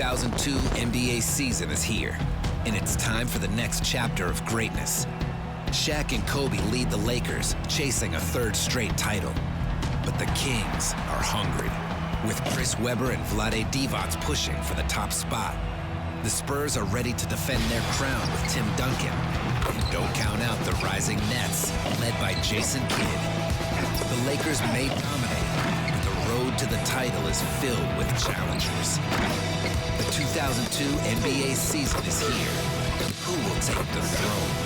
2002 NBA season is here, and it's time for the next chapter of greatness. Shaq and Kobe lead the Lakers, chasing a third straight title. But the Kings are hungry, with Chris Webber and Vlade Divac pushing for the top spot. The Spurs are ready to defend their crown with Tim Duncan. And don't count out the rising Nets, led by Jason Kidd. The Lakers may dominate, but the road to the title is filled with challengers. The 2002 NBA season is here. Who will take the throne?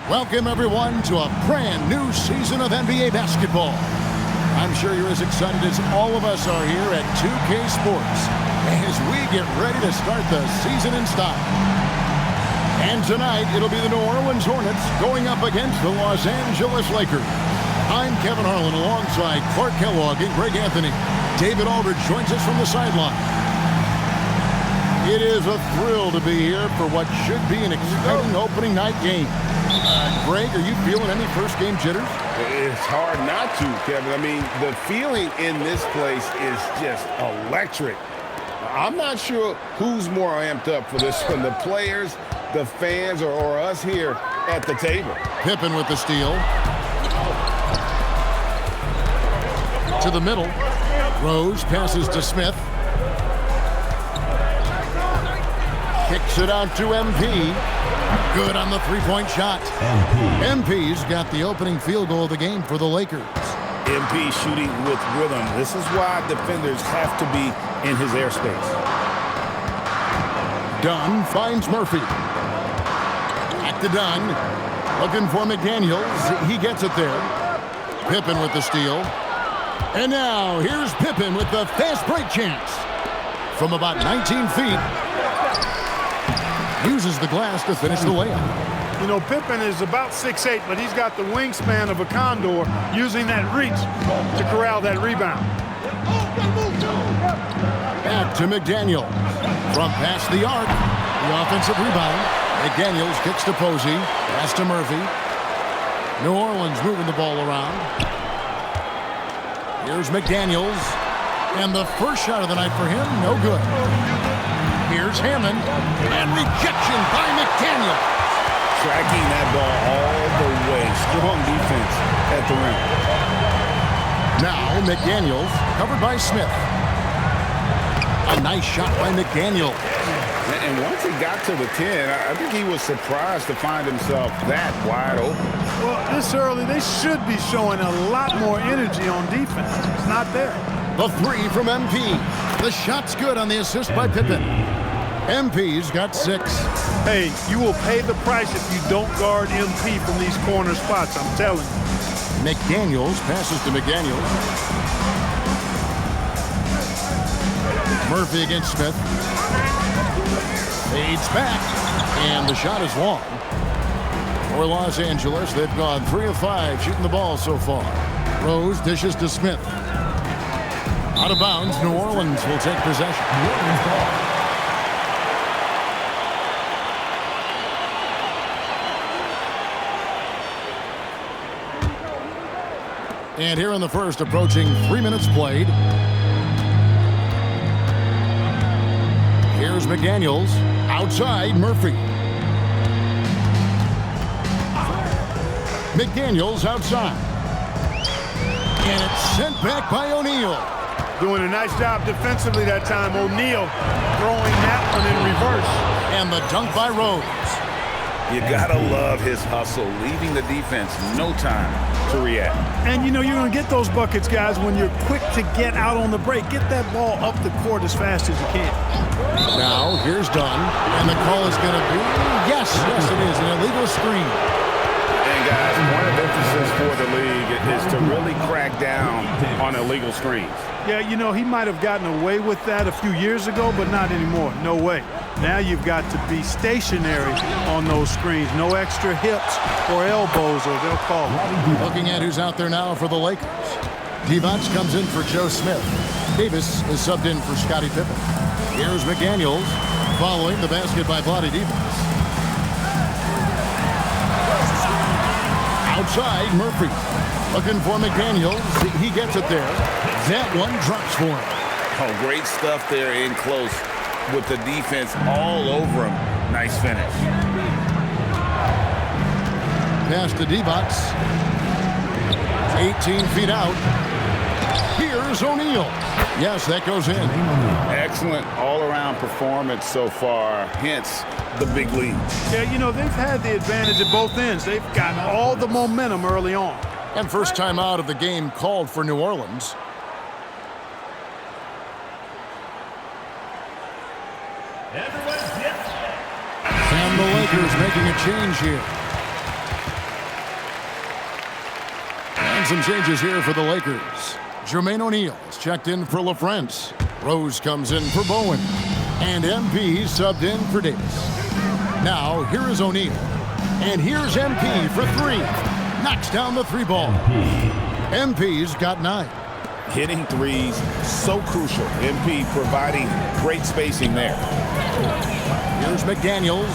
Welcome, everyone, to a brand new season of NBA basketball. I'm sure you're as excited as all of us are here at 2K Sports as we get ready to start the season in style. And tonight, it'll be the New Orleans Hornets going up against the Los Angeles Lakers. I'm Kevin Harlan alongside Clark Kellogg and Greg Anthony. David Aldridge joins us from the sideline. It is a thrill to be here for what should be an exciting opening night game. Greg, are you feeling any first game jitters? It's hard not to, Kevin. I mean, the feeling in this place is just electric. I'm not sure who's more amped up for this one, the players, the fans, or us here at the table. Pippen with the steal. To the middle. Rose passes to Smith. Kicks it out to MP. Good on the three-point shot. MP's got the opening field goal of the game for the Lakers. MP shooting with rhythm. This is why defenders have to be in his airspace. Dunn finds Murphy. Back to Dunn. Looking for McDaniels. He gets it there. Pippen with the steal. And now here's Pippen with the fast break chance. From about 19 feet. Uses the glass to finish the layup. You know, Pippen is about 6'8", but he's got the wingspan of a condor using that reach to corral that rebound. Back to McDaniel. From past the arc. The offensive rebound. McDaniels kicks to Posey. Pass to Murphy. New Orleans moving the ball around. Here's McDaniels. And the first shot of the night for him, no good. Here's Hammond, and rejection by McDaniel. Tracking that ball all the way. Strong defense at the rim. Now McDaniels, covered by Smith. A nice shot by McDaniel. And once he got to the 10, I think he was surprised to find himself that wide open. Well, this early, they should be showing a lot more energy on defense. It's not there. The three from MP. The shot's good on the assist by Pippen. MP's got 6. Hey, you will pay the price if you don't guard MP from these corner spots, I'm telling you. McDaniels passes to McDaniels. Murphy against Smith. Fades back, and the shot is long. For Los Angeles, they've gone 3 of 5 shooting the ball so far. Rose dishes to Smith. Out of bounds, New Orleans will take possession. And here in the first, approaching 3 minutes played. Here's McDaniels. Outside, Murphy. McDaniels outside. And it's sent back by O'Neal. Doing a nice job defensively that time. O'Neal throwing that one in reverse. And the dunk by Rose. You gotta love his hustle, leaving the defense no time to react. And you know you're gonna get those buckets, guys, when you're quick to get out on the break. Get that ball up the court as fast as you can. Now, here's Dunn. And the call is gonna be, yes, it is, an illegal screen. And guys, point of emphasis for the league is to really crack down on illegal screens. Yeah, you know, he might have gotten away with that a few years ago, but not anymore. No way. Now you've got to be stationary on those screens. No extra hips or elbows, or they'll call it. Looking at who's out there now for the Lakers. Divac comes in for Joe Smith. Davis is subbed in for Scottie Pippen. Here's McDaniels following the basket by Vlade Divac. Outside, Murphy. Looking for McDaniels. He gets it there. That one drops for him. Oh, great stuff there in close with the defense all over him. Nice finish. Pass to Divac. 18 feet out. Here's O'Neal. Yes, that goes in. Excellent all-around performance so far, hence the big lead. Yeah, you know, they've had the advantage at both ends. They've gotten all the momentum early on. And first time out of the game called for New Orleans. And the Lakers making a change here. And some changes here for the Lakers. Jermaine O'Neal is checked in for LaFrance. Rose comes in for Bowen. And MP subbed in for Davis. Now, here is O'Neal. And here's MP for three. Knocks down the three ball. MP's got 9. Hitting threes, so crucial. MP providing great spacing there. Here's McDaniels.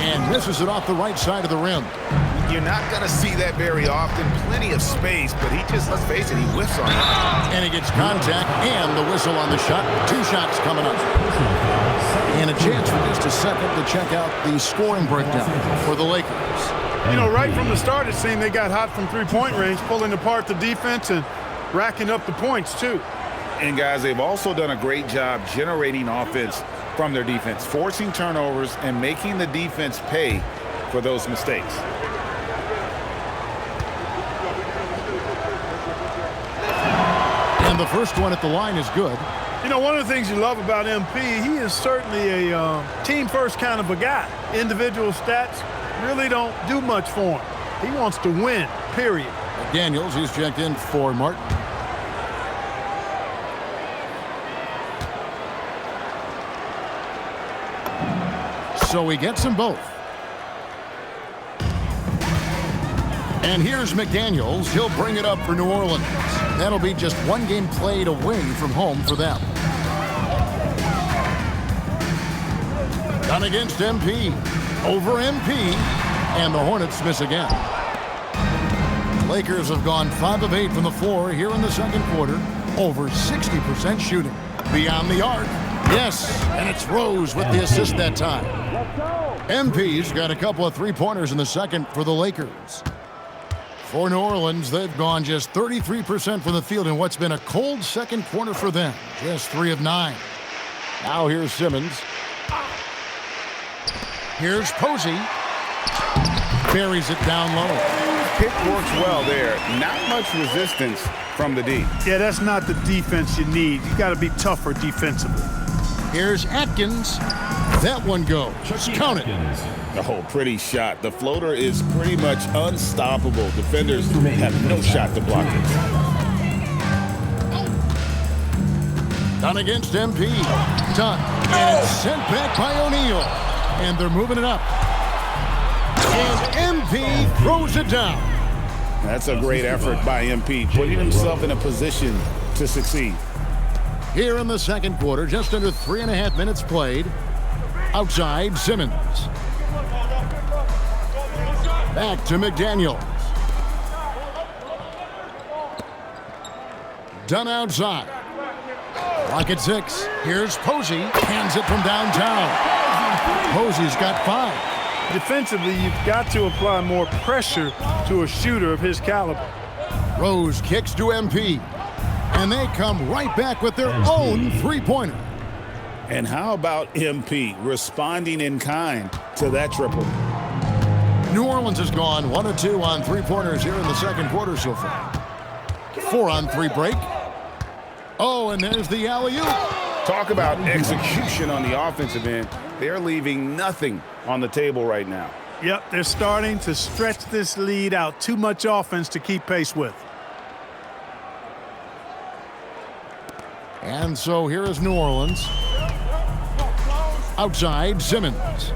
And misses it off the right side of the rim. You're not going to see that very often. Plenty of space, but he just, let's face it, he whiffs on it. And he gets contact and the whistle on the shot. 2 shots coming up. And a chance for just a second to check out the scoring breakdown for the Lakers. You know, right from the start, it seemed they got hot from three-point range, pulling apart the defense and racking up the points, too. And, guys, they've also done a great job generating offense from their defense, forcing turnovers and making the defense pay for those mistakes. And the first one at the line is good. You know, one of the things you love about MP, he is certainly a team-first kind of a guy. Individual stats really don't do much for him. He wants to win, period. Daniels, he's checked in for Martin. So he gets them both. And here's McDaniels. He'll bring it up for New Orleans. That'll be just 1 game played away from home for them. Done against MP. Over MP. And the Hornets miss again. Lakers have gone 5 of 8 from the floor here in the second quarter. Over 60% shooting. Beyond the arc. Yes, and it's Rose with the assist that time. MP's got a couple of three-pointers in the second for the Lakers. For New Orleans, they've gone just 33% from the field in what's been a cold second quarter for them. Just 3 of 9. Now here's Simmons. Here's Posey. Buries it down low. Pick works well there. Not much resistance from the D. Yeah, that's not the defense you need. You got to be tougher defensively. Here's Atkins. That one goes. Count it. Oh, pretty shot. The floater is pretty much unstoppable. Defenders have no shot to block it. Done against MP. Done. And it's sent back by O'Neal. And they're moving it up. And MP throws it down. That's a great effort by MP, putting himself in a position to succeed. Here in the second quarter, just under 3.5 minutes played. Outside, Simmons. Back to McDaniels. done outside. Lock at 6. Here's Posey. Hands it from downtown. Posey's got 5. Defensively, you've got to apply more pressure to a shooter of his caliber. Rose kicks to MP. And they come right back with their own three-pointer. And how about MP responding in kind to that triple? New Orleans has gone 1 of 2 on three-pointers here in the second quarter so far. 4-on-3 break. Oh, and there's the alley-oop. Talk about execution on the offensive end. They're leaving nothing on the table right now. Yep, they're starting to stretch this lead out. Too much offense to keep pace with. And so here is New Orleans. Outside, Simmons.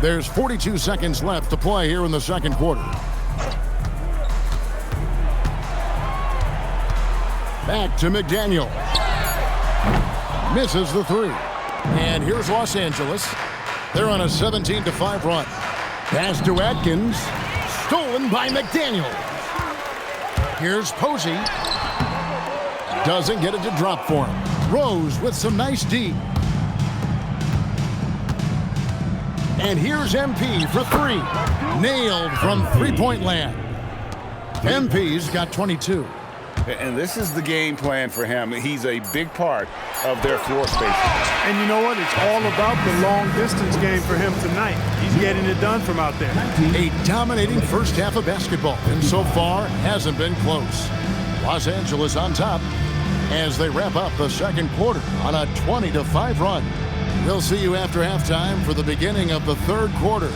There's 42 seconds left to play here in the second quarter. Back to McDaniel. Misses the 3. And here's Los Angeles. They're on a 17-5 run. Pass to Atkins. Stolen by McDaniel. Here's Posey. Doesn't get it to drop for him. Rose with some nice D. And here's MP for 3. Nailed from three-point land. MP's got 22. And this is the game plan for him. He's a big part of their floor space. And you know what? It's all about the long-distance game for him tonight. He's getting it done from out there. A dominating first half of basketball, and so far hasn't been close. Los Angeles on top as they wrap up the second quarter on a 20-5 run. We'll see you after halftime for the beginning of the third quarter.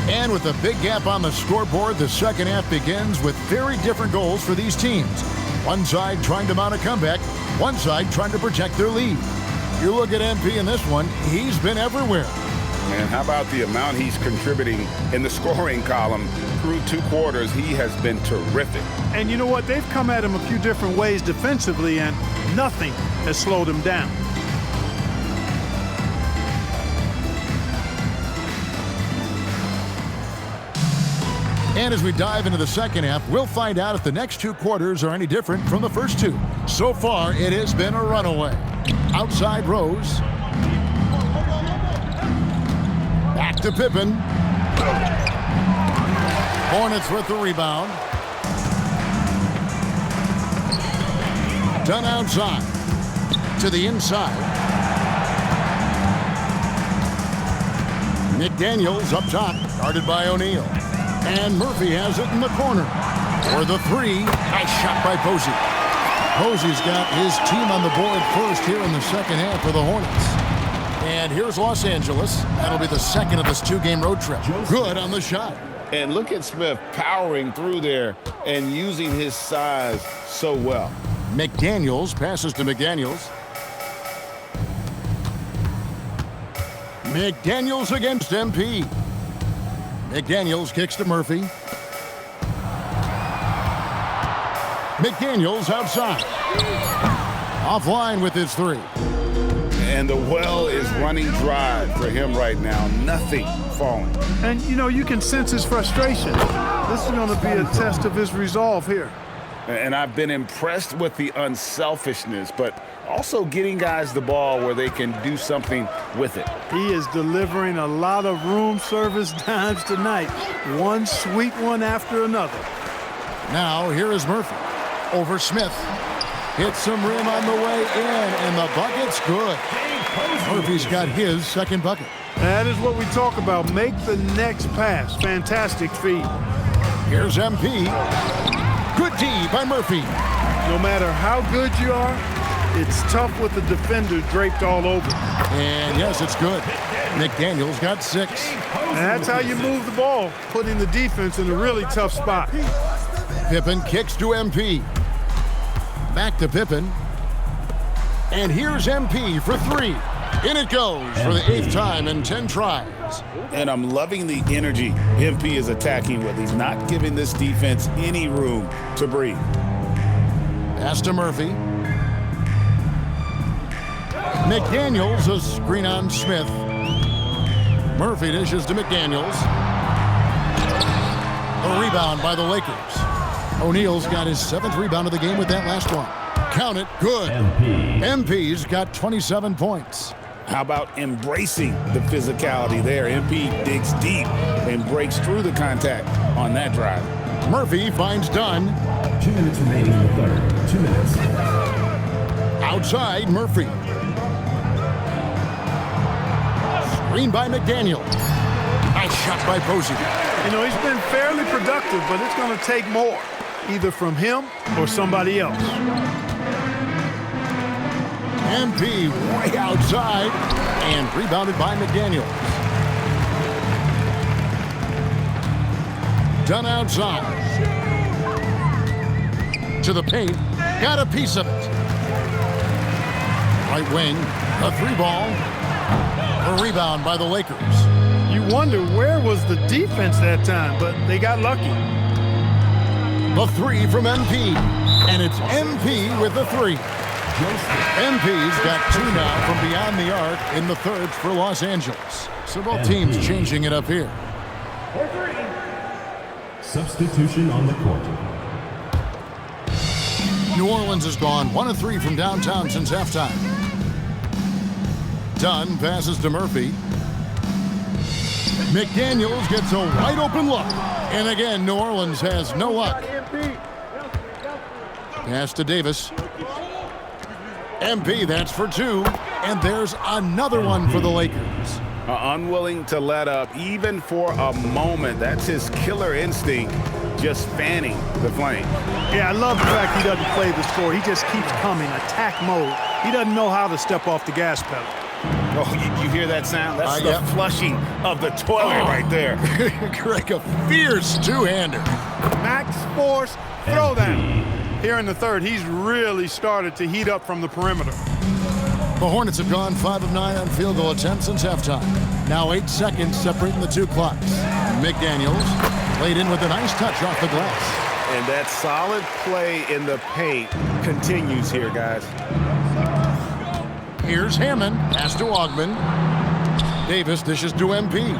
And with a big gap on the scoreboard, the second half begins with very different goals for these teams. One side trying to mount a comeback, one side trying to protect their lead. You look at MP in this one, he's been everywhere. And how about the amount he's contributing in the scoring column? Through 2 quarters, he has been terrific. And you know what? They've come at him a few different ways defensively, and nothing has slowed him down. And as we dive into the second half, we'll find out if the next 2 quarters are any different from the first 2. So far, it has been a runaway. Outside Rose. Back to Pippen. Hornets with the rebound. Done outside. To the inside. McDaniels up top, guarded by O'Neal. And Murphy has it in the corner. For the 3, nice shot by Posey. Posey's got his team on the board first here in the second half for the Hornets. And here's Los Angeles. That'll be the second of this 2-game road trip. Good on the shot. And look at Smith powering through there and using his size so well. McDaniels passes to McDaniels. McDaniels against MP. McDaniels kicks to Murphy. McDaniels outside. Offline with his 3. And the well is running dry for him right now. Nothing falling. And, you know, you can sense his frustration. This is going to be a test of his resolve here. And I've been impressed with the unselfishness, but also getting guys the ball where they can do something with it. He is delivering a lot of room service dimes tonight. One sweet one after another. Now here is Murphy. Over Smith. Hits some rim on the way in, and the bucket's good. Murphy's got his second bucket. That is what we talk about. Make the next pass. Fantastic feed. Here's MP. Good D by Murphy. No matter how good you are, it's tough with the defender draped all over. And yes, it's good. McDaniels got 6. And that's how you move the ball, putting the defense in a really tough spot. Pippen kicks to MP. Back to Pippen. And here's MP for 3. In it goes for the 8th time in 10 tries. And I'm loving the energy MP is attacking with. He's not giving this defense any room to breathe. Pass to Murphy. McDaniels, a screen on Smith. Murphy dishes to McDaniels. A rebound by the Lakers. O'Neal's got his 7th rebound of the game with that last one. Count it, good. MP's got 27 points. How about embracing the physicality there? MP digs deep and breaks through the contact on that drive. Murphy finds Dunn. 2 minutes remaining in the third. 2 minutes. Outside, Murphy. Screen by McDaniel. Nice shot by Posey. You know, he's been fairly productive, but it's going to take more, either from him or somebody else. MP way outside and rebounded by McDaniels. Dunn outside. To the paint. Got a piece of it. Right wing. A 3-ball. A rebound by the Lakers. You wonder where was the defense that time, but they got lucky. The 3 from MP. And it's MP with the 3. MP's got 2 now from beyond the arc in the third for Los Angeles. So both teams changing it up here. Substitution on the court. New Orleans has gone 1 of 3 from downtown since halftime. Dunn passes to Murphy. McDaniels gets a wide open look. And again, New Orleans has no luck. Pass to Davis. MP, that's for 2. And there's another one for the Lakers. Unwilling to let up even for a moment. That's his killer instinct, just fanning the flame. Yeah, I love the fact he doesn't play the score. He just keeps coming, attack mode. He doesn't know how to step off the gas pedal. Oh, you hear that sound? That's the flushing of the toilet right there. Greg, a fierce two-hander. Max Force, throw that. Here in the third, he's really started to heat up from the perimeter. The Hornets have gone 5 of 9 on field goal attempts since halftime. Now 8 seconds separating the 2 clocks. McDaniels laid in with a nice touch off the glass. And that solid play in the paint continues here, guys. Here's Hammond. Pass to Ogman. Davis dishes to MP.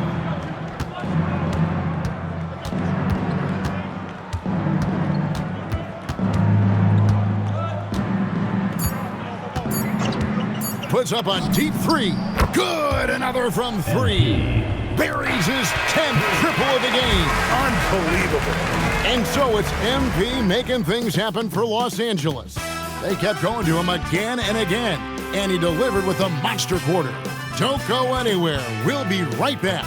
Puts up a deep 3. Good. Another from 3. Buries his 10th triple of the game. Unbelievable. And so it's MP making things happen for Los Angeles. They kept going to him again and again, and he delivered with a monster quarter. Don't go anywhere. We'll be right back.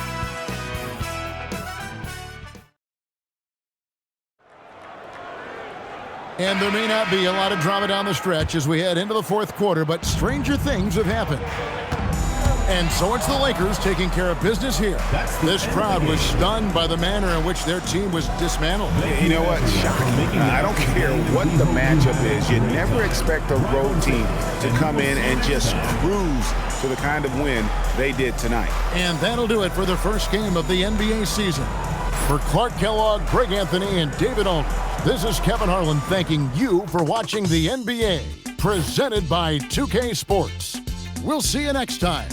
And there may not be a lot of drama down the stretch as we head into the 4th quarter, but stranger things have happened. And so it's the Lakers taking care of business here. This crowd was stunned by the manner in which their team was dismantled. You know what? Shocking. I don't care what the matchup is. You never expect a road team to come in and just cruise to the kind of win they did tonight. And that'll do it for the first game of the NBA season. For Clark Kellogg, Greg Anthony, and David Aldridge, this is Kevin Harlan thanking you for watching the NBA, presented by 2K Sports. We'll see you next time.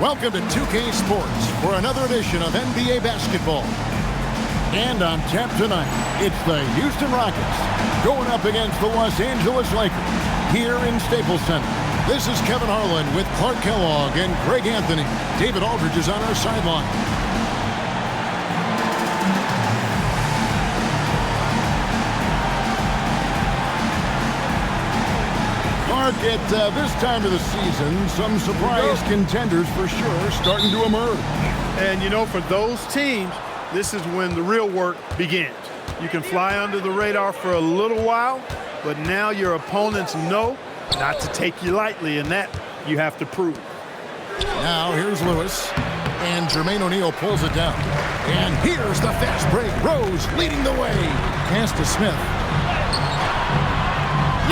Welcome to 2K Sports for another edition of NBA basketball. And on tap tonight, it's the Houston Rockets going up against the Los Angeles Lakers here in Staples Center. This is Kevin Harlan with Clark Kellogg and Greg Anthony. David Aldridge is on our sideline. Mark, at this time of the season, some surprise contenders for sure starting to emerge. And, you know, for those teams, this is when the real work begins. You can fly under the radar for a little while, but now your opponents know not to take you lightly, and that you have to prove. Now here's Lewis, and Jermaine O'Neal pulls it down. And here's the fast break. Rose leading the way. Pass to Smith.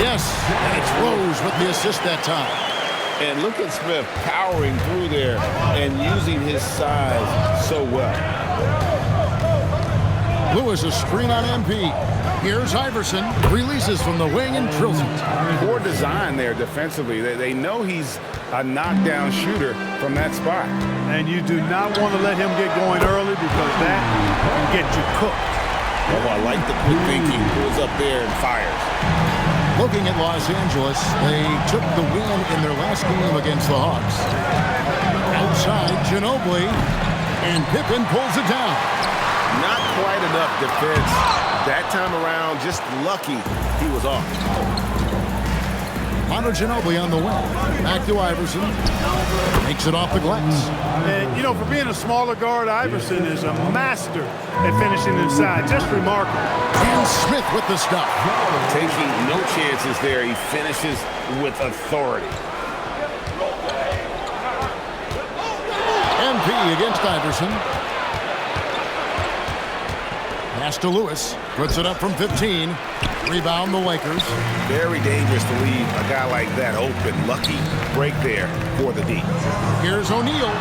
Yes, and it's Rose with the assist that time. And look at Smith powering through there and using his size so well. Lewis a screen on MP. Here's Iverson. Releases from the wing and drills it. Poor design there defensively. They know he's a knockdown shooter from that spot. And you do not want to let him get going early because that can get you cooked. Oh, I like the quick thinking. Pulls up there and fires. Looking at Los Angeles, they took the win in their last game against the Hawks. Outside, Ginobili, and Pippen pulls it down. Not quite enough defense that time around. Just lucky he was off. Manu Ginobili on the wing. Back to Iverson. Makes it off the glass. And, you know, for being a smaller guard, Iverson is a master at finishing inside. Just remarkable. And Smith with the stop. Taking no chances there. He finishes with authority. MP against Iverson. Pass to Lewis. Puts it up from 15. Rebound the Lakers. Very dangerous to leave a guy like that open. Lucky break there for the D. Here's O'Neal.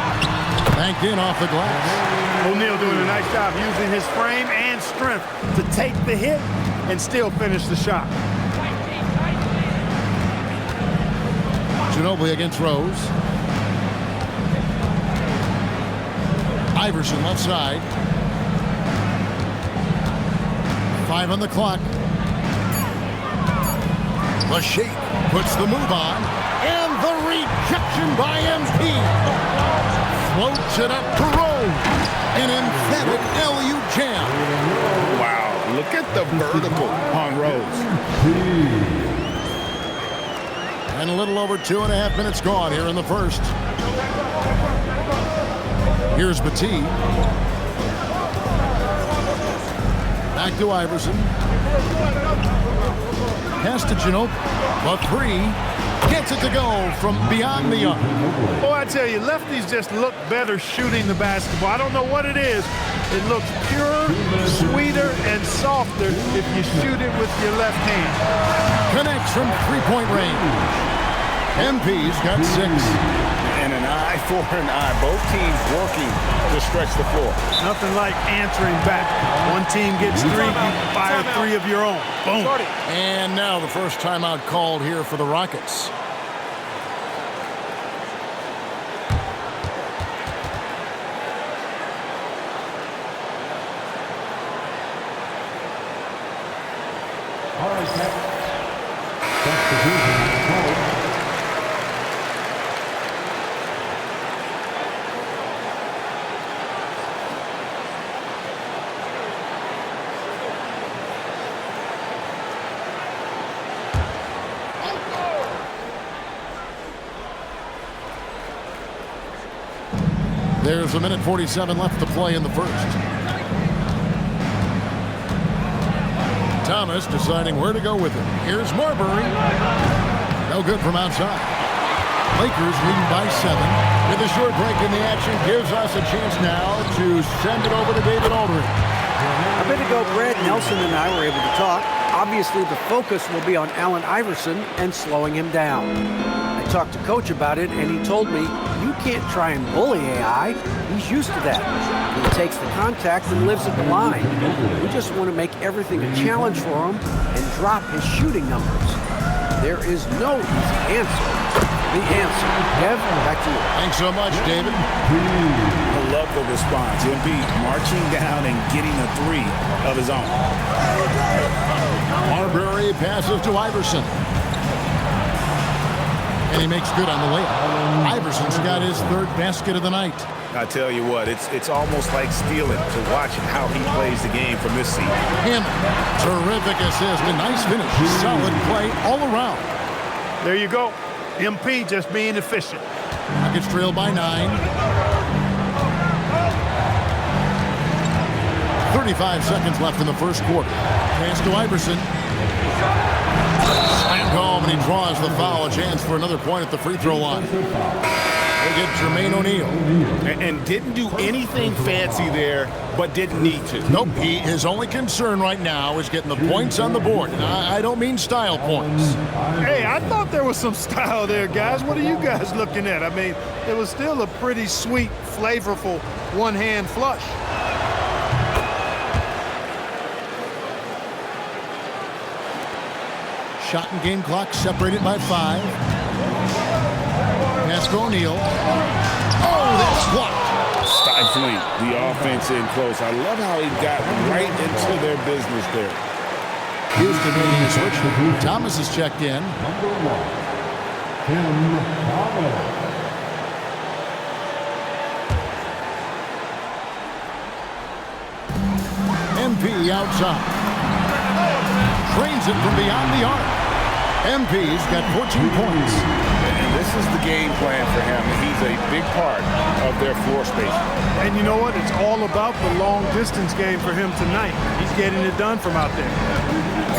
Banked in off the glass. O'Neal doing a nice job using his frame and strength to take the hit and still finish the shot. Ginobili against Rose. Iverson left side. 5 on the clock. The shake puts the move on. And the rejection by MP. Floats it up to Rose. An emphatic LU jam. Wow, look at the vertical on Rose. And a little over 2.5 minutes gone here in the first. Here's Batie. Back to Iverson. Pass to Ginobili. The three. Gets it to go from beyond the arc. Oh, I tell you, lefties just look better shooting the basketball. I don't know what it is. It looks purer, sweeter, and softer if you shoot it with your left hand. Connects from three-point range. MP's got 6. And an eye for an eye. Both teams working to stretch the floor. Nothing like answering back. One team gets 3, you fire 3 of your own. Boom. And now the first timeout called here for the Rockets. All right, Captain. Substitution called. There's 1:47 left to play in the first. Thomas deciding where to go with it. Here's Marbury. No good from outside. Lakers leading by 7. With a short break in the action gives us a chance now to send it over to David Aldridge. A bit ago, Brad Nelson and I were able to talk. Obviously, the focus will be on Allen Iverson and slowing him down. I talked to Coach about it, and he told me, you can't try and bully AI. He's used to that. He takes the contact and lives at the line. We just want to make everything a challenge for him and drop his shooting numbers. there is no easy answer. The answer. Kev, back to you. Thanks so much, David. I love the response. Embiid marching down and getting a three of his own. Marbury passes to Iverson. And he makes good on the layup. Iverson's got his third basket of the night. I tell you what, it's almost like stealing to watching how he plays the game from this seat. Him, terrific assist, a nice finish. Solid play all around. There you go. MP just being efficient. Rockets trail by 9. 35 seconds left in the first quarter. Pass to Iverson. Slammed home, and he draws the foul. A chance for another point at the free throw line. They get Jermaine O'Neal. And didn't do anything fancy there, but didn't need to. Nope, his only concern right now is getting the points on the board. And I don't mean style points. Hey, I thought there was some style there, guys. What are you guys looking at? I mean, it was still a pretty sweet, flavorful one-hand flush. Shot and game clock separated by 5. Pass to O'Neal. Oh, that's blocked. Stifling the offense in close. I love how he got right into their business there. Houston making a switch. Thomas is checked in. Number 1, Tim Thomas. MP outside. Trains it from beyond the arc. MP's got 14 points. And this is the game plan for him. He's a big part of their floor space. And you know what? It's all about the long-distance game for him tonight. He's getting it done from out there.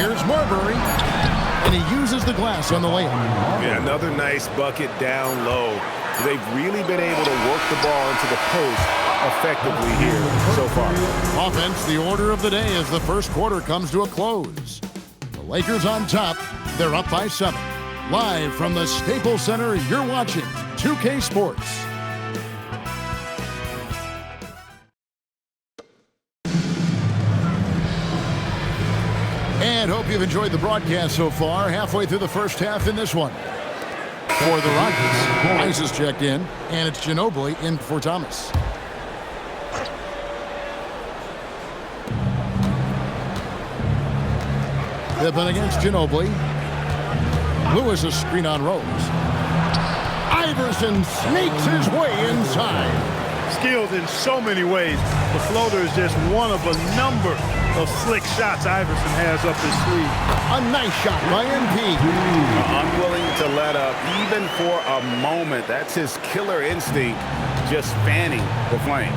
Here's Marbury. And he uses the glass on the layup. Yeah, another nice bucket down low. They've really been able to work the ball into the post effectively here so far. Offense, the order of the day as the first quarter comes to a close. The Lakers on top. They're up by 7. Live from the Staples Center, you're watching 2K Sports. And hope you've enjoyed the broadcast so far. Halfway through the first half in this one. For the Rockets, Rice is checked in, and it's Ginobili in for Thomas. Pippen against Ginobili. Lewis a screen on Rose. Iverson sneaks his way inside. Skilled in so many ways. The floater is just one of a number of slick shots Iverson has up his sleeve. A nice shot by MP. Unwilling to let up even for a moment. That's his killer instinct, just fanning the flame.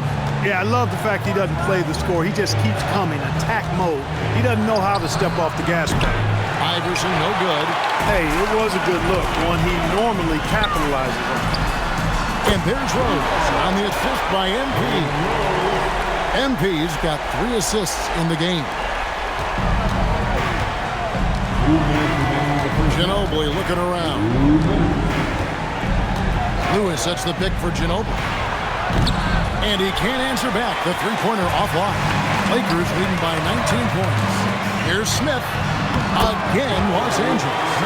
Yeah, I love the fact he doesn't play the score. He just keeps coming, attack mode. He doesn't know how to step off the gas pedal. Iverson, no good. Hey, it was a good look, one he normally capitalizes on. And there's Rose on the assist by MP. MP's got 3 assists in the game. Ginobili looking around. Lewis sets the pick for Ginobili. And he can't answer back. The three-pointer offline. Lakers leading by 19 points. Here's Smith. Again, Los Angeles.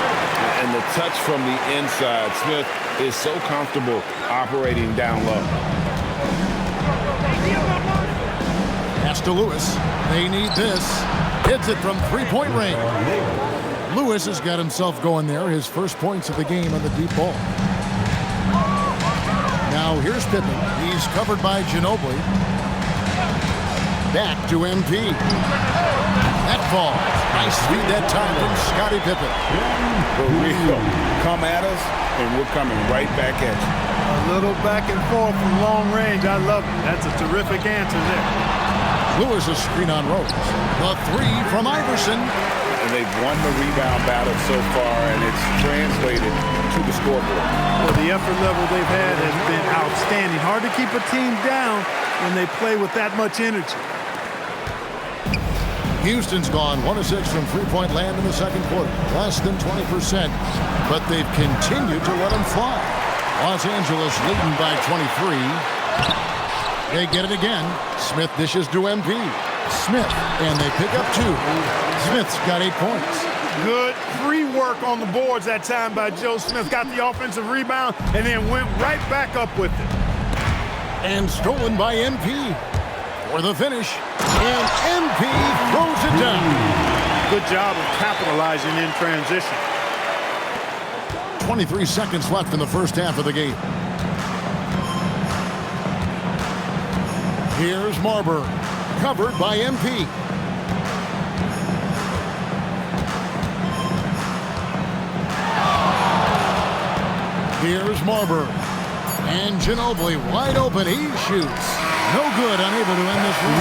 And the touch from the inside. Smith is so comfortable operating down low. Pass to Lewis. They need this. Hits it from three-point range. Lewis has got himself going there. His first points of the game on the deep ball. Now here's Pippen. He's covered by Ginobili. Back to MP. That ball. Nice speed that time from Scottie Pippen. For real. Come at us, and we're coming right back at you. A little back and forth from long range. I love it. That's a terrific answer there. Lewis a screen on Rose. The 3 from Iverson. And they've won the rebound battle so far, and it's translated to the scoreboard. Well, the effort level they've had has been outstanding. Hard to keep a team down when they play with that much energy. Houston's gone 1 of 6 from three-point land in the second quarter. Less than 20%, but they've continued to let them fly. Los Angeles leading by 23. They get it again. Smith dishes to MP. Smith, and they pick up 2. Smith's got 8 points. Good free work on the boards that time by Joe Smith. Got the offensive rebound and then went right back up with it. And stolen by MP for the finish. And MP throws it down. Good job of capitalizing in transition. 23 seconds left in the first half of the game. Here's Marbury, covered by MP. Here's Marbury. And Ginobili wide open. He shoots. No good, unable to end this run.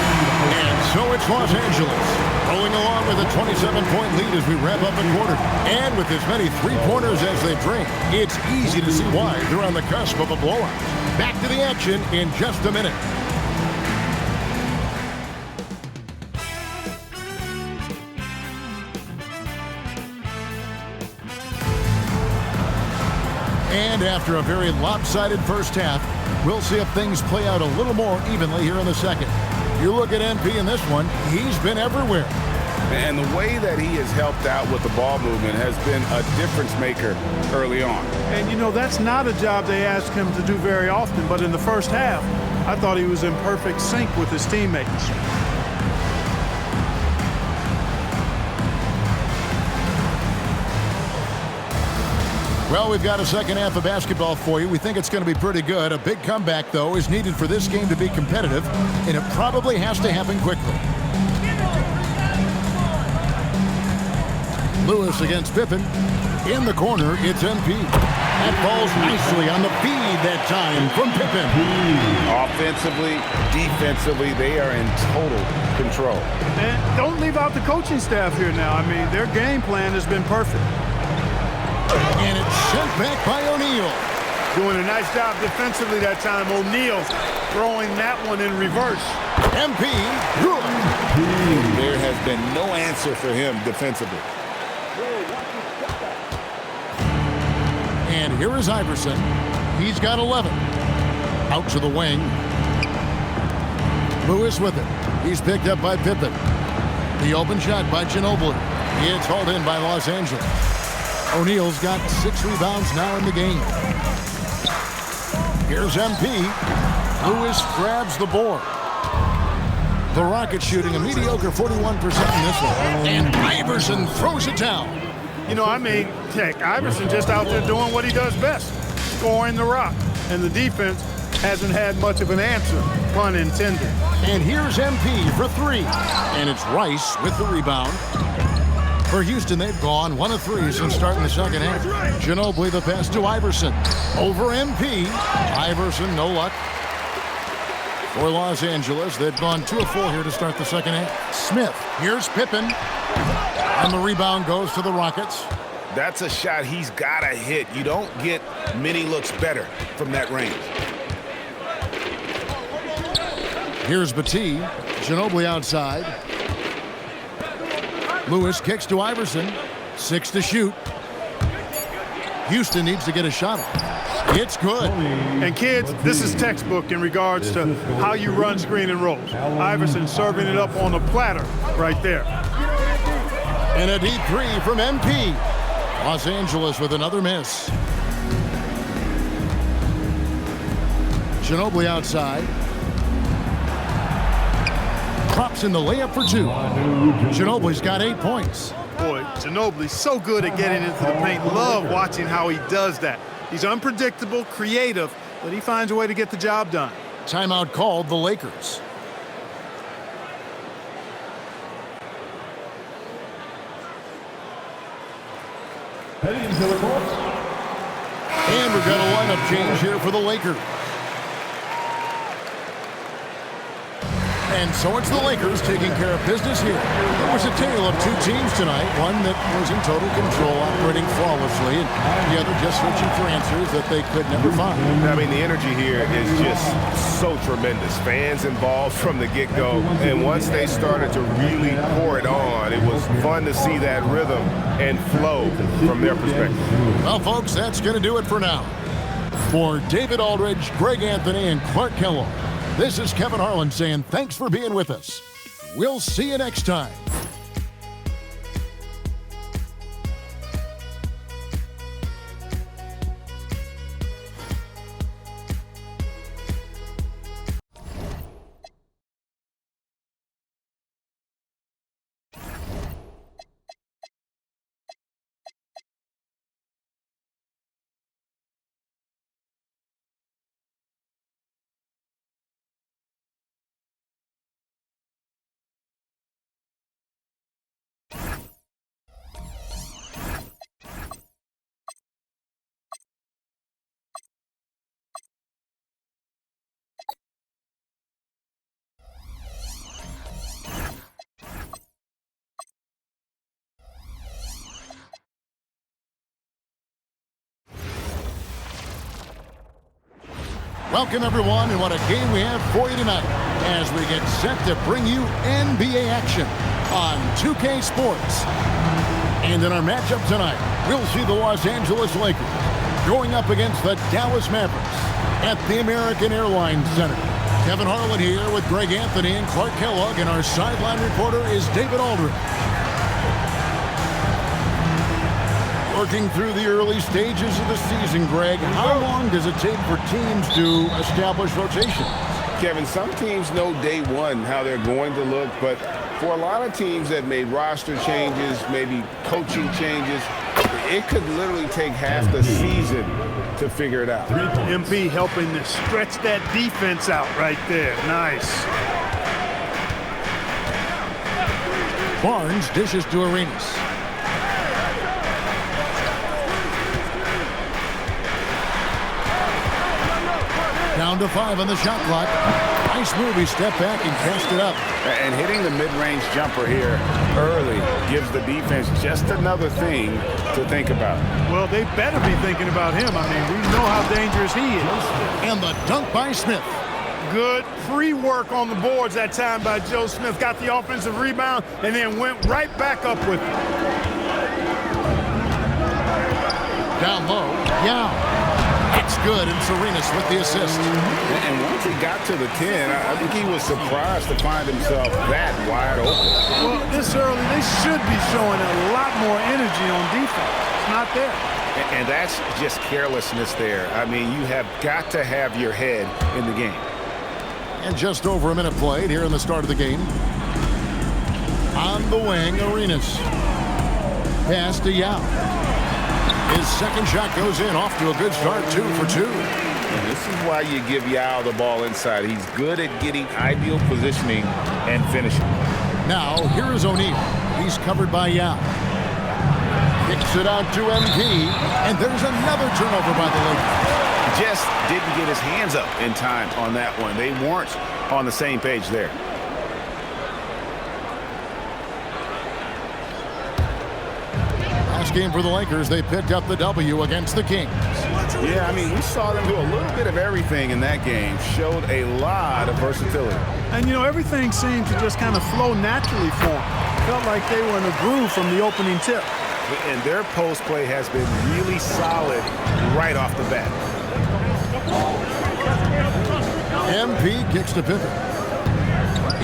And so it's Los Angeles rolling along with a 27-point lead as we wrap up the quarter. And with as many three-pointers as they drink, it's easy to see why they're on the cusp of a blowout. Back to the action in just a minute. And after a very lopsided first half, we'll see if things play out a little more evenly here in the second. You look at MP in this one, he's been everywhere. And the way that he has helped out with the ball movement has been a difference maker early on. And, you know, that's not a job they ask him to do very often, but in the first half, I thought he was in perfect sync with his teammates. Well, we've got a second half of basketball for you. We think it's going to be pretty good. A big comeback, though, is needed for this game to be competitive, and it probably has to happen quickly. Lewis against Pippen. In the corner, it's MP. That falls nicely on the feed that time from Pippen. Offensively, defensively, they are in total control. And don't leave out the coaching staff here now. I mean, their game plan has been perfect. And it's sent back by O'Neal. Doing a nice job defensively that time. O'Neal throwing that one in reverse. MP, good. There has been no answer for him defensively. And here is Iverson. He's got 11. Out to the wing. Lewis with it. He's picked up by Pippen. The open shot by Ginobili. It's hauled in by Los Angeles. O'Neal's got 6 rebounds now in the game. Here's MP. Lewis grabs the board. The Rockets shooting a mediocre 41% in this one. And Iverson throws it down. You know, I mean, heck, Iverson just out there doing what he does best, scoring the rock. And the defense hasn't had much of an answer, pun intended. And here's MP for 3. And it's Rice with the rebound. For Houston, they've gone 1 of 3 since starting the second half. Ginobili the pass to Iverson. Over MP. Iverson, no luck. For Los Angeles, they've gone 2 of 4 here to start the second half. Smith, here's Pippen. And the rebound goes to the Rockets. That's a shot he's got to hit. You don't get many looks better from that range. Here's Battie. Ginobili outside. Lewis kicks to Iverson. 6 to shoot. Houston needs to get a shot off. It's good. And kids, this is textbook in regards to how you run screen and rolls. Iverson serving it up on a platter right there. And a deep 3 from MP. Los Angeles with another miss. Ginobili outside. Drops in the layup for 2. Ginobili's got 8 points. Boy, Ginobili's so good at getting into the paint. Love watching how he does that. He's unpredictable, creative, but he finds a way to get the job done. Timeout called the Lakers. Heading to the court. And we've got a lineup change here for the Lakers. And so it's the Lakers taking care of business here. It was a tale of 2 teams tonight. One that was in total control, operating flawlessly, and the other just searching for answers that they could never find. I mean, the energy here is just so tremendous. Fans involved from the get-go, and once they started to really pour it on, it was fun to see that rhythm and flow from their perspective. Well, folks, that's going to do it for now. For David Aldridge, Greg Anthony, and Clark Kellogg, this is Kevin Harlan saying thanks for being with us. We'll see you next time. Welcome, everyone, and what a game we have for you tonight as we get set to bring you NBA action on 2K Sports. And in our matchup tonight, we'll see the Los Angeles Lakers going up against the Dallas Mavericks at the American Airlines Center. Kevin Harlan here with Greg Anthony and Clark Kellogg, and our sideline reporter is David Aldridge. Working through the early stages of the season, Greg, how long does it take for teams to establish rotation? Kevin, some teams know day one how they're going to look, but for a lot of teams that made roster changes, maybe coaching changes, it could literally take half the season to figure it out. MP helping to stretch that defense out right there. Nice. Barnes dishes to Arenas. Down to 5 on the shot clock. Nice move. He stepped back and cast it up. And hitting the mid-range jumper here early gives the defense just another thing to think about. Well, they better be thinking about him. I mean, we know how dangerous he is. And the dunk by Smith. Good free work on the boards that time by Joe Smith. Got the offensive rebound and then went right back up with it. Down low. Yeah. It's good, and Arenas with the assist. And once he got to the 10, I think he was surprised to find himself that wide open. Well, this early, they should be showing a lot more energy on defense. It's not there. And that's just carelessness there. I mean, you have got to have your head in the game. And just over a minute played here in the start of the game. On the wing, Arenas. Pass to Yao. His second shot goes in, off to a good start, 2 for 2. And this is why you give Yao the ball inside. He's good at getting ideal positioning and finishing. Now, here is O'Neal. He's covered by Yao. Kicks it out to MP, and there's another turnover by the Lakers. Just didn't get his hands up in time on that one. They weren't on the same page there. Last game for the Lakers, they picked up the W against the Kings. Yeah, I mean, we saw them do a little bit of everything in that game. Showed a lot of versatility. And, you know, everything seemed to just kind of flow naturally for them. Felt like they were in a groove from the opening tip. And their post play has been really solid right off the bat. MP kicks to Pippen.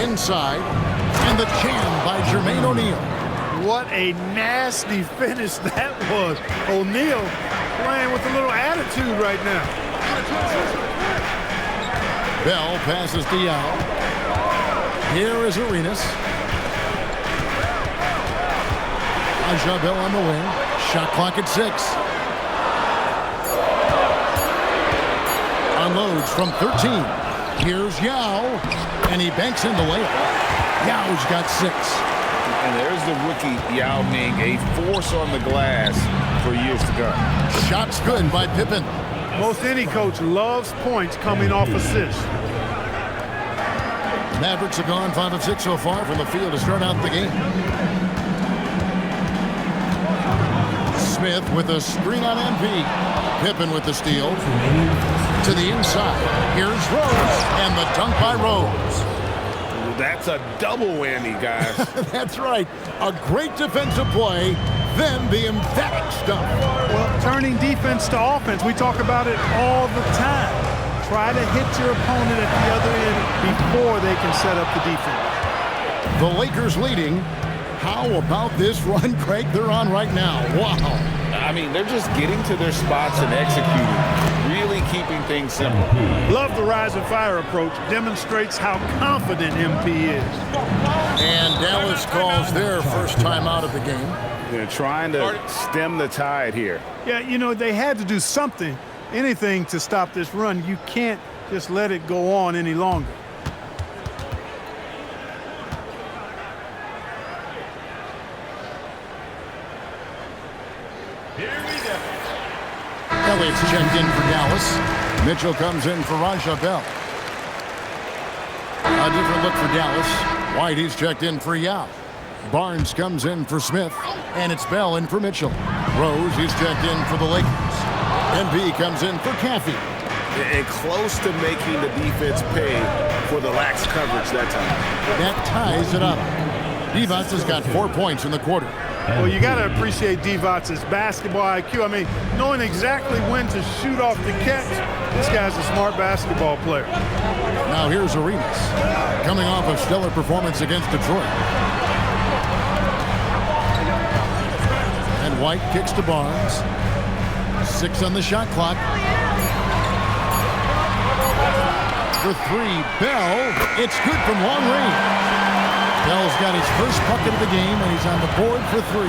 Inside, and the jam by Jermaine O'Neal. What a nasty finish that was. O'Neal playing with a little attitude right now. Bell passes to Yao. Here is Arenas. Raja Bell on the wing. Shot clock at 6. Unloads from 13. Here's Yao. And he banks in the layup. Yao's got 6. And there's the rookie Yao Ming, a force on the glass for years to come. Shots good by Pippen. Most any coach loves points coming off assists. Mavericks have gone 5 of 6 so far from the field to start out the game. Smith with a screen on MP. Pippen with the steal. To the inside. Here's Rose, and the dunk by Rose. That's a double whammy, guys. That's right. A great defensive play, then the emphatic stuff. Well, turning defense to offense, we talk about it all the time. Try to hit your opponent at the other end before they can set up the defense. The Lakers leading. How about this run, Craig, they're on right now? Wow. I mean, they're just getting to their spots and executing, really keeping things simple. Love the rise and fire approach. Demonstrates how confident MP is. And Dallas calls their first time out of the game. They're trying to stem the tide here. Yeah, you know, they had to do something, anything to stop this run. You can't just let it go on any longer. Elliott's checked in for Dallas. Mitchell comes in for Raja Bell. A different look for Dallas. Whitey's checked in for Yao. Barnes comes in for Smith. And it's Bell in for Mitchell. Rose, he's checked in for the Lakers. MP comes in for Caffey. and close to making the defense pay for the lax coverage that time. That ties it up. Divac has got 4 points in the quarter. Well, you got to appreciate Divac's basketball IQ. I mean, knowing exactly when to shoot off the catch, this guy's a smart basketball player. Now here's Arenas, coming off a stellar performance against Detroit. And White kicks to Barnes. 6 on the shot clock. For 3, Bell. It's good from long range. Bell's got his first bucket of the game, and he's on the board for 3.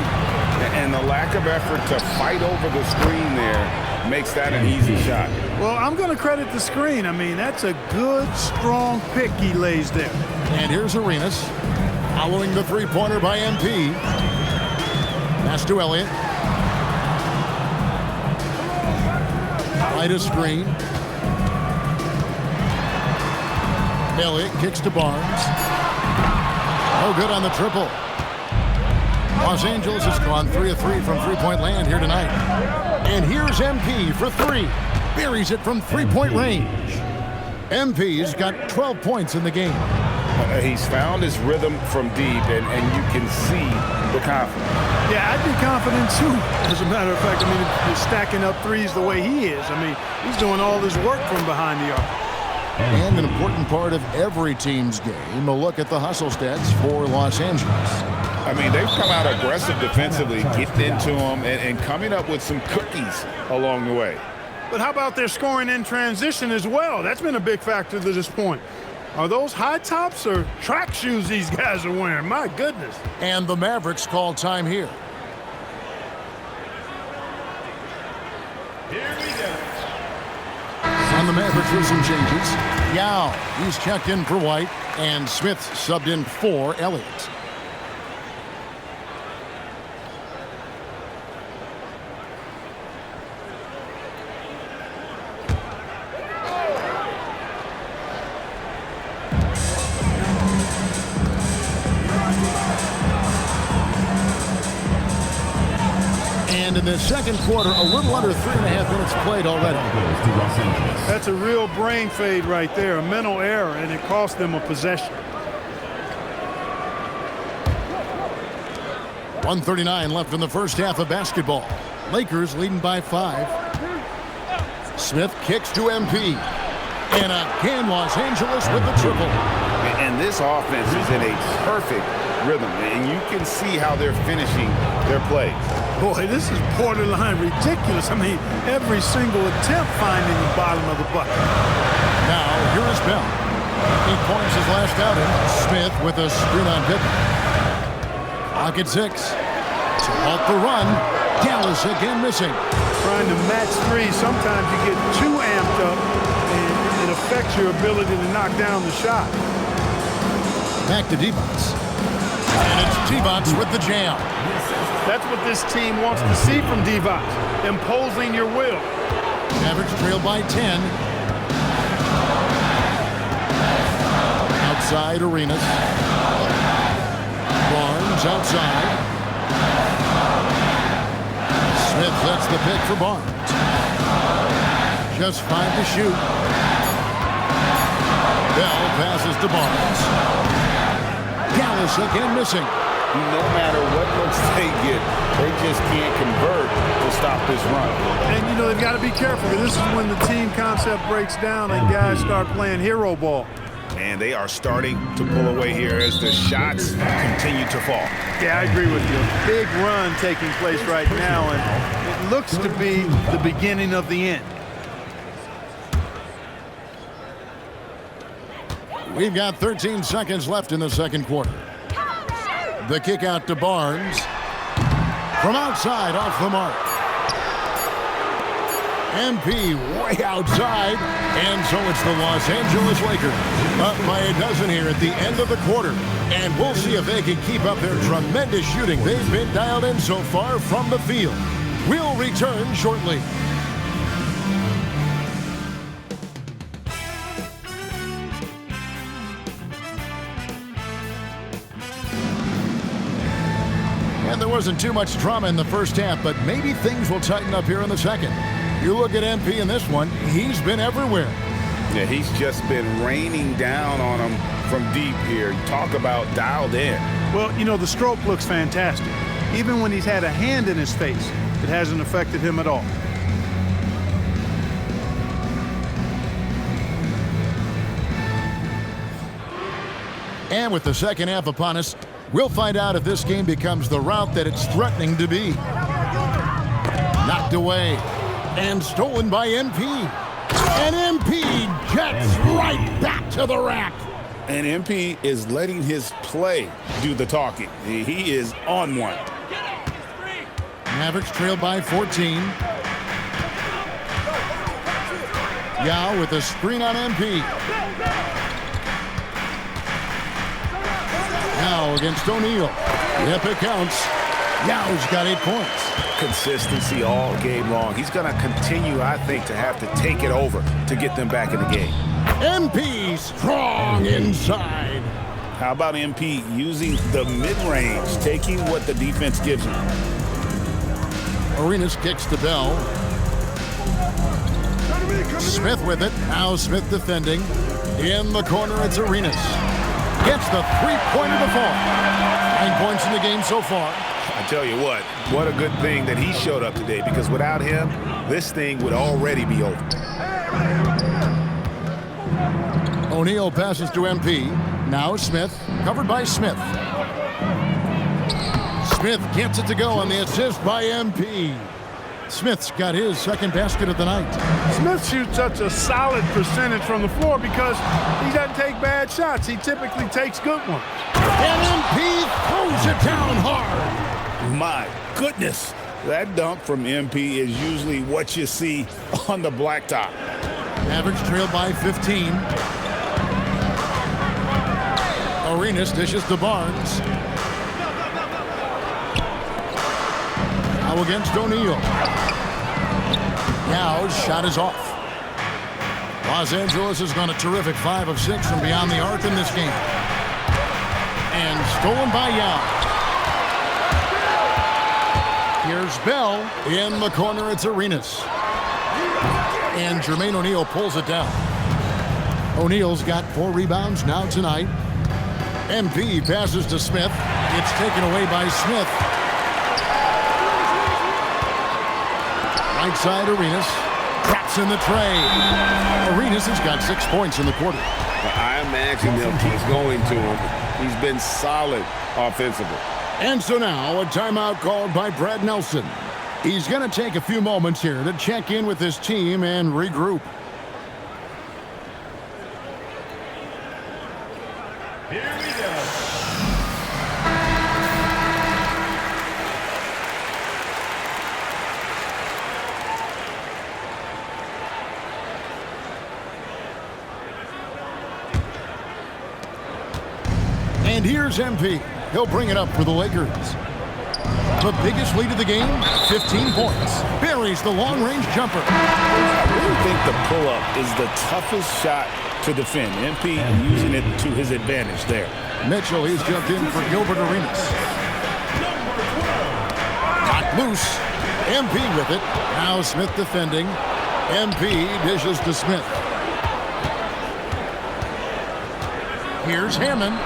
And the lack of effort to fight over the screen there makes that an easy shot. Well, I'm going to credit the screen. I mean, that's a good, strong pick he lays there. And here's Arenas, following the three-pointer by MP. Pass to Elliott. Right a screen. Elliott kicks to Barnes. No good on the triple. Los Angeles has gone 3 of 3 from three-point land here tonight. And here's MP for 3. Buries it from three-point range. MP's got 12 points in the game. He's found his rhythm from deep, and you can see the confidence. Yeah, I'd be confident too. As a matter of fact, I mean, if you're stacking up threes the way he is, I mean, he's doing all his work from behind the arc. And an important part of every team's game, a look at the hustle stats for Los Angeles. I mean, they've come out aggressive defensively, getting into them, and coming up with some cookies along the way. But how about their scoring in transition as well? That's been a big factor to this point. Are those high tops or track shoes these guys are wearing? My goodness. And the Mavericks call time here. Here we go. On the Mavericks with some changes. Yao, he's checked in for White, and Smith subbed in for Elliott. And in the second quarter, a little under 3.5 minutes played already. That's a real brain fade right there, a mental error, and it cost them a possession. 1:39 left in the first half of basketball. Lakers leading by 5. Smith kicks to MP. And again, Los Angeles with the triple. And this offense is in a perfect rhythm, and you can see how they're finishing their plays. Boy, this is borderline ridiculous. I mean, every single attempt finding the bottom of the bucket. Now, here is Bell. 8 points his last outing. Smith with a screen on Pippen. Pocket 6. To halt the run. Dallas again missing. Trying to match 3. Sometimes you get too amped up, and it affects your ability to knock down the shot. Back to Divac. And it's Divac with the jam. That's what this team wants to see from Divac, imposing your will. Mavericks trail by 10. Outside Arenas. Barnes outside. Smith sets the pick for Barnes. Just 5 to shoot. Bell passes to Barnes. Dallas again missing. No matter what looks they get, they just can't convert to stop this run. And, you know, they've got to be careful, because this is when the team concept breaks down and guys start playing hero ball. And they are starting to pull away here as the shots continue to fall. Yeah, I agree with you. Big run taking place right now, and it looks to be the beginning of the end. We've got 13 seconds left in the second quarter. The kick out to Barnes. From outside, off the mark. MP way outside. And so it's the Los Angeles Lakers up by a dozen here at the end of the quarter. And we'll see if they can keep up their tremendous shooting they've been dialed in so far from the field. We'll return shortly. And there wasn't too much drama in the first half, but maybe things will tighten up here in the second. You look at MP in this one, he's been everywhere. Yeah, he's just been raining down on him from deep here. Talk about dialed in. Well, you know, the stroke looks fantastic. Even when he's had a hand in his face, it hasn't affected him at all. And with the second half upon us, we'll find out if this game becomes the route that it's threatening to be. Knocked away and stolen by MP. And MP jets right back to the rack. And MP is letting his play do the talking. He is on one. Mavericks trail by 14. Yao with a screen on MP. Now against O'Neal. Yep, it counts. Yao's got 8 points. Consistency all game long. He's going to continue, I think, to have to take it over to get them back in the game. MP strong inside. How about MP using the mid-range, taking what the defense gives him? Arenas kicks to Bell. Smith with it. Now Smith defending. In the corner, it's Arenas. Gets the three-pointer to fall. 9 points in the game so far. I tell you what a good thing that he showed up today, because without him, this thing would already be over. O'Neal passes to MP. Now Smith, covered by Smith. Smith gets it to go on the assist by MP. Smith's got his second basket of the night. Smith shoots such a solid percentage from the floor because he doesn't take bad shots. He typically takes good ones. And MP throws it down hard. My goodness, that dunk from MP is usually what you see on the blacktop. Mavericks trail by 15. Arenas dishes to Barnes. Now against O'Neal. Yao's shot is off. Los Angeles has gone a terrific 5 of 6 from beyond the arc in this game. And stolen by Yao. Here's Bell. In the corner, it's Arenas. And Jermaine O'Neal pulls it down. O'Neal's got 4 rebounds now tonight. MP passes to Smith. It's taken away by Smith. Right side, Arenas. Traps in the tray. Arenas has got 6 points in the quarter. I imagine they'll keep going to him. He's been solid offensively. And so now a timeout called by Brad Nelson. He's going to take a few moments here to check in with his team and regroup. Here we go. And here's MP. He'll bring it up for the Lakers. The biggest lead of the game, 15 points. Buries the long-range jumper. I really think the pull-up is the toughest shot to defend. MP using it to his advantage there. Mitchell, he's jumped in for Gilbert Arenas. Knocked loose. MP with it. Now Smith defending. MP dishes to Smith. Here's Hammond.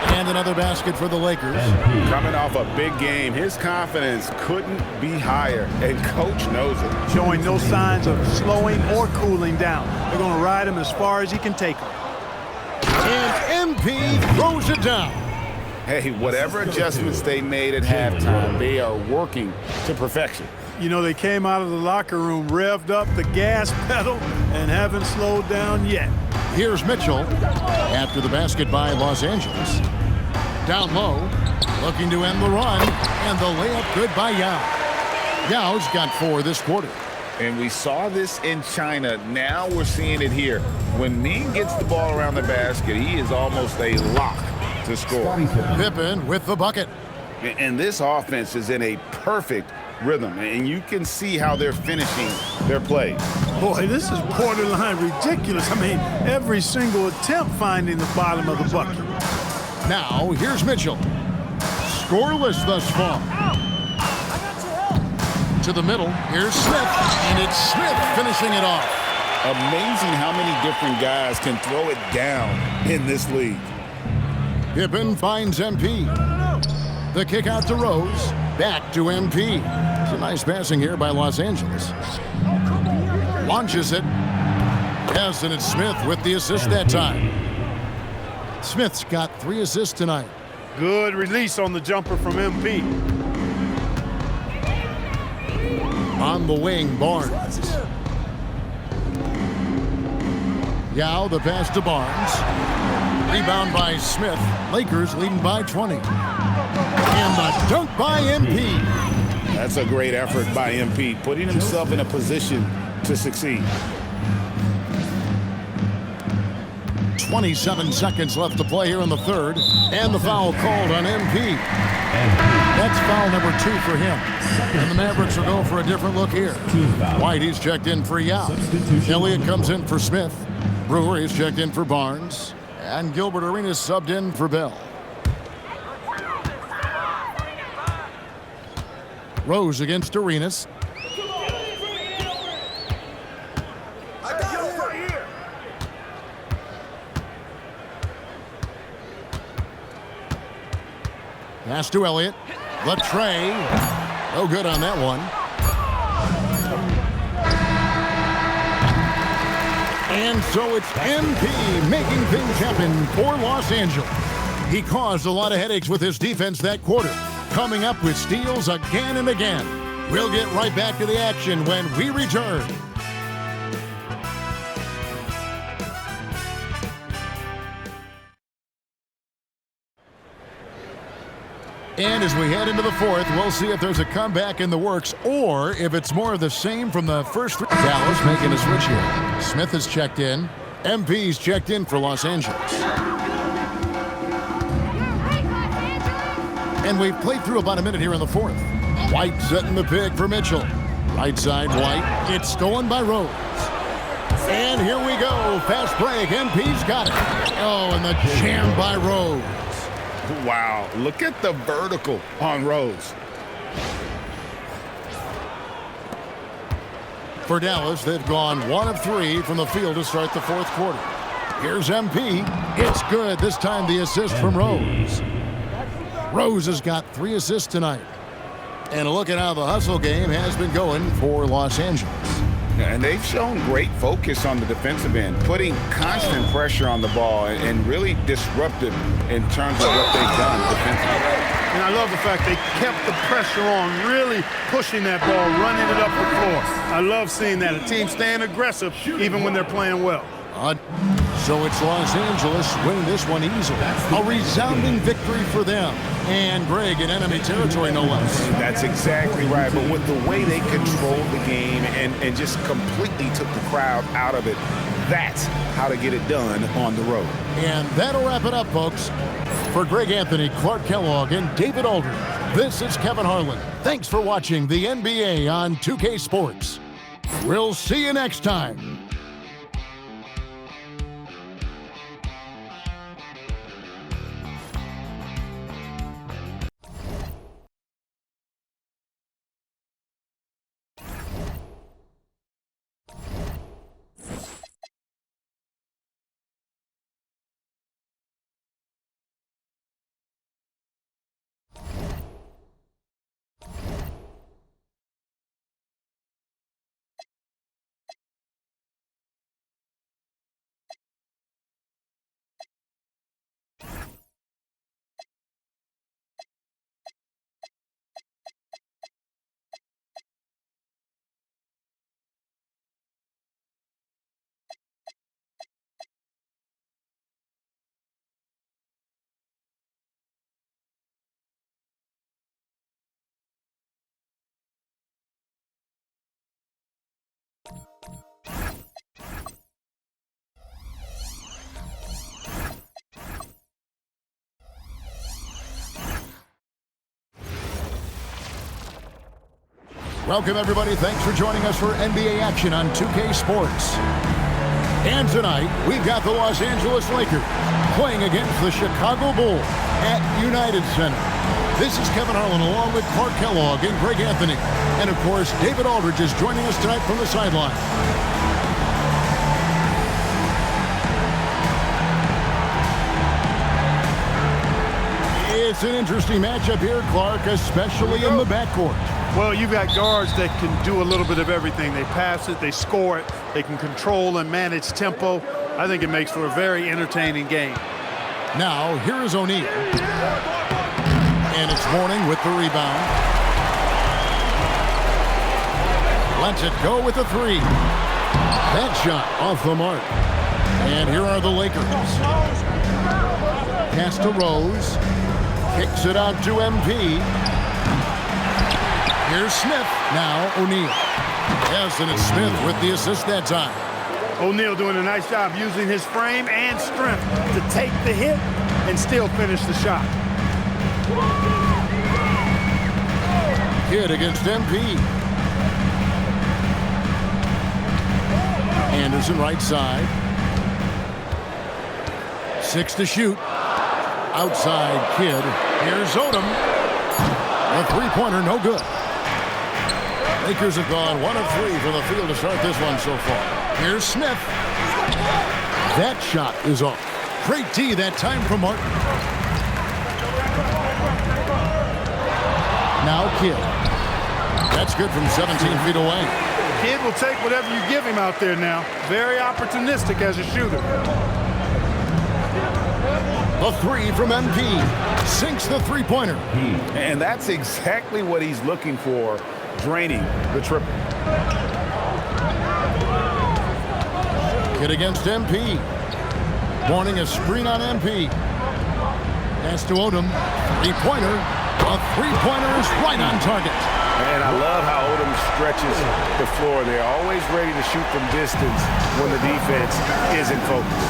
And another basket for the Lakers. Coming off a big game, his confidence couldn't be higher, and coach knows it. Showing no signs of slowing or cooling down. They're going to ride him as far as he can take him. And MP throws it down. Hey, whatever adjustments they made at halftime, they are working to perfection. You know, they came out of the locker room, revved up the gas pedal, and haven't slowed down yet. Here's Mitchell after the basket by Los Angeles. Down low, looking to end the run, and the layup good by Yao. Yao's got 4 this quarter. And we saw this in China. Now we're seeing it here. When Ming gets the ball around the basket, he is almost a lock to score. Pippen with the bucket. And this offense is in a perfect rhythm, and you can see how they're finishing their plays. Boy, this is borderline ridiculous. I mean, every single attempt finding the bottom of the bucket. Now, here's Mitchell. Scoreless thus far. to the middle. Here's Smith, and it's Smith finishing it off. Amazing how many different guys can throw it down in this league. Pippen finds MP. The kick out to Rose. Back to MP. It's a nice passing here by Los Angeles. Launches it. Yes, and it's Smith with the assist that time. Smith's got 3 assists tonight. Good release on the jumper from MP. On the wing, Barnes. Yao, the pass to Barnes. Rebound by Smith. Lakers leading by 20. And the dunk by MP. That's a great effort by MP, putting himself in a position to succeed. 27 seconds left to play here in the third. And the foul called on MP. That's foul number 2 for him. And the Mavericks will go for a different look here. White, he's checked in for Yao. Elliott comes in for Smith. Brewer, he's checked in for Barnes. And Gilbert Arenas subbed in for Bell. Rose against Arenas. Pass to Elliott. The tray. No good on that one. And so it's MP making things happen for Los Angeles. He caused a lot of headaches with his defense that quarter, coming up with steals again and again. We'll get right back to the action when we return. And as we head into the fourth, we'll see if there's a comeback in the works or if it's more of the same from the first 3. Dallas making a switch here. Smith has checked in. MP's checked in for Los Angeles. And we've played through about a minute here in the fourth. White setting the pick for Mitchell. Right side, White. It's stolen by Rose. And here we go. Fast break. MP's got it. Oh, and the jam by Rose. Wow, look at the vertical on Rose. For Dallas, they've gone 1 of 3 from the field to start the fourth quarter. Here's MP. It's good. This time the assist from Rose. Rose has got 3 assists tonight. And a look at how the hustle game has been going for Los Angeles. And they've shown great focus on the defensive end, putting constant pressure on the ball and really disruptive in terms of what they've done defensively. And I love the fact they kept the pressure on, really pushing that ball, running it up the floor. I love seeing that. A team staying aggressive even when they're playing well. So it's Los Angeles winning this one easily. A resounding victory for them. And Greg in enemy territory, no less. That's exactly right. But with the way they controlled the game and just completely took the crowd out of it, that's how to get it done on the road. And that'll wrap it up, folks. For Greg Anthony, Clark Kellogg, and David Aldridge, this is Kevin Harlan. Thanks for watching the NBA on 2K Sports. We'll see you next time. Welcome, everybody. Thanks for joining us for NBA action on 2K Sports. And tonight, we've got the Los Angeles Lakers playing against the Chicago Bulls at United Center. This is Kevin Harlan along with Clark Kellogg and Greg Anthony. And, of course, David Aldridge is joining us tonight from the sideline. It's an interesting matchup here, Clark, especially in the backcourt. Well, you've got guards that can do a little bit of everything. They pass it, they score it, they can control and manage tempo. I think it makes for a very entertaining game. Now, here is O'Neal. And it's Mourning with the rebound. Lets it go with the three. That shot off the mark. And here are the Lakers. Pass to Rose. Kicks it out to MP. Here's Smith. Now O'Neal. Yes, and it's Smith with the assist that time. O'Neal doing a nice job using his frame and strength to take the hit and still finish the shot. Kidd against MP. Anderson right side. 6 to shoot. Outside Kidd. Here's Odom. A three-pointer, no good. Lakers have gone 1 of 3 from the field to start this one so far. Here's Smith. That shot is off. Great D that time from Martin. Now Kidd. That's good from 17 feet away. Kidd will take whatever you give him out there now. Very opportunistic as a shooter. A three from MP. Sinks the three-pointer. And that's exactly what he's looking for, draining the triple. Kidd against MP. Mourning a screen on MP. Pass to Odom. Three-pointer. A three-pointer is right on target. And I love how Odom stretches the floor. They're always ready to shoot from distance when the defense isn't focused.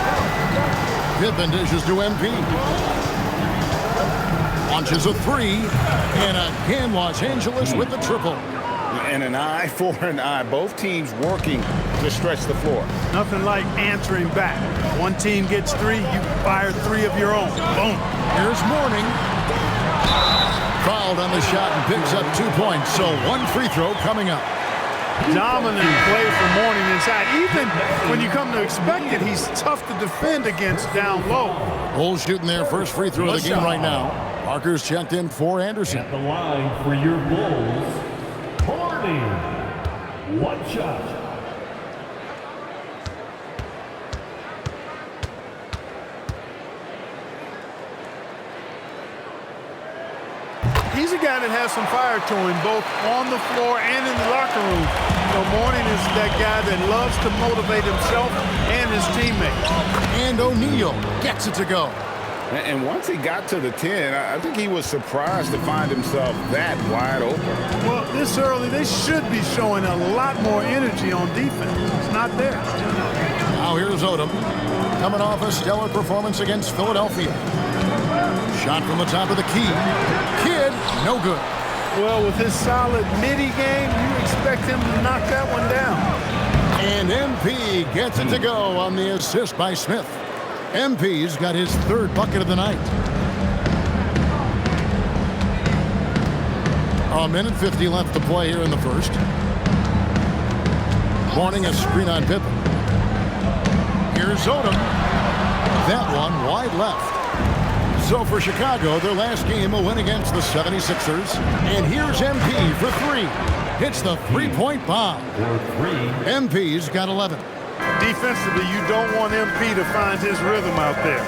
Pippen dishes to MP. Launches a three. And again, Los Angeles with the triple. And an eye for an eye. Both teams working to stretch the floor. Nothing like answering back. One team gets 3, you fire 3 of your own. Boom. Here's Mourning. Fouled on the shot and picks up 2 points. So 1 free throw coming up. Dominant play for Mourning inside. Even when you come to expect it, he's tough to defend against down low. Bulls shooting their first free throw of the game right now. Parker's checked in for Anderson. At the line for your Bulls, Mourning. 1 shot. He's a guy that has some fire to him, both on the floor and in the locker room. You know, Mourning is that guy that loves to motivate himself and his teammates. And O'Neal gets it to go. And once he got to the 10, I think he was surprised to find himself that wide open. Well, this early, they should be showing a lot more energy on defense. It's not there. Now here's Odom. Coming off a stellar performance against Philadelphia. Shot from the top of the key. Kidd, no good. Well, with his solid midi game, you expect him to knock that one down. And MP gets it to go on the assist by Smith. MP's got his 3rd bucket of the night. A minute 50 left to play here in the first. Mourning a screen on Pippen. Here's Odom. That one wide left. So for Chicago, their last game, a win against the 76ers. And here's MP for 3. Hits the three-point bomb. MP's got 11. Defensively, you don't want MP to find his rhythm out there.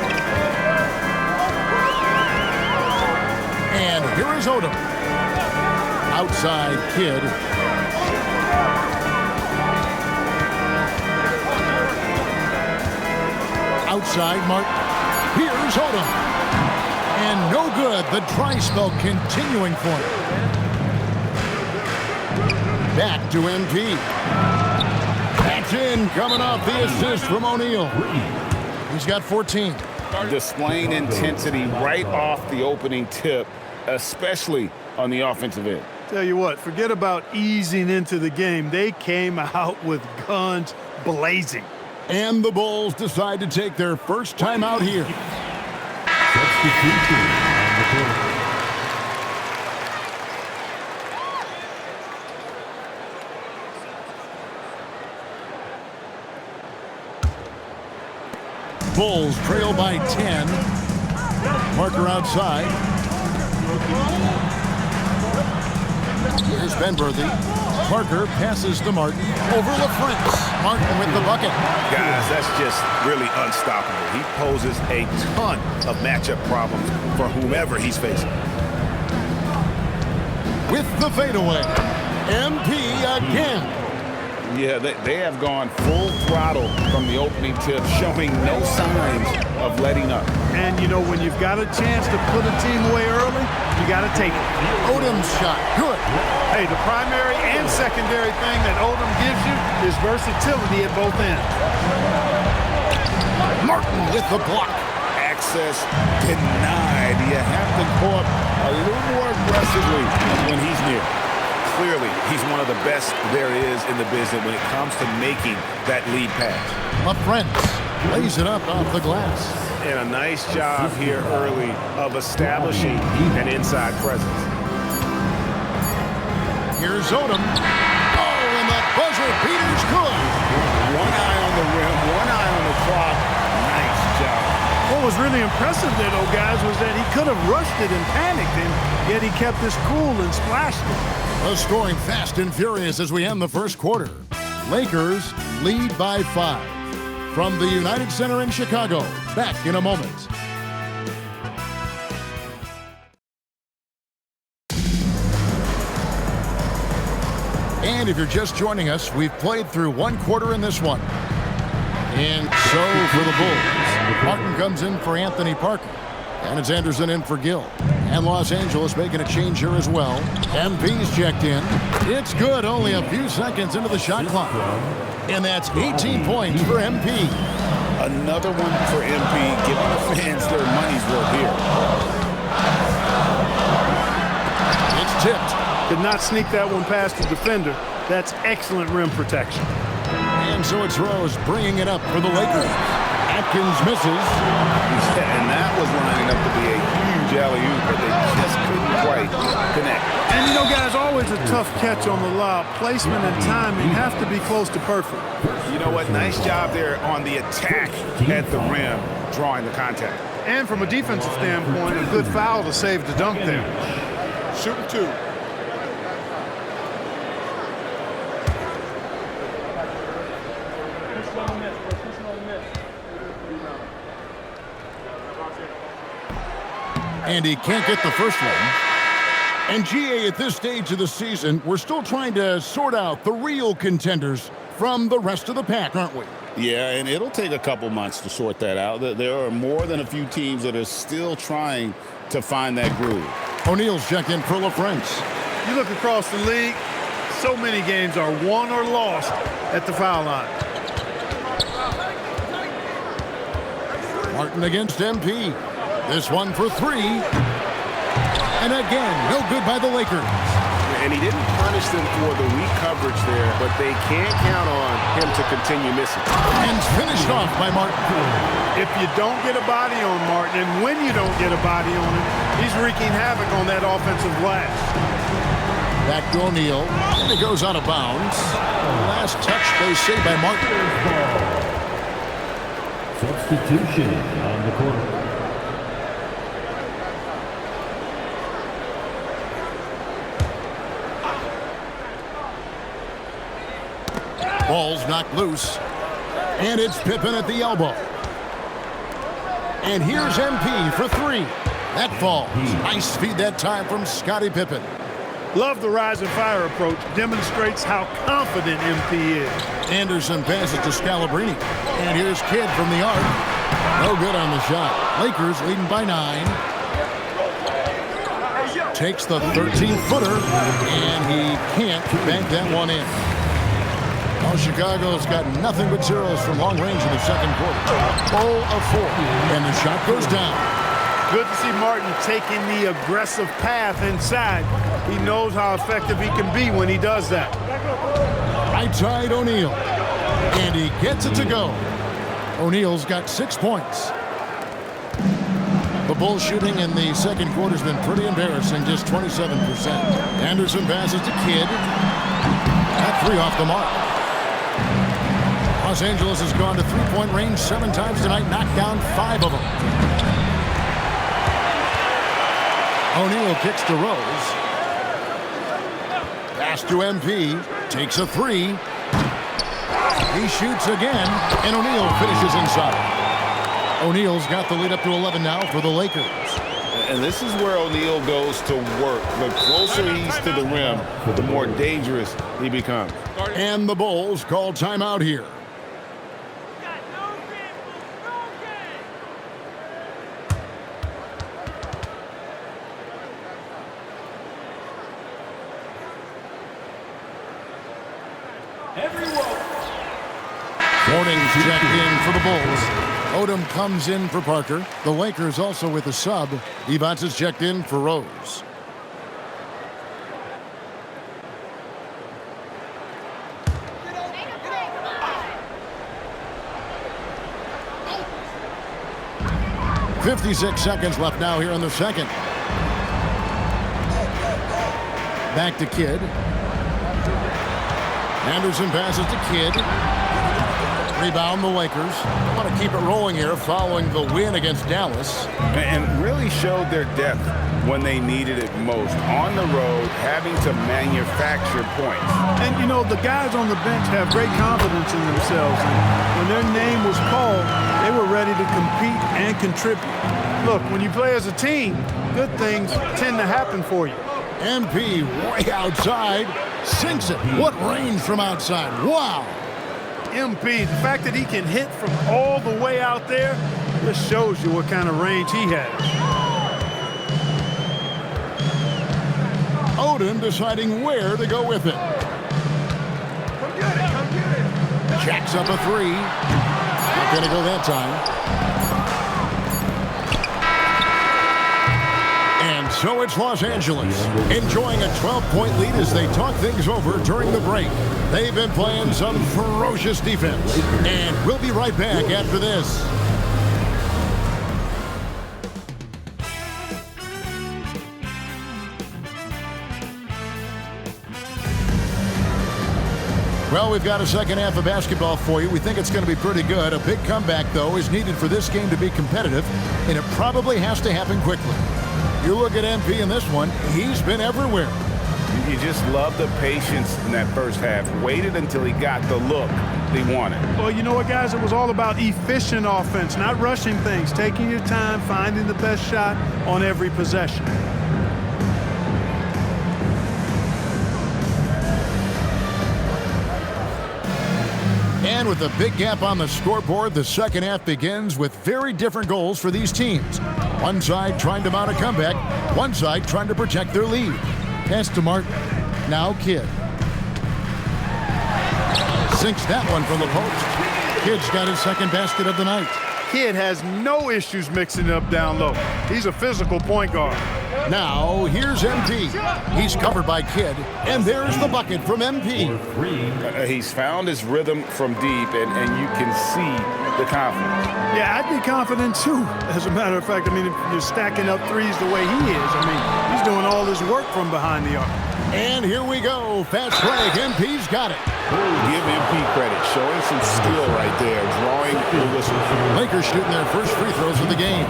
And here is Odom. Outside Kidd. Outside Martin. Here's Odom. And no good. The dry spell continuing for him. Back to MP. That's in, coming off the assist from O'Neal. He's got 14. Displaying intensity right off the opening tip, especially on the offensive end. Tell you what, forget about easing into the game. They came out with guns blazing. And the Bulls decide to take their first time out here. Bulls trail by 10. Parker outside. Here's Benworthy. Parker passes to Martin. Over LaFrentz. Martin with the bucket. Guys, that's just really unstoppable. He poses a ton of matchup problems for whomever he's facing. With the fadeaway. MP again. Yeah, they have gone full throttle from the opening tip, showing no signs of letting up. And, you know, when you've got a chance to put a team away early, you got to take it. Odom's shot. Good. Hey, the primary and secondary thing that Odom gives you is versatility at both ends. Martin with the block. Access denied. You have to go up a little more aggressively when he's near. Clearly, he's one of the best there is in the business when it comes to making that lead pass. LaFrentz lays it up off the glass. And a nice job here early of establishing an inside presence. Here's Odom. Oh, and the buzzer beater's good. One eye on the rim, one eye on the clock. Nice job. What was really impressive there, though, guys, was that he could have rushed it and panicked, and yet he kept his cool and splashed it. The scoring fast and furious as we end the first quarter. Lakers lead by 5. From the United Center in Chicago, back in a moment. And if you're just joining us, we've played through one quarter in this one. And so for the Bulls, Martin comes in for Anthony Parker. And it's Anderson in for Gill. And Los Angeles making a change here as well. MP's checked in. It's good, only a few seconds into the shot clock. And that's 18 points for MP. Another one for MP, giving the fans their money's worth here. It's tipped. Did not sneak that one past the defender. That's excellent rim protection. And so it's Rose bringing it up for the Lakers. Atkins misses. And that was lining up to be a huge alley-oop, but they just couldn't quite connect. And, you know, guys, always a tough catch on the lob. Placement and timing have to be close to perfect. You know what? Nice job there on the attack at the rim, drawing the contact. And from a defensive standpoint, a good foul to save the dunk there. Shooting 2. And he can't get the first one. And GA, at this stage of the season, we're still trying to sort out the real contenders from the rest of the pack, aren't we? Yeah, and it'll take a couple months to sort that out. There are more than a few teams that are still trying to find that groove. O'Neal's checked in for LaFrentz. You look across the league, so many games are won or lost at the foul line. Martin against MP. This one for 3. And again, no good by the Lakers. And he didn't punish them for the weak coverage there, but they can't count on him to continue missing. And finished off by Martin. If you don't get a body on Martin, and when you don't get a body on him, he's wreaking havoc on that offensive glass. Back to O'Neal. And it goes out of bounds. Last touch, they say, by Martin. Substitution on the court. Ball's knocked loose. And it's Pippen at the elbow. And here's MP for 3. That falls. Nice feed that time from Scottie Pippen. Love the rise and fire approach. Demonstrates how confident MP is. Anderson passes to Scalabrine. And here's Kidd from the arc. No good on the shot. Lakers leading by 9. Takes the 13-footer. And he can't bank that one in. Well, Chicago's got nothing but zeros from long range in the second quarter. 0 of 4. And the shot goes down. Good to see Martin taking the aggressive path inside. He knows how effective he can be when he does that. Right side O'Neal. And he gets it to go. O'Neal's got 6 points. The Bulls shooting in the second quarter has been pretty embarrassing, just 27%. Anderson passes to Kidd. That 3 off the mark. Los Angeles has gone to three-point range 7 times tonight, knocked down 5 of them. O'Neal kicks to Rose. Pass to MP. Takes a 3. He shoots again, and O'Neal finishes inside. O'Neal's got the lead up to 11 now for the Lakers. And this is where O'Neal goes to work. The closer he's to the rim, the more dangerous he becomes. And the Bulls call timeout here. Warnings checked in for the Bulls. Odom comes in for Parker. The Lakers also with a sub. Evans is checked in for Rose. .56 seconds left now here in the second. Back to Kidd. Anderson passes to Kidd. Rebound the Lakers. They want to keep it rolling here following the win against Dallas. And really showed their depth when they needed it most. On the road, having to manufacture points. And, you know, the guys on the bench have great confidence in themselves. And when their name was called, they were ready to compete and contribute. Look, when you play as a team, good things tend to happen for you. MP way outside. Sinks it. What range from outside. Wow. MP, the fact that he can hit from all the way out there just shows you what kind of range he has. Odom deciding where to go with it. Come get it, come get it. Jacks up a 3. Not going to go that time. And so it's Los Angeles enjoying a 12-point lead as they talk things over during the break. They've been playing some ferocious defense. And we'll be right back after this. Well, we've got a second half of basketball for you. We think it's going to be pretty good. A big comeback, though, is needed for this game to be competitive, and it probably has to happen quickly. You look at MP in this one, he's been everywhere. You just love the patience in that first half. Waited until he got the look he wanted. Well, you know what, guys? It was all about efficient offense, not rushing things, taking your time, finding the best shot on every possession. And with a big gap on the scoreboard, the second half begins with very different goals for these teams. One side trying to mount a comeback, one side trying to protect their lead. Pass to Martin. Now Kidd. Sinks that one from the post. Kidd's got his second basket of the night. Kidd has no issues mixing it up down low. He's a physical point guard. Now, here's MP. He's covered by Kidd, and there's the bucket from MP. He's found his rhythm from deep, and you can see the confidence. Yeah, I'd be confident, too. As a matter of fact, I mean, if you're stacking up threes the way he is, I mean, he's doing all his work from behind the arc. And here we go. Fast break. MP's got it. Give MP credit. Showing some skill right there. Drawing the whistle. Lakers shooting their first free throws of the game.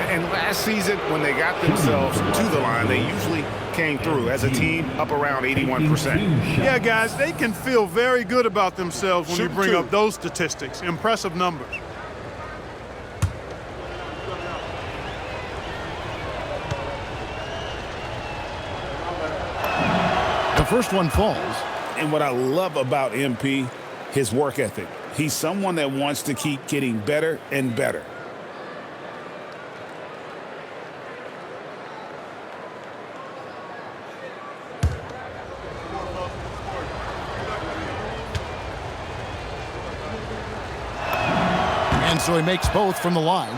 And last season, when they got themselves to the line, they usually came through as a team up around 81%. Yeah, guys, they can feel very good about themselves when you bring up those statistics. Impressive numbers. The first one falls. And what I love about MP, his work ethic. He's someone that wants to keep getting better and better. And so he makes both from the line.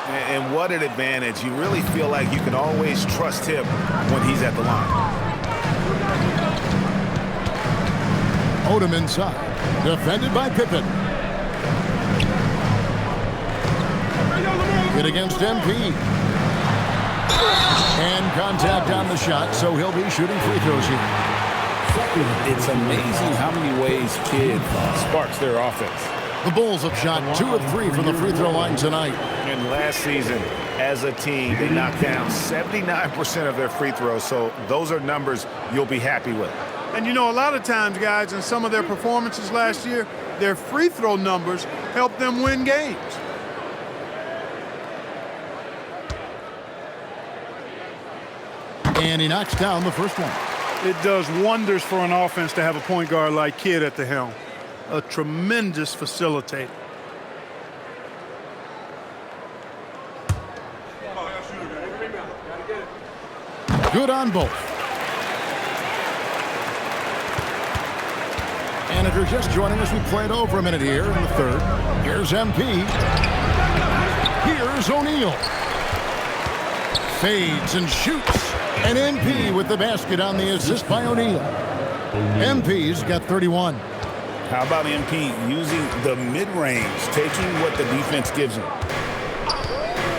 And what an advantage. You really feel like you can always trust him when he's at the line. Odom inside. Defended by Pippen. Hit against MP. And contact on the shot, so he'll be shooting free throws here. It's amazing how many ways Kidd sparks their offense. The Bulls have shot 2 of 3 from the free throw line tonight. And last season, as a team, they knocked down 79% of their free throws, so those are numbers you'll be happy with. And you know, a lot of times, guys, in some of their performances last year, their free throw numbers helped them win games. And he knocks down the first one. It does wonders for an offense to have a point guard like Kidd at the helm. A tremendous facilitator. Good on both. And if you're just joining us, we played over a minute here in the third. Here's MP. Here's O'Neal. Fades and shoots. And MP with the basket on the assist by O'Neal. MP's got 31. How about MP using the mid-range, taking what the defense gives him?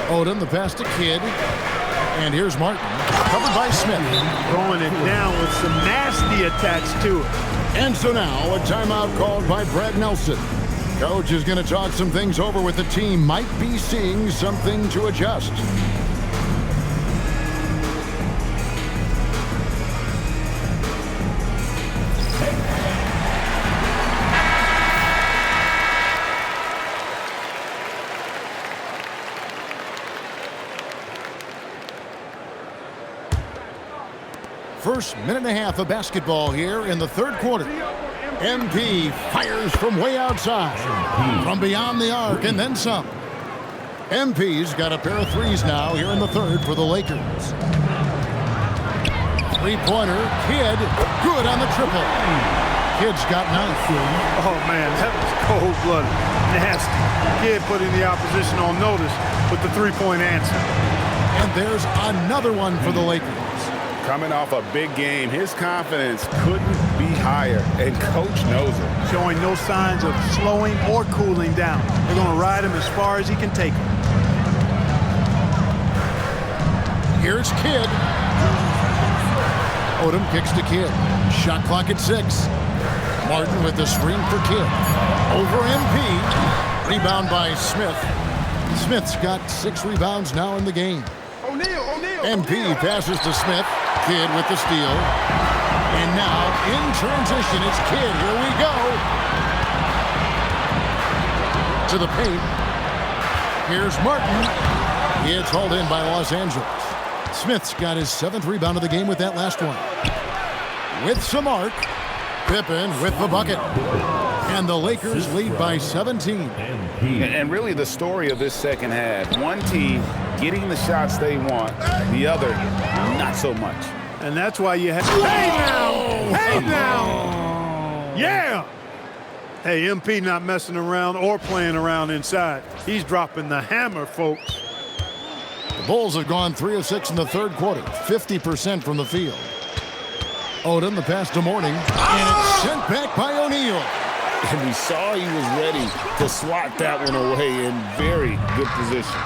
Odom, the pass to Kidd. And here's Martin, covered by Smith. Throwing it down with some nasty attached to it. And so now a timeout called by Brad Nelson. Coach is going to talk some things over with the team. Might be seeing something to adjust. First minute and a half of basketball here in the third quarter. MP fires from way outside, from beyond the arc, and then some. MP's got a pair of threes now here in the third for the Lakers. Three-pointer, Kidd, good on the triple. Kidd's got 9. Oh, man, that was cold-blooded. Nasty. Kidd putting the opposition on notice with the three-point answer. And there's another one for the Lakers. Coming off a big game, his confidence couldn't be higher, and Coach knows it. Showing no signs of slowing or cooling down. They're going to ride him as far as he can take him. Here's Kidd. Odom kicks to Kidd. Shot clock at 6. Martin with the screen for Kidd. Over MP. Rebound by Smith. Smith's got 6 rebounds now in the game. MP passes to Smith. Kidd with the steal. And now in transition, it's Kidd. Here we go. To the paint. Here's Martin. It's hauled in by Los Angeles. Smith's got his 7th rebound of the game with that last one. With some arc. Pippen with the bucket. And the Lakers lead by 17. And really the story of this second half, one team getting the shots they want, the other not so much. And that's why you have... Hey now! Hey now! Yeah! Hey, MP not messing around or playing around inside. He's dropping the hammer, folks. The Bulls have gone 3 of 6 in the third quarter, 50% from the field. Odom, the pass to Mourning, and it's sent back by O'Neal. And we saw he was ready to swat that one away in very good position.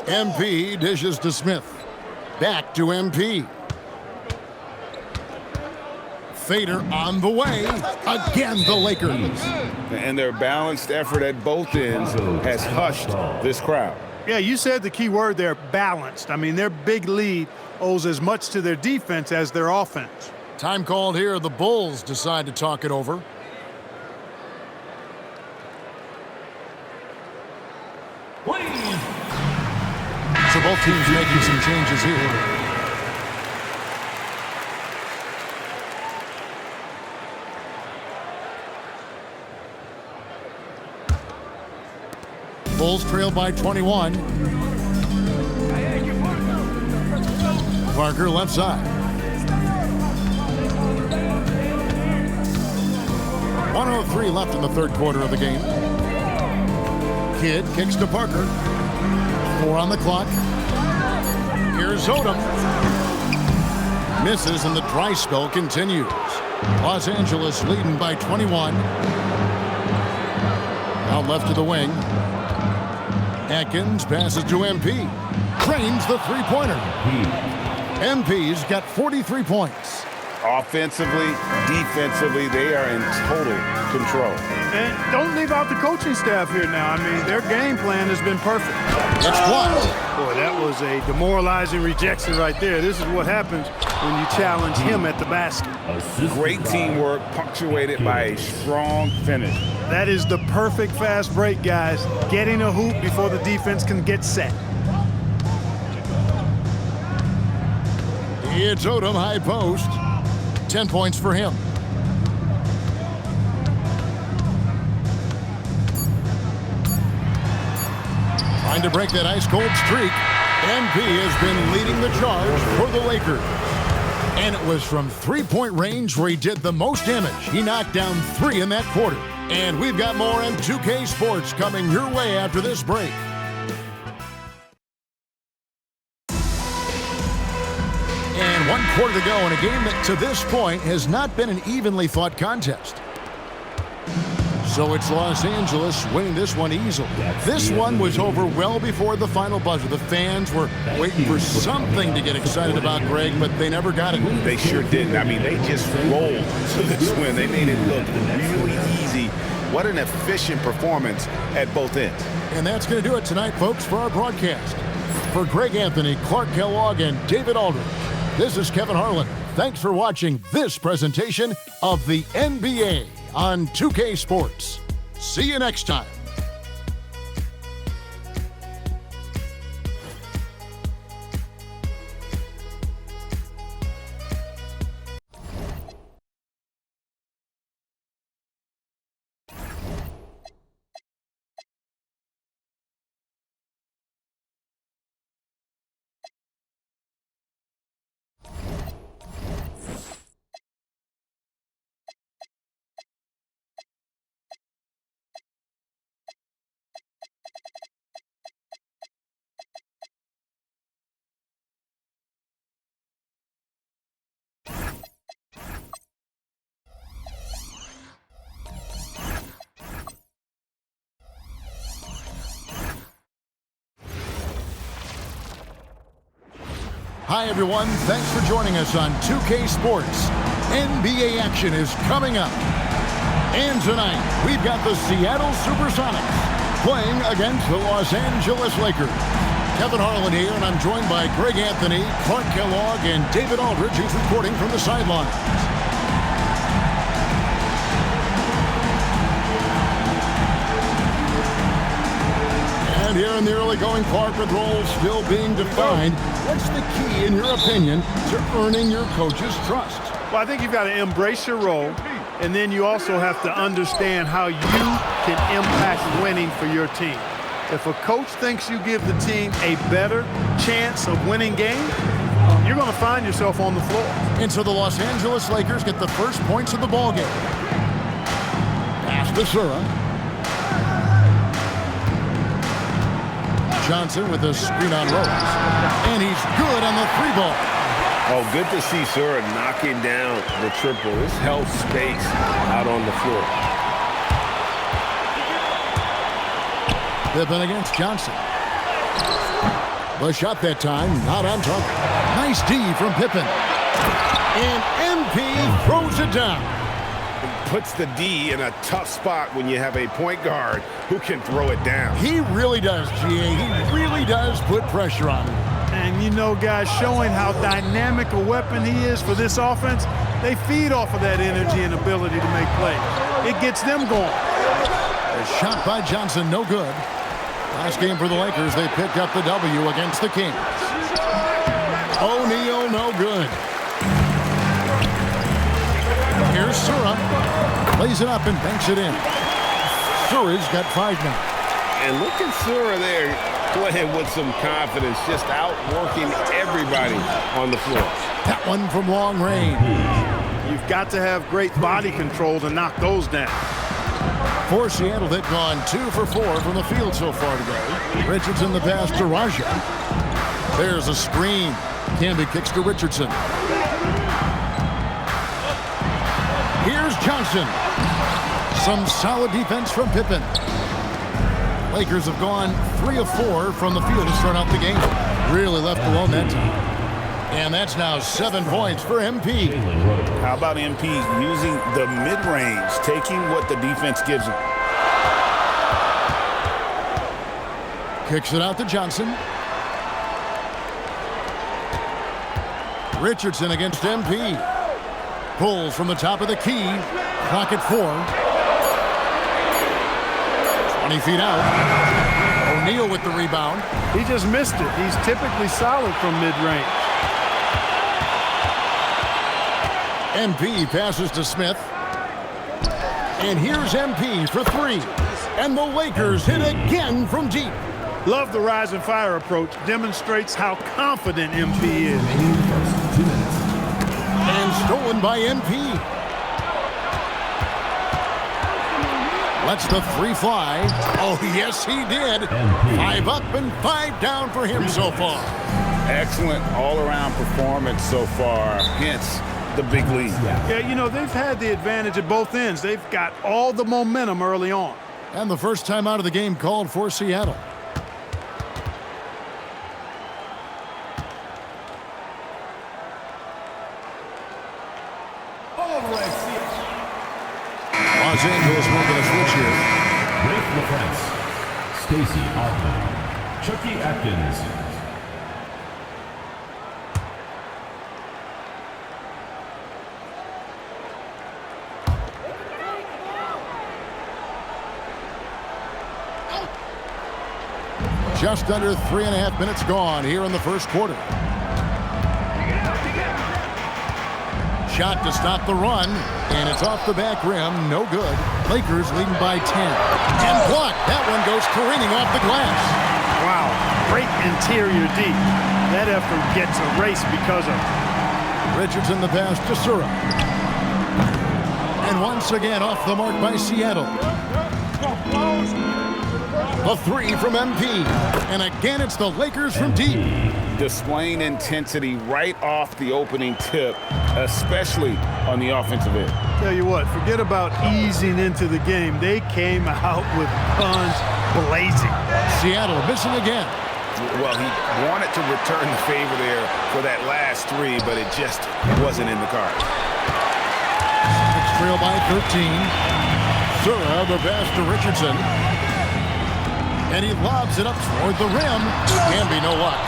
MP dishes to Smith. Back to MP. Fader on the way. Again, the Lakers. And their balanced effort at both ends has hushed this crowd. Yeah, you said the key word there, balanced. I mean, their big lead owes as much to their defense as their offense. Time called here. The Bulls decide to talk it over. So both teams making some changes here. Bulls trail by 21. Parker left side. 1:03 left in the third quarter of the game. Kidd kicks to Parker. 4 on the clock. Here's Odom. Misses and the dry spell continues. Los Angeles leading by 21. Out left to the wing. Atkins passes to MP. Drains the three-pointer. MP's got 43 points. Offensively, defensively, they are in total control. And don't leave out the coaching staff here now. I mean, their game plan has been perfect. It's blocked. Boy, that was a demoralizing rejection right there. This is what happens when you challenge him at the basket. Great teamwork, punctuated by a strong finish. That is the perfect fast break, guys. Getting a hoop before the defense can get set. It's Odom, high post. 10 points for him. Trying to break that ice-cold streak. MP has been leading the charge for the Lakers. And it was from three-point range where he did the most damage. He knocked down 3 in that quarter. And we've got more on 2K Sports coming your way after this break. And 1 quarter to go in a game that to this point has not been an evenly fought contest. So it's Los Angeles winning this one easily. This one was over well before the final buzzer. The fans were waiting for something to get excited about, Greg, but they never got it. They sure didn't. I mean, they just rolled to this win. They made it look really easy. What an efficient performance at both ends. And that's going to do it tonight, folks, for our broadcast. For Greg Anthony, Clark Kellogg, and David Aldridge, this is Kevin Harlan. Thanks for watching this presentation of the NBA on 2K Sports. See you next time. Hi, everyone. Thanks for joining us on 2K Sports. NBA action is coming up. And tonight, we've got the Seattle Supersonics playing against the Los Angeles Lakers. Kevin Harlan here, and I'm joined by Greg Anthony, Clark Kellogg, and David Aldridge, who's reporting from the sidelines. And here in the early going part with roles still being defined, what's the key, in your opinion, to earning your coach's trust? Well, I think you've got to embrace your role, and then you also have to understand how you can impact winning for your team. If a coach thinks you give the team a better chance of winning games, you're going to find yourself on the floor. And so the Los Angeles Lakers get the first points of the ball game. Pass to Sura. Johnson with a screen on Rose. And he's good on the 3-ball. Oh, good to see Sura knocking down the triple. This helps space out on the floor. Pippen against Johnson. The shot that time, not on target. Nice D from Pippen. And MP throws it down. Puts the D in a tough spot when you have a point guard who can throw it down. He really does, GA. He really does put pressure on him. And you know, guys, showing how dynamic a weapon he is for this offense, they feed off of that energy and ability to make plays. It gets them going. A shot by Johnson, no good. Last game for the Lakers, they picked up the W against the Kings. O'Neal, no good. Here's Sura. Plays it up and banks it in. Sura's got 5 now. And look at Sura there playing with some confidence, just outworking everybody on the floor. That one from long range. You've got to have great body control to knock those down. For Seattle, they've gone 2 for 4 from the field so far today. Richardson the pass to Raja. There's a screen. Camby kicks to Richardson. Here's Johnson. Some solid defense from Pippen. Lakers have gone 3 of 4 from the field to start out the game. Really left alone that time. And that's now 7 points for MP. How about MP using the mid-range, taking what the defense gives him? Kicks it out to Johnson. Richardson against MP. Pulls from the top of the key. Clock at 4. 20 feet out. O'Neal with the rebound. He just missed it. He's typically solid from mid-range. MP passes to Smith. And here's MP for 3. And the Lakers hit again from deep. Love the rise and fire approach. Demonstrates how confident MP is. And stolen by MP. Lets the 3 fly. Oh, yes, he did. 5 up and 5 down for him so far. Excellent all-around performance so far, hence the big lead. Yeah, you know, they've had the advantage at both ends. They've got all the momentum early on. And the first time out of the game called for Seattle. Los Angeles making a switch here. Rafe LaFrance, Stacey Augmon, Chucky Atkins. Just under 3.5 minutes gone here in the first quarter. Shot to stop the run, and it's off the back rim. No good. Lakers leading by 10. And blocked. That one goes careening off the glass. Wow, great interior D. That effort gets erased because of Richardson the pass to Sura. And once again off the mark by Seattle. A 3 from MP. And again, it's the Lakers from deep. Displaying intensity right off the opening tip, especially on the offensive end. Tell you what, forget about easing into the game. They came out with guns blazing. Seattle missing again. Well, he wanted to return the favor there for that last 3, but it just wasn't in the cards. Next trail by 13. Sura the pass to Richardson. And he lobs it up toward the rim. Can be no luck.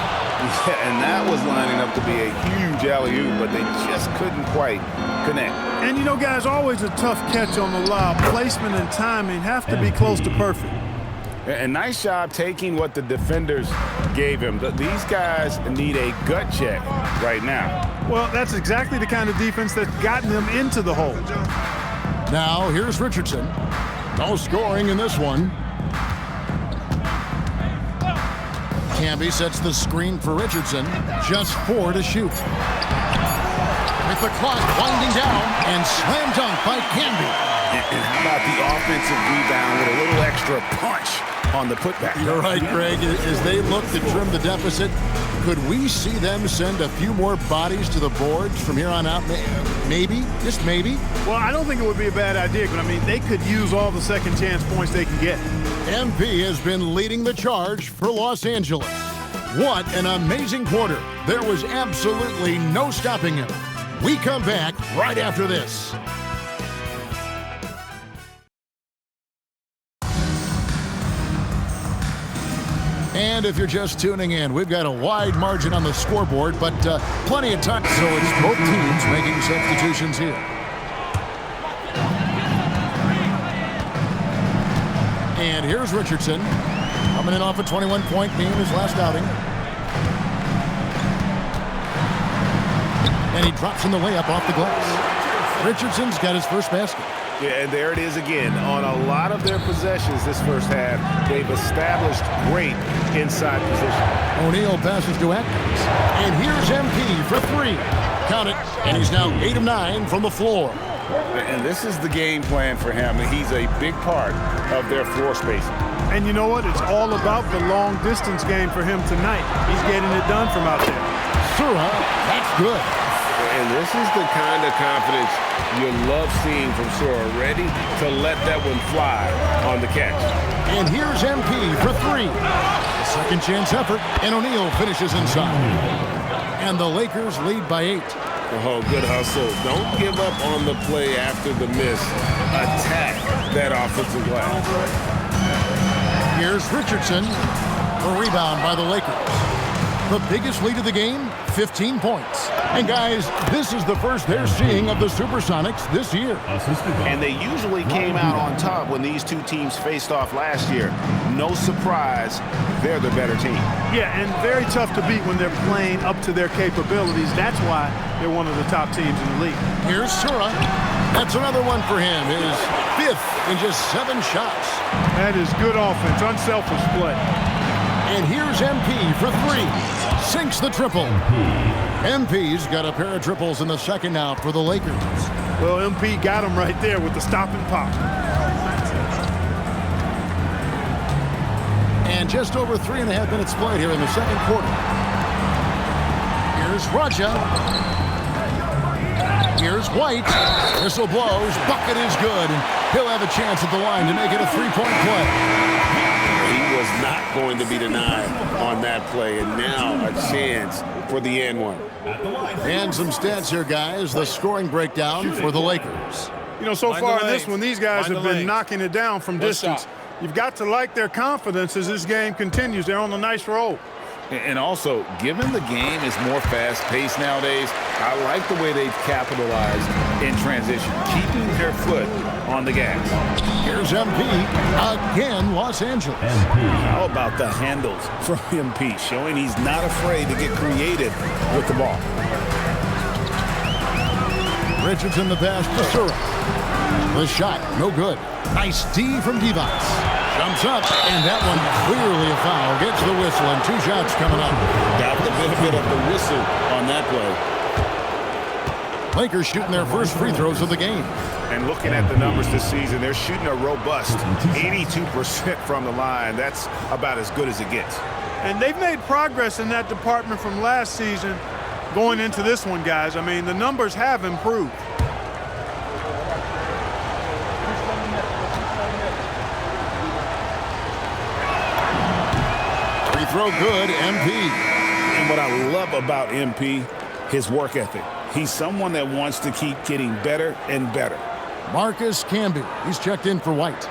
Yeah, and that was lining up to be a huge alley-oop, but they just couldn't quite connect. And you know, guys, always a tough catch on the lob. Placement and timing have to be close to perfect. And nice job taking what the defenders gave him. These guys need a gut check right now. Well, that's exactly the kind of defense that's gotten them into the hole. Now, here's Richardson. No scoring in this one. Camby sets the screen for Richardson. Just 4 to shoot. With the clock winding down, and slam dunk by Camby. And how about the offensive rebound with a little extra punch on the putback? You're right, Greg. As they look to trim the deficit, could we see them send a few more bodies to the boards from here on out? Maybe, just maybe. Well, I don't think it would be a bad idea, but I mean, they could use all the second chance points they can get. MP has been leading the charge for Los Angeles. What an amazing quarter. There was absolutely no stopping him. We come back right after this. And if you're just tuning in, we've got a wide margin on the scoreboard, but plenty of time. So it's both teams making substitutions here. And here's Richardson, coming in off a 21-point game in his last outing. And he drops in the layup off the glass. Richardson's got his first basket. Yeah, and there it is again. On a lot of their possessions this first half, they've established great inside position. O'Neal passes to Atkins. And here's MP for 3. Count it. And he's now 8 of 9 from the floor. And this is the game plan for him. He's a big part of their floor spacing. And you know what? It's all about the long distance game for him tonight. He's getting it done from out there. Sura, that's good. And this is the kind of confidence you love seeing from Sura, ready to let that one fly on the catch. And here's MP for 3. A second chance effort, and O'Neal finishes inside. And the Lakers lead by 8. Oh, good hustle. Don't give up on the play after the miss. Attack that offensive glass. Here's Richardson. A rebound by the Lakers. The biggest lead of the game, 15 points. And guys, this is the first they're seeing of the Supersonics this year. And they usually came out on top when these two teams faced off last year. No surprise, they're the better team. Yeah, and very tough to beat when they're playing up to their capabilities. That's why they're one of the top teams in the league. Here's Sura. That's another one for him. His 5th in just 7 shots. That is good offense, unselfish play. And here's MP for 3. Sinks the triple. MP's got a pair of triples in the second now for the Lakers. Well, MP got him right there with the stop and pop. And just over 3.5 minutes played here in the second quarter. Here's Raja. Here's White. Whistle blows. Bucket is good. And he'll have a chance at the line to make it a 3-point play. He was not going to be denied on that play, and now a chance for the and one. And some stats here, guys. The scoring breakdown for the Lakers. You know, so far in this one, these guys have been knocking it down from distance. You've got to like their confidence as this game continues. They're on a nice roll. And also, given the game is more fast-paced nowadays, I like the way they've capitalized in transition, keeping their foot on the gas. Here's MP. Again, Los Angeles. How about the handles from MP, showing he's not afraid to get creative with the ball. Richardson the pass to Sura. The shot, no good. Nice D from Devos. Jumps up, and that one clearly a foul. Gets the whistle, and 2 shots coming up. Got the benefit of the whistle on that play. Lakers shooting their first free throws of the game. And looking at the numbers this season, they're shooting a robust 82% from the line. That's about as good as it gets. And they've made progress in that department from last season going into this one, guys. I mean, the numbers have improved. Free throw good, MP. And what I love about MP, his work ethic. He's someone that wants to keep getting better and better. Marcus Camby. He's checked in for White.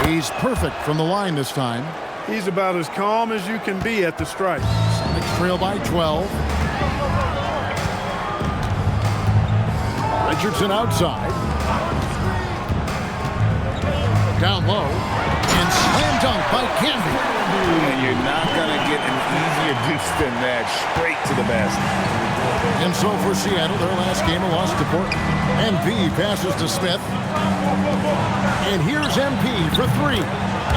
He's perfect from the line this time. He's about as calm as you can be at the stripe. Sonics trail by 12. Richardson outside. Down low. And slam dunk by Camby. And you're not going to get an easier deuce than that. Straight to the basket. And so for Seattle, their last game, a loss to Portland. MP passes to Smith. And here's MP for 3.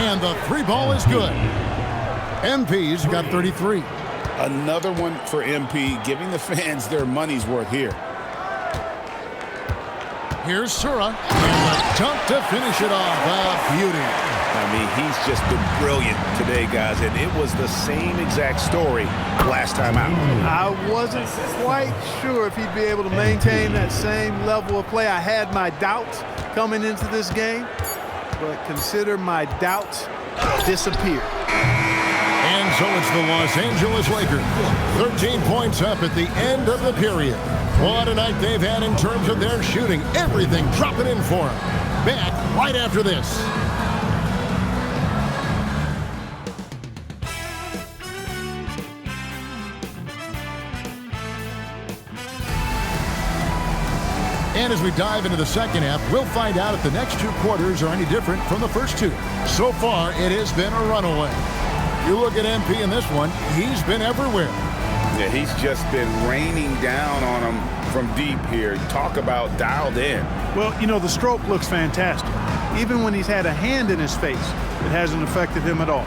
And the 3 ball is good. MP's got 33. Another one for MP, giving the fans their money's worth here. Here's Sura. And the dunk to finish it off. A beauty. I mean, he's just been brilliant today, guys, and it was the same exact story last time out. I wasn't quite sure if he'd be able to maintain that same level of play. I had my doubts coming into this game, but consider my doubts disappear. And so it's the Los Angeles Lakers. 13 points up at the end of the period. What a night they've had in terms of their shooting. Everything dropping in for them. Back right after this. And as we dive into the second half, we'll find out if the next 2 quarters are any different from the first 2. So far, it has been a runaway. You look at MP in this one, he's been everywhere. Yeah, he's just been raining down on him from deep here. Talk about dialed in. Well, you know, the stroke looks fantastic. Even when he's had a hand in his face, it hasn't affected him at all.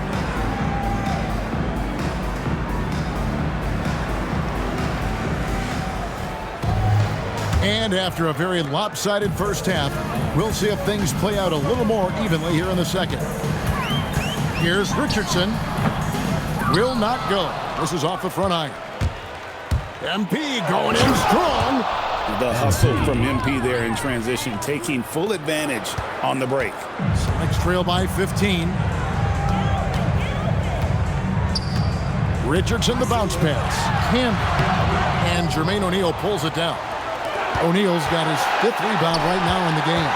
And after a very lopsided first half, we'll see if things play out a little more evenly here in the second. Here's Richardson. Will not go. This is off the front iron. MP going in strong. The hustle from MP there in transition, taking full advantage on the break. Sonics trail by 15. Richardson the bounce pass. Campbell. And Jermaine O'Neal pulls it down. O'Neal's got his 5th rebound right now in the game.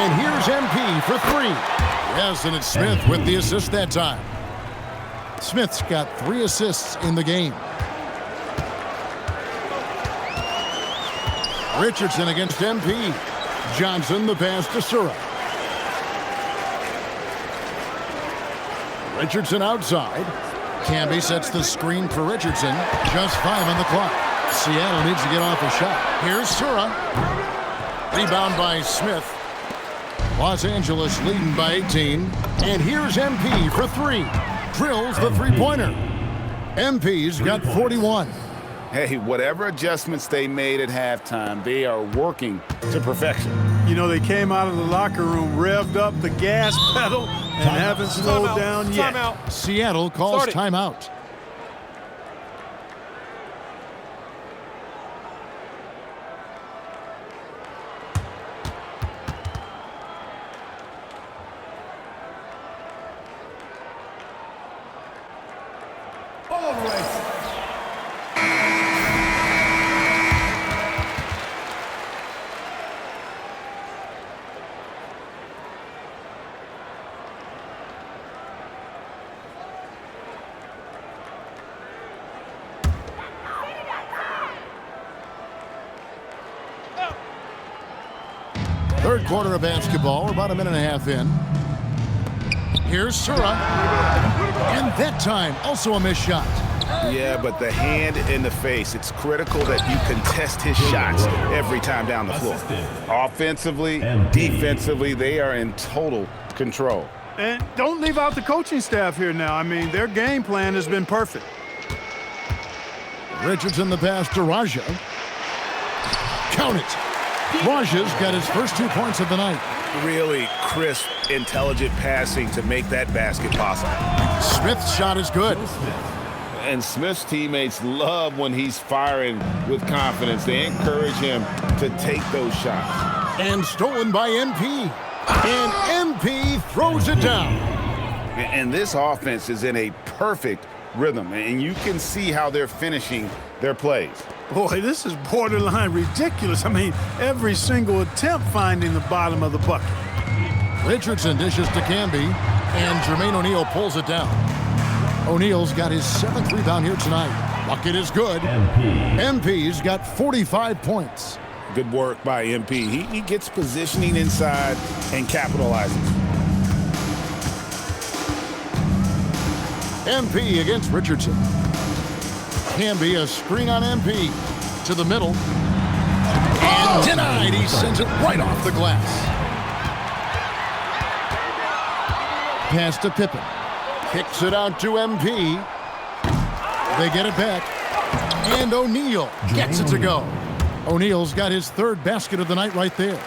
And here's MP for 3. Yes, and it's Smith with the assist that time. Smith's got 3 assists in the game. Richardson against MP. Johnson the pass to Sura. Richardson outside. Camby sets the screen for Richardson. Just 5 on the clock. Seattle needs to get off a shot. Here's Sura. Rebound by Smith. Los Angeles leading by 18. And here's MP for 3. Drills the three-pointer. MP's got 41. Hey, whatever adjustments they made at halftime, they are working to perfection. You know, they came out of the locker room, revved up the gas pedal, and haven't slowed down yet. Seattle calls timeout. Third quarter of basketball. We're about a minute and a half in. Here's Sura. And that time, also a missed shot. Yeah, but the hand in the face, it's critical that you contest his shots every time down the floor. Offensively, defensively, they are in total control. And don't leave out the coaching staff here now. I mean, their game plan has been perfect. Richardson the pass to Raja. Count it. Raja's got his first 2 points of the night. Really crisp, intelligent passing to make that basket possible. Smith's shot is good. And Smith's teammates love when he's firing with confidence. They encourage him to take those shots. And stolen by MP. And MP throws it down. And this offense is in a perfect rhythm, and you can see how they're finishing their plays. Boy, this is borderline ridiculous. I mean, every single attempt finding the bottom of the bucket. Richardson dishes to Camby, and Jermaine O'Neal pulls it down. O'Neal's got his 7th rebound here tonight. Bucket is good. MP's got 45 points. Good work by MP. He gets positioning inside and capitalizes. MP against Richardson. Camby, a screen on MP. To the middle. And denied. He sends it right off the glass. Pass to Pippen. Kicks it out to MP. They get it back. And O'Neal gets it to go. O'Neal's got his 3rd basket of the night right there.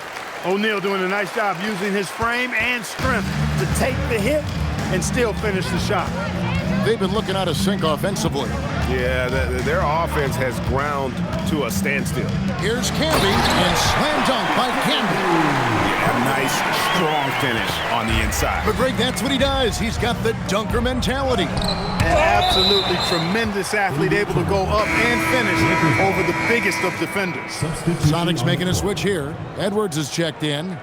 O'Neal doing a nice job using his frame and strength to take the hit and still finish the shot. They've been looking out of sync offensively. Yeah, their offense has ground to a standstill. Here's Camby, and slam dunk by Camby. A nice, strong finish on the inside. But Greg, that's what he does. He's got the dunker mentality. An absolutely tremendous athlete, able to go up and finish over the biggest of defenders. Sonics making a switch here. Edwards is checked in.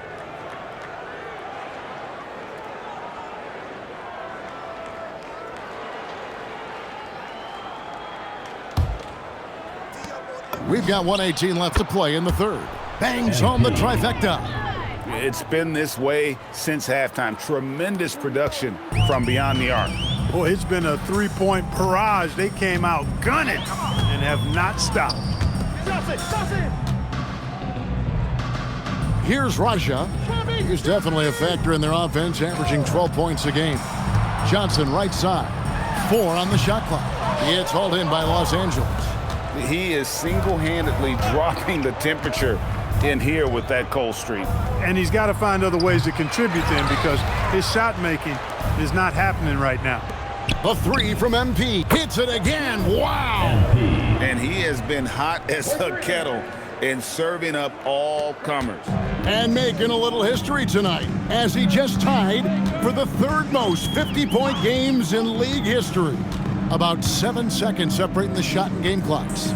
We've got 1:18 left to play in the 3rd. Bangs home the trifecta. It's been this way since halftime. Tremendous production from beyond the arc. Boy, it's been a 3-point barrage. They came out gunning and have not stopped. Here's Raja. He's definitely a factor in their offense, averaging 12 points a game. Johnson right side. 4 on the shot clock. It's hauled in by Los Angeles. He is single-handedly dropping the temperature in here with that cold streak. And he's got to find other ways to contribute to him because his shot making is not happening right now. The 3 from MP. Hits it again. Wow. and he has been hot as a kettle in serving up all comers. And making a little history tonight, as he just tied for the third most 50-point games in league history. About 7 seconds separating the shot and game clocks.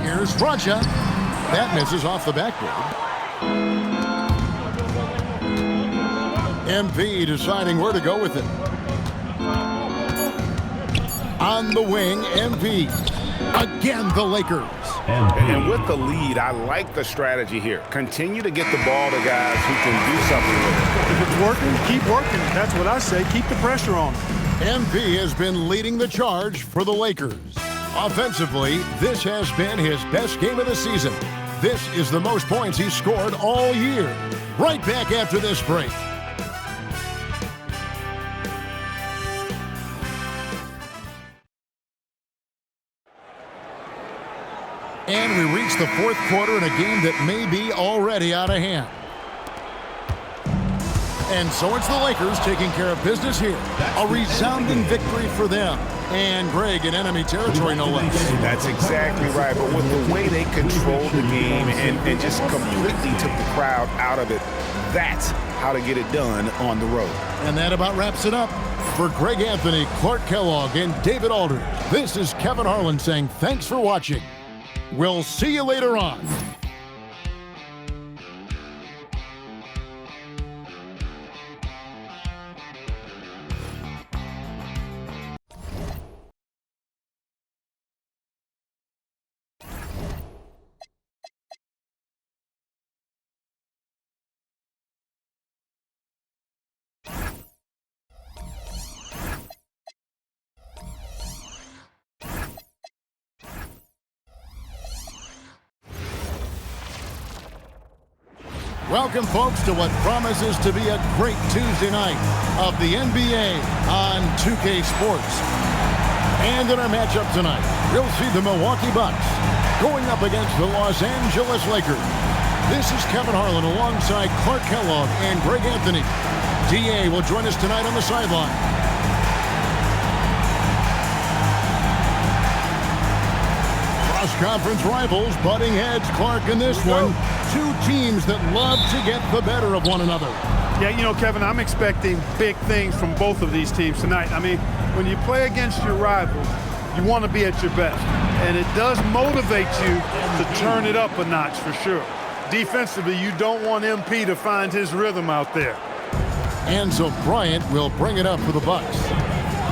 Here's Francia. That misses off the backboard. MP deciding where to go with it. On the wing, MP. Again, the Lakers. And with the lead, I like the strategy here. Continue to get the ball to guys who can do something with it. If it's working, keep working. That's what I say. Keep the pressure on. MP has been leading the charge for the Lakers. Offensively, this has been his best game of the season. This is the most points he's scored all year. Right back after this break. And we reach the fourth quarter in a game that may be already out of hand. And so it's the Lakers taking care of business here. A resounding victory for them. And Greg in enemy territory, no less. That's exactly right. But with the way they controlled the game and just completely took the crowd out of it, that's how to get it done on the road. And that about wraps it up. For Greg Anthony, Clark Kellogg, and David Aldridge, this is Kevin Harlan saying thanks for watching. We'll see you later on. Welcome, folks, to what promises to be a great Tuesday night of the NBA on 2K Sports. And in our matchup tonight, we'll see the Milwaukee Bucks going up against the Los Angeles Lakers. This is Kevin Harlan alongside Clark Kellogg and Greg Anthony. DA will join us tonight on the sideline. Cross-conference rivals butting heads, Clark, in this one. Two teams that love to get the better of one another. Yeah, you know, Kevin, I'm expecting big things from both of these teams tonight. I mean, when you play against your rivals, you want to be at your best. And it does motivate you to turn it up a notch for sure. Defensively, you don't want MP to find his rhythm out there. And so Bryant will bring it up for the Bucks.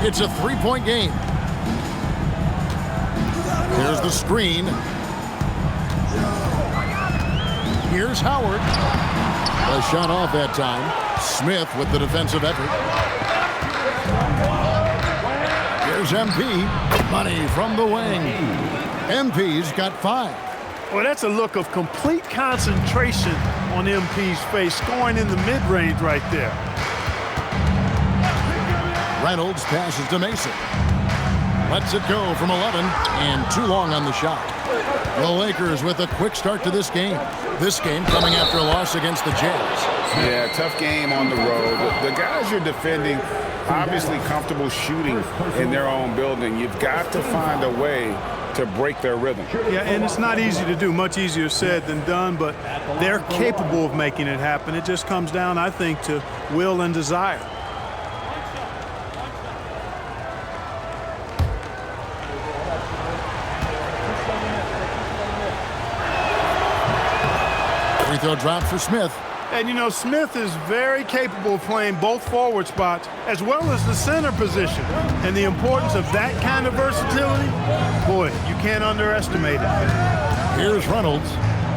It's a three-point game. Here's the screen. Here's Howard. A shot off that time. Smith with the defensive effort. Here's MP. Money from the wing. MP's got 5. Well, that's a look of complete concentration on MP's face, scoring in the mid-range right there. Reynolds passes to Mason. Lets it go from 11, and too long on the shot. The Lakers with a quick start to this game. This game coming after a loss against the Jazz. Yeah, tough game on the road. The guys you're defending, obviously comfortable shooting in their own building. You've got to find a way to break their rhythm. Yeah, and it's not easy to do. Much easier said than done, but they're capable of making it happen. It just comes down, I think, to will and desire. Free throw drop for Smith. And, you know, Smith is very capable of playing both forward spots as well as the center position. And the importance of that kind of versatility, boy, you can't underestimate it. Here's Reynolds.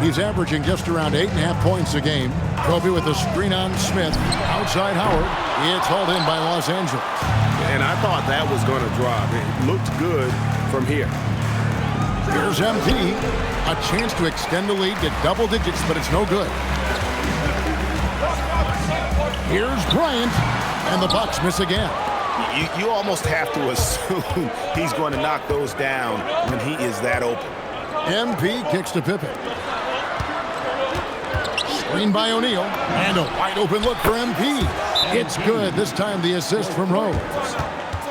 He's averaging just around 8.5 points a game. Kobe with a screen on Smith. Outside Howard. It's hauled in by Los Angeles. And I thought that was going to drop. It looked good from here. Here's MP. A chance to extend the lead to double digits, but it's no good. Here's Bryant, and the Bucks miss again. You almost have to assume he's going to knock those down when he is that open. MP kicks to Pippen. Screen by O'Neal, and a wide open look for MP. It's good. This time the assist from Rose.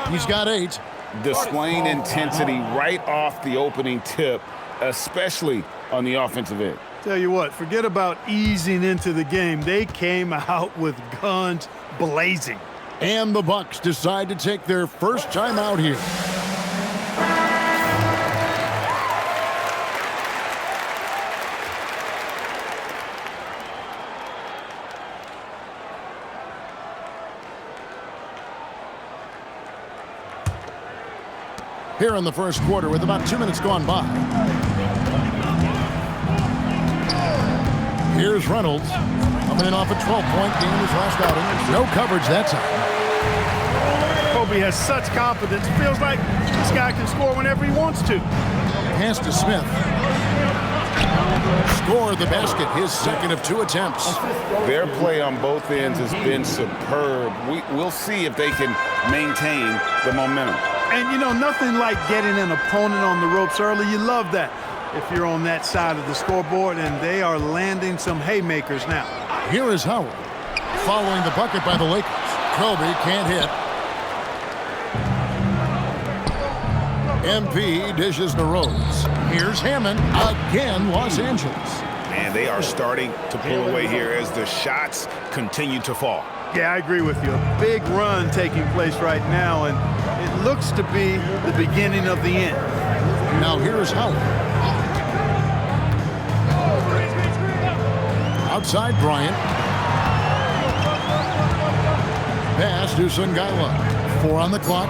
He's got 8. displaying intensity right off the opening tip, especially on the offensive end. Tell you what, forget about easing into the game. They came out with guns blazing. And the Bucs decide to take their first time out here. Here in the first quarter with about 2 minutes gone by. Here's Reynolds. Coming in off a 12-point game his last outing. No coverage that time. Kobe has such confidence. Feels like this guy can score whenever he wants to. Pass to Smith. Scored the basket, his second of 2 attempts. Their play on both ends has been superb. We'll see if they can maintain the momentum. And, you know, nothing like getting an opponent on the ropes early. You love that if you're on that side of the scoreboard, and they are landing some haymakers now. Here is Howard. Following the bucket by the Lakers. Kobe can't hit. MP dishes to Rose. Here's Hammond. Again, Los Angeles. And they are starting to pull away here as the shots continue to fall. Yeah, I agree with you. A big run taking place right now, and it looks to be the beginning of the end. Now here's Howard. Outside Bryant. Pass to Sungaila. 4 on the clock.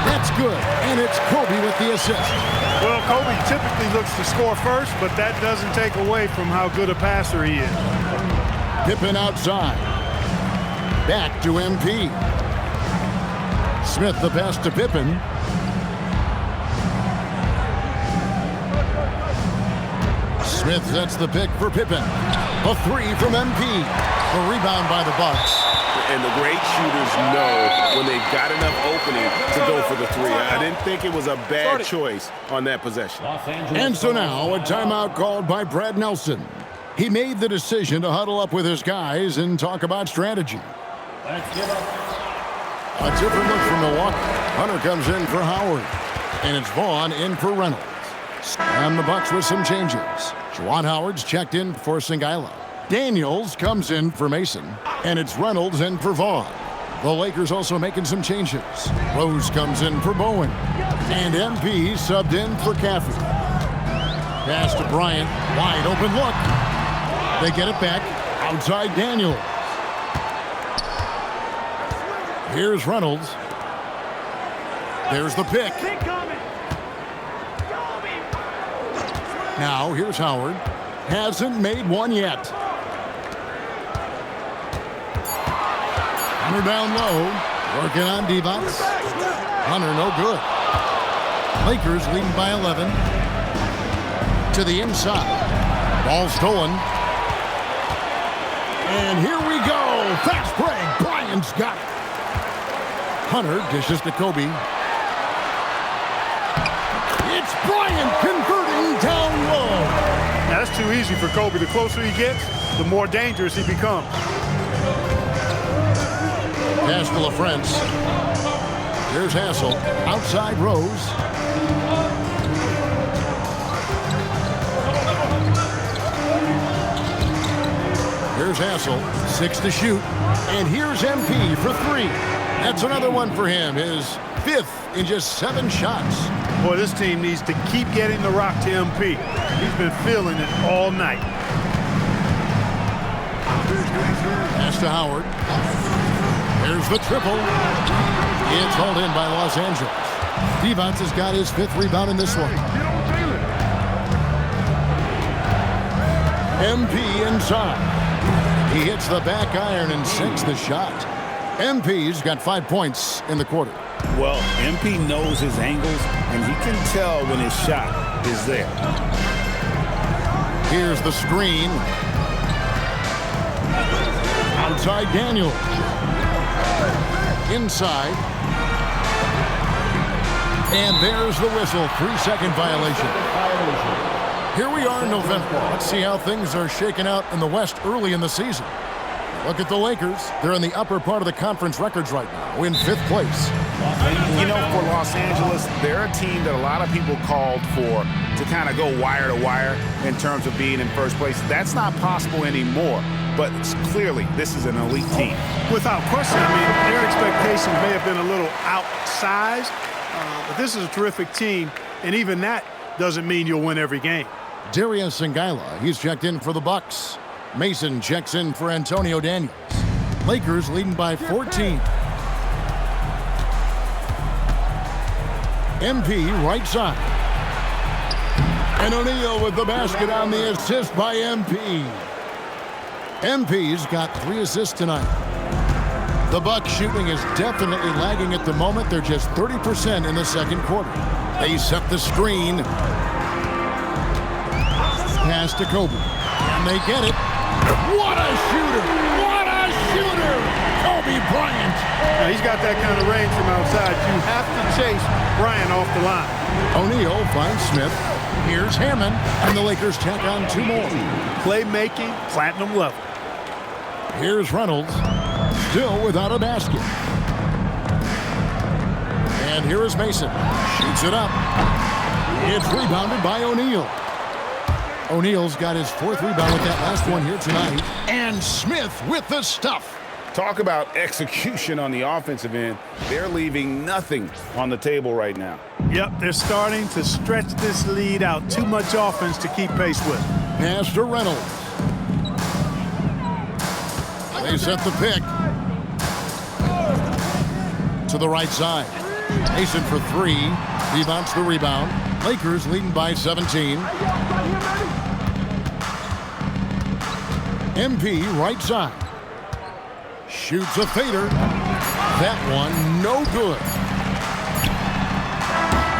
That's good, and it's Kobe with the assist. Well, Kobe typically looks to score first, but that doesn't take away from how good a passer he is. Pippen outside. Back to MP. Smith the pass to Pippen. Smith sets the pick for Pippen. A 3 from MP. The rebound by the Bucs. And the great shooters know when they've got enough opening to go for the 3. I didn't think it was a bad choice on that possession. And so now a timeout called by Brad Nelson. He made the decision to huddle up with his guys and talk about strategy. A different look from Milwaukee. Hunter comes in for Howard. And it's Vaughn in for Reynolds. And the Bucs with some changes. Juwan Howard's checked in for Sungaila. Daniels comes in for Mason. And it's Reynolds in for Vaughn. The Lakers also making some changes. Rose comes in for Bowen. And MP subbed in for Caffey. Pass to Bryant. Wide open look. They get it back. Outside Daniels. Here's Reynolds. There's the pick. Now here's Howard. Hasn't made one yet. Hunter down low. Working on Divac. Hunter no good. Lakers leading by 11. To the inside. Ball stolen. And here we go. Fast break. Bryant's got it. Hunter dishes to Kobe. It's Bryant converting down low. Now, that's too easy for Kobe. The closer he gets, the more dangerous he becomes. Pass to LaFrance. Here's Hassel. Outside Rose. Here's Hassel. 6 to shoot. And here's MP for 3. That's another one for him. His 5th in just 7 shots. Boy, this team needs to keep getting the rock to MP. He's been feeling it all night. Pass to Howard. There's the triple. It's hauled in by Los Angeles. Divac has got his 5th rebound in this one. MP inside. He hits the back iron and sinks the shot. MP's got 5 points in the quarter. Well, MP knows his angles, and he can tell when his shot is there. Here's the screen. Outside Daniel. Inside. And there's the whistle. 3-second violation. Here we are in November. Let's see how things are shaking out in the West early in the season. Look at the Lakers. They're in the upper part of the conference records right now, in 5th place. You know, for Los Angeles, they're a team that a lot of people called for to kind of go wire to wire in terms of being in first place. That's not possible anymore, but clearly this is an elite team. Without question, I mean, their expectations may have been a little outsized, but this is a terrific team, and even that doesn't mean you'll win every game. Darius Singila, he's checked in for the Bucks. Mason checks in for Antonio Daniels. Lakers leading by 14. MP right side. And O'Neal with the basket on the assist by MP. MP's got 3 assists tonight. The Bucks shooting is definitely lagging at the moment. They're just 30% in the second quarter. They set the screen. Pass to Kobe. And they get it. What a shooter! What a shooter! Kobe Bryant. Now, he's got that kind of range from outside. You have to chase Bryant off the line. O'Neal finds Smith. Here's Hammond. And the Lakers tack on 2 more. Playmaking, platinum level. Here's Reynolds. Still without a basket. And here is Mason. Shoots it up. It's rebounded by O'Neal. O'Neal's got his 4th rebound with that last one here tonight. And Smith with the stuff. Talk about execution on the offensive end. They're leaving nothing on the table right now. Yep, they're starting to stretch this lead out. Too much offense to keep pace with. Pass to Reynolds. They set the pick. To the right side. Mason for 3. Rebounds the rebound. Lakers leading by 17. MP right side. Shoots a fader. That one no good.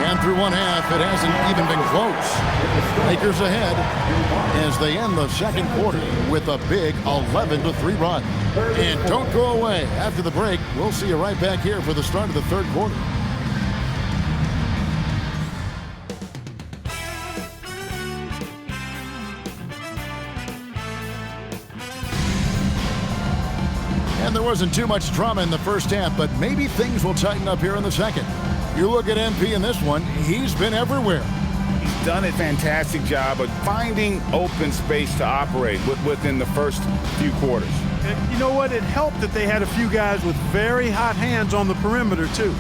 And through 1/2, it hasn't even been close. Lakers ahead as they end the second quarter with a big 11-3 run. And don't go away. After the break, we'll see you right back here for the start of the third quarter. And there wasn't too much drama in the first half, but maybe things will tighten up here in the second. You look at MP in this one, he's been everywhere. He's done a fantastic job of finding open space to operate within the first few quarters. And you know what? It helped that they had a few guys with very hot hands on the perimeter, too.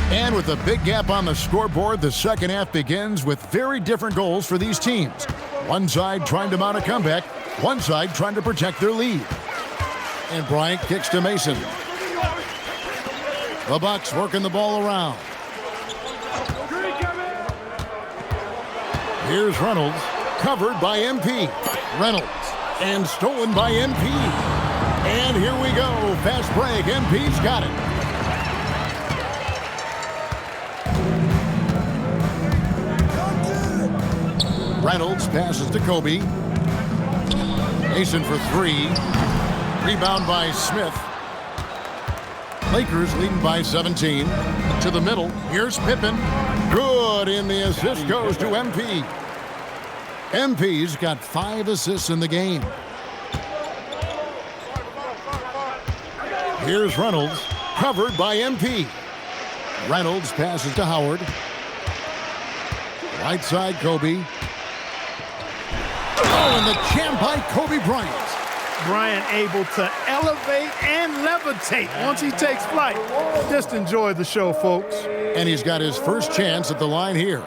And with a big gap on the scoreboard, the second half begins with very different goals for these teams. One side trying to mount a comeback, one side trying to protect their lead. And Bryant kicks to Mason. The Bucks working the ball around. Here's Reynolds, covered by MP. Reynolds, and stolen by MP. And here we go, fast break, MP's got it. Reynolds passes to Kobe. Mason for 3. Rebound by Smith. Lakers leading by 17. To the middle. Here's Pippen. Good, and the assist goes to MP. MP's got 5 assists in the game. Here's Reynolds. Covered by MP. Reynolds passes to Howard. Right side, Kobe. Oh, and the jam by Kobe Bryant. Bryant able to elevate and levitate once he takes flight. Just enjoy the show, folks. And he's got his first chance at the line here.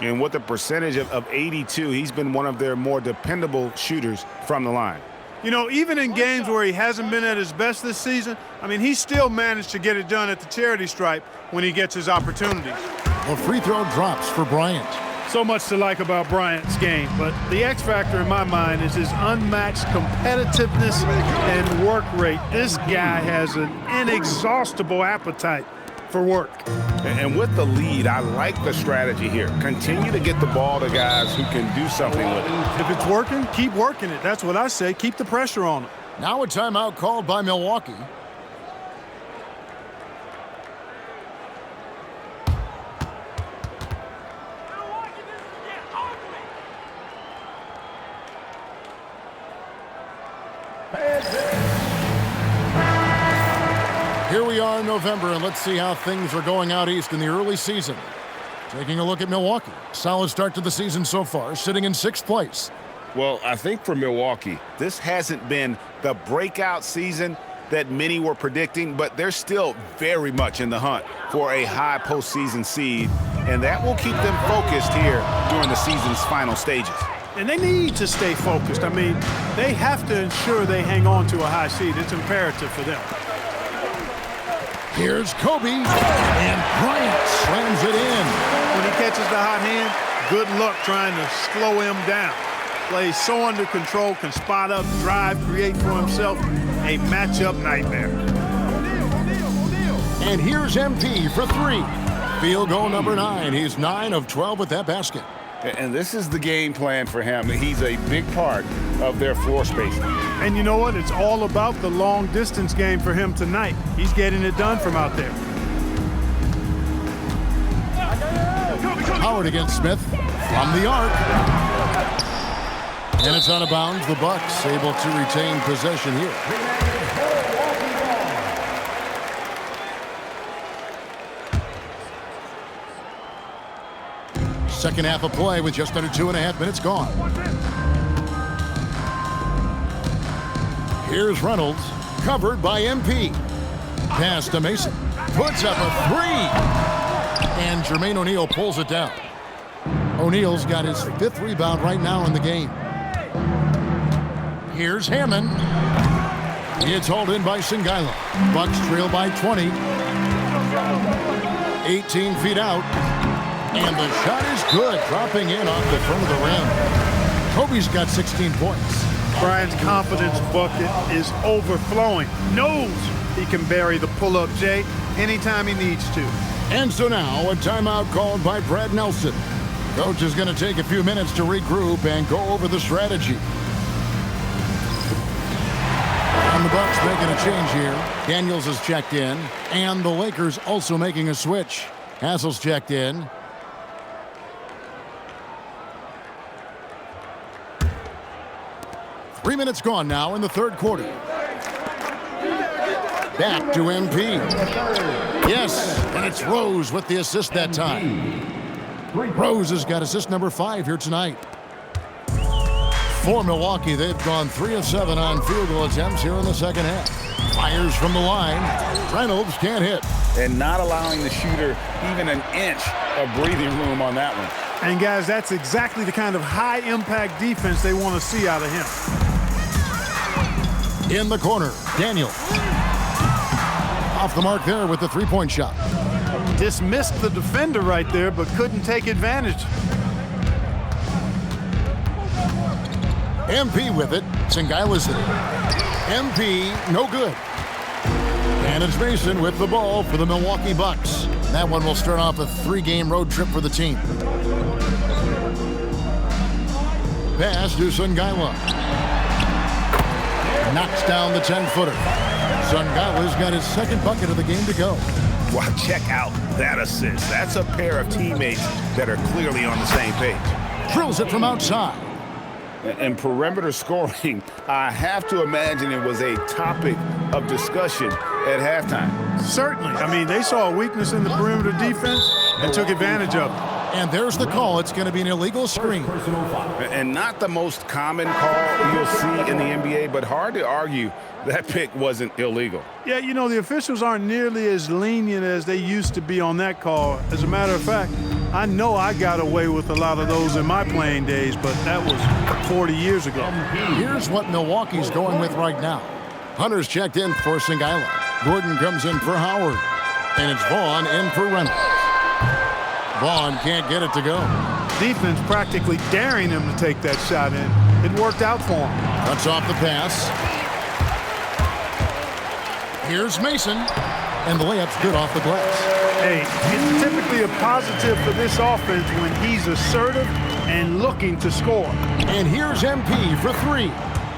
And with a percentage of 82, he's been one of their more dependable shooters from the line. You know, even in games where he hasn't been at his best this season, I mean, he still managed to get it done at the charity stripe when he gets his opportunities. A free throw drops for Bryant. So much to like about Bryant's game, but the X factor in my mind is his unmatched competitiveness and work rate. This guy has an inexhaustible appetite for work. And with the lead, I like the strategy here. Continue to get the ball to guys who can do something with it. If it's working, keep working it. That's what I say. Keep the pressure on it. Now a timeout called by Milwaukee. Here we are in November, and let's see how things are going out east in the early season. Taking a look at Milwaukee. Solid start to the season so far, sitting in 6th place. Well, I think for Milwaukee, This hasn't been the breakout season that many were predicting, but they're still very much in the hunt for a high postseason seed, and that will keep them focused here during the season's final stages. And they need to stay focused. I mean, they have to ensure they hang on to a high seed. It's imperative for them. Here's Kobe, and Bryant slams it in. When he catches the hot hand, good luck trying to slow him down. Plays so under control, can spot up, drive, create for himself. A matchup nightmare. And here's MP for 3. Field goal number 9. He's 9 of 12 with that basket. and this is the game plan for him. He's a big part of their floor spacing. And you know what? It's all about the long distance game for him tonight. He's getting it done from out there. Howard against Smith from the arc. And it's out of bounds. The Bucks able to retain possession here. Second half of play with just under 2.5 minutes gone. Here's Reynolds, covered by MP. Pass to Mason. Puts up a 3. And Jermaine O'Neal pulls it down. O'Neal's got his 5th rebound right now in the game. Here's Hammond. It's hauled in by Singaila. Bucks trail by 20. 18 feet out. And the shot is good, dropping in off the front of the rim. Kobe's got 16 points. Bryant's confidence bucket is overflowing. Knows he can bury the pull-up J anytime he needs to. And so now a timeout called by Brad Nelson. Coach is going to take a few minutes to regroup and go over the strategy. And the Bucks making a change here. Daniels is checked in, and the Lakers also making a switch. Hassel's checked in. Three minutes gone now in the third quarter. Back to MP. Yes, and it's Rose with the assist that time. Rose has got assist number 5 here tonight. For Milwaukee, they've gone 3 of 7 on field goal attempts here in the second half. Fires from the line. Reynolds can't hit. And not allowing the shooter even an inch of breathing room on that one. And guys, that's exactly the kind of high-impact defense they want to see out of him. In the corner, Daniel. Off the mark there with the three-point shot. Dismissed the defender right there, but couldn't take advantage. MP with it. Singaila's in it. MP, no good. And it's Mason with the ball for the Milwaukee Bucks. That one will start off a 3-game road trip for the team. Pass to Singaila. Knocks down the 10-footer. Singaila's got his second bucket of the game to go. Wow, check out that assist. That's a pair of teammates that are clearly on the same page. Drills it from outside. And perimeter scoring, I have to imagine it was a topic of discussion at halftime. Certainly. I mean, they saw a weakness in the perimeter defense and took advantage of it. And there's the call. It's going to be an illegal screen. And not the most common call you'll see in the NBA, but hard to argue that pick wasn't illegal. Yeah, you know, the officials aren't nearly as lenient as they used to be on that call. As a matter of fact, I know I got away with a lot of those in my playing days, but that was 40 years ago. Here's what Milwaukee's going with right now. Hunter's checked in for Singaila. Gordon comes in for Howard. And it's Vaughn in for Reynolds. Vaughn can't get it to go. Defense practically daring him to take that shot in. It worked out for him. Cuts off the pass. Here's Mason. And the layup's good off the glass. Hey, it's typically a positive for this offense when he's assertive and looking to score. And here's MP for 3.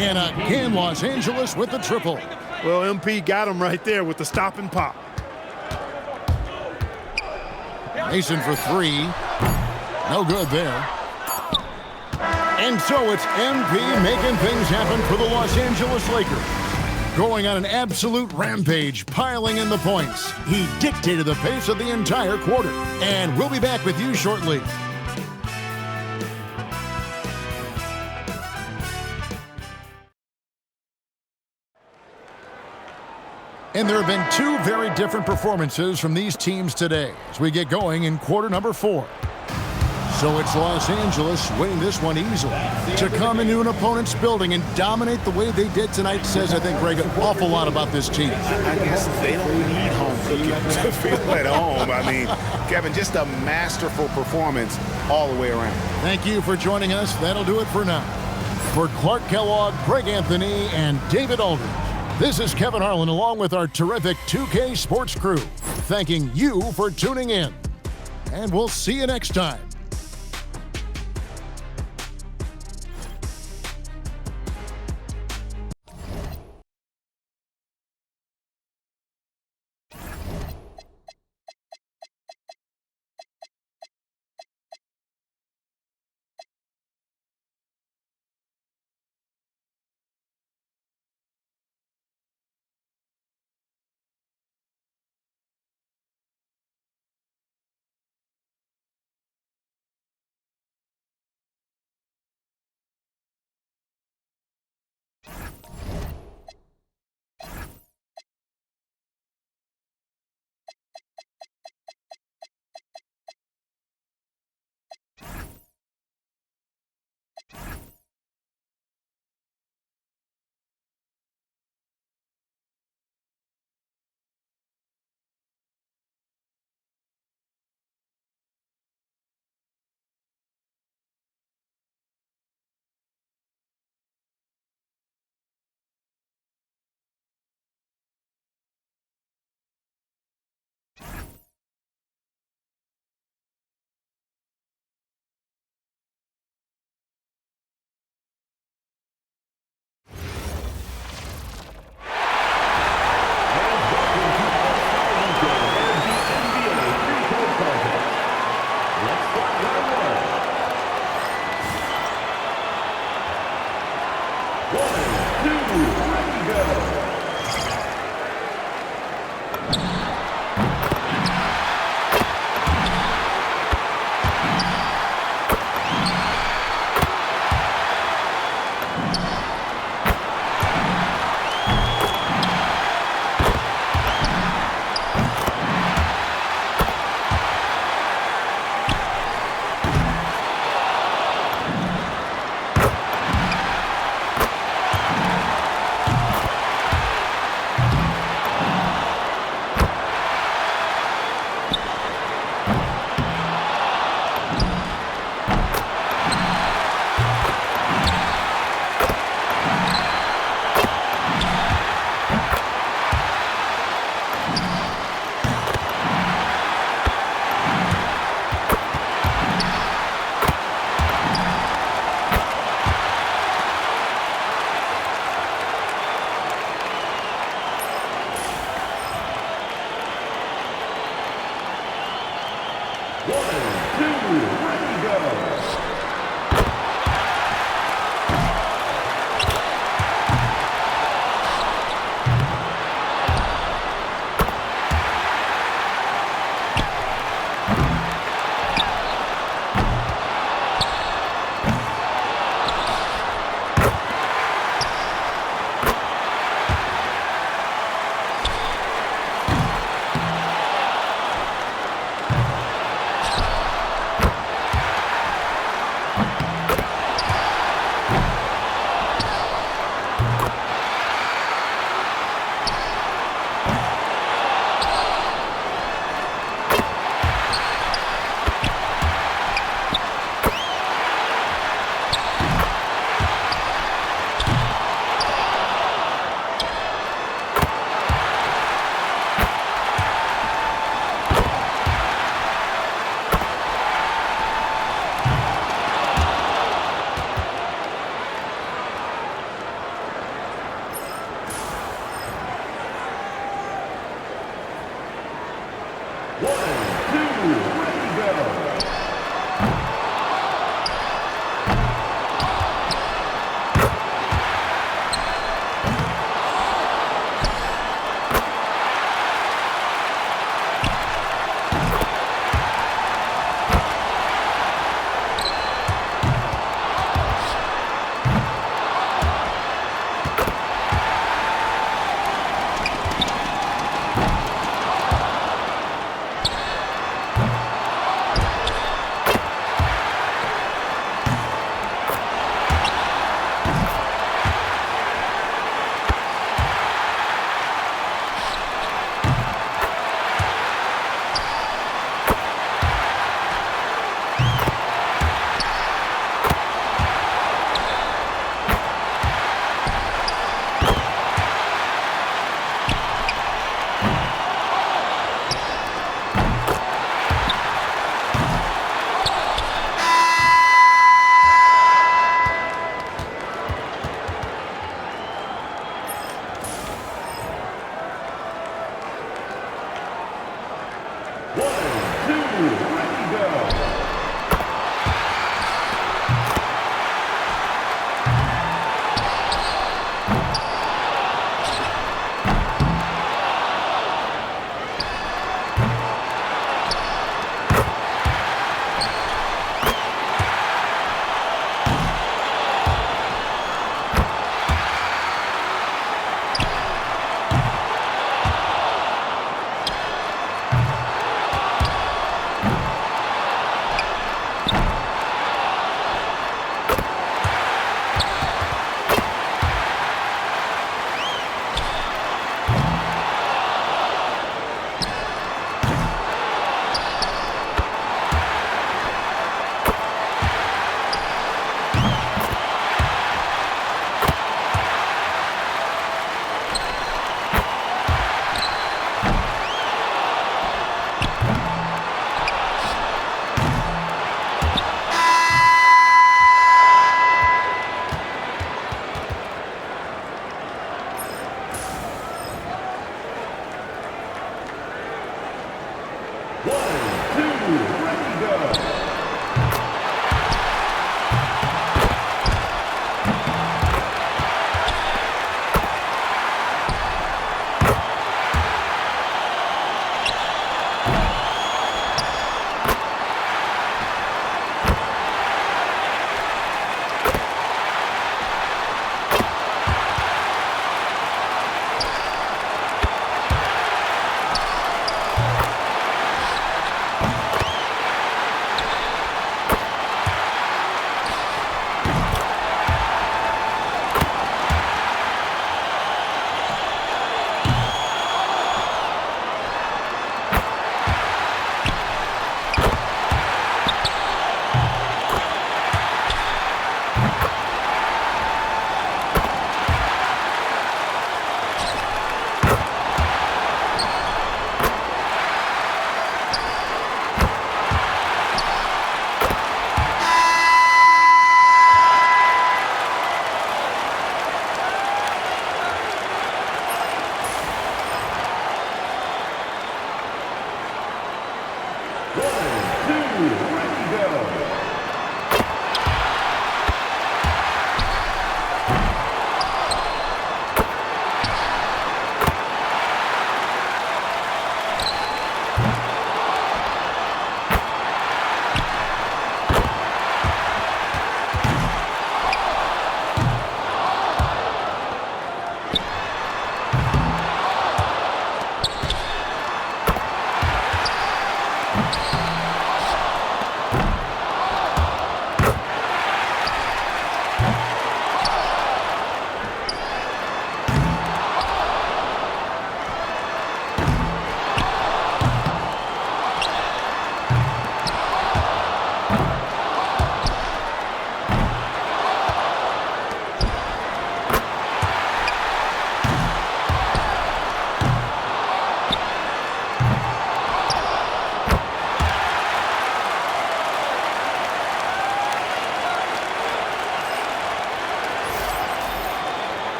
And again, Los Angeles with the triple. Well, MP got him right there with the stop and pop. Mason for 3. No good there. And And so it's MP making things happen for the Los Angeles Lakers. Going on an absolute rampage, piling in the points. He dictated the pace of the entire quarter. And we'll be back with you shortly. And there have been two very different performances from these teams today as we get going in quarter number 4. So it's Los Angeles winning this one easily. To come into an opponent's building and dominate the way they did tonight says, I think, Greg, an awful lot about this team. I guess they don't need home cooking to feel at home. I mean, Kevin, just a masterful performance all the way around. Thank you for joining us. That'll do it for now. For Clark Kellogg, Greg Anthony, and David Aldridge, this is Kevin Harlan along with our terrific 2K Sports crew, thanking you for tuning in. And we'll see you next time.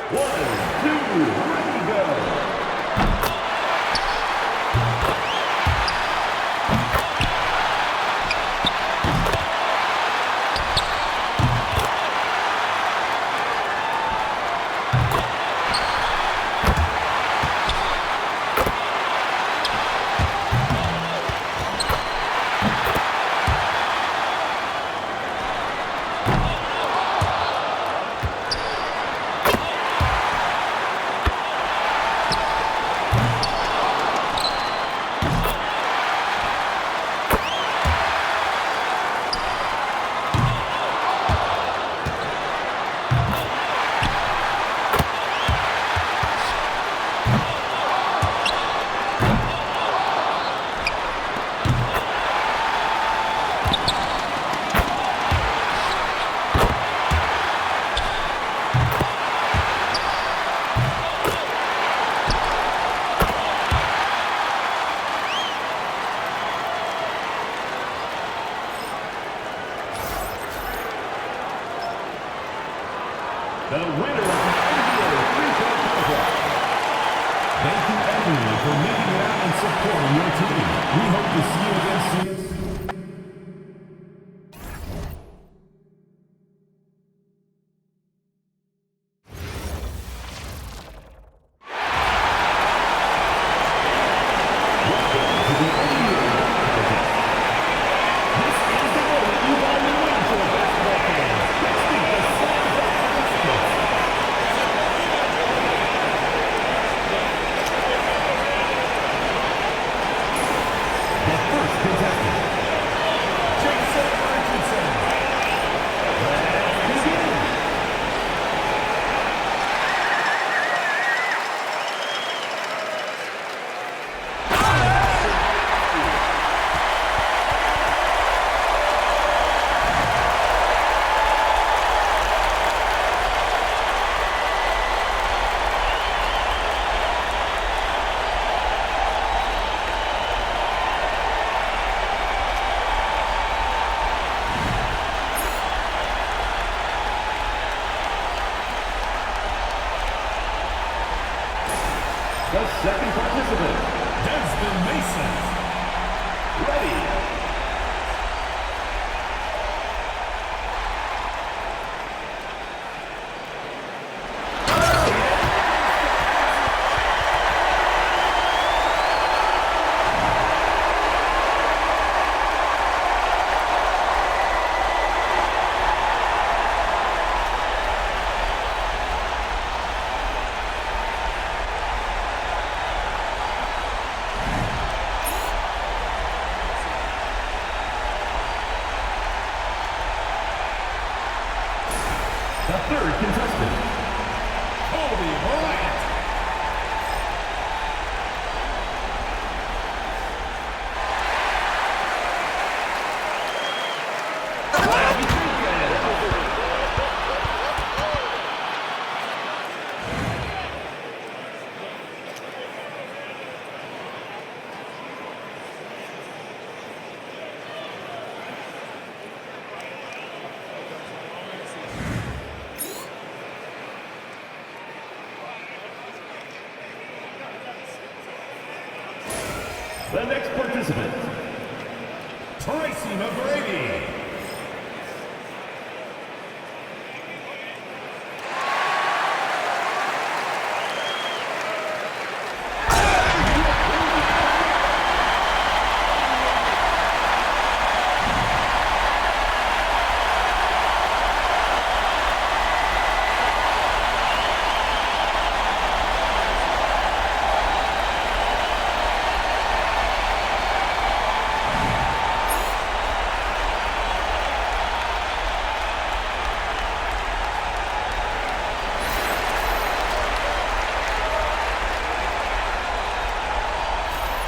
1, 2, ready, go. The winner of the NBA three-point contest. Thank you everyone for making it out and supporting your team. We hope to see you again soon. The second participant, Desmond Mason. Ready. The third contestant, Kobe Bryant. The next participant, Tracy McGrady.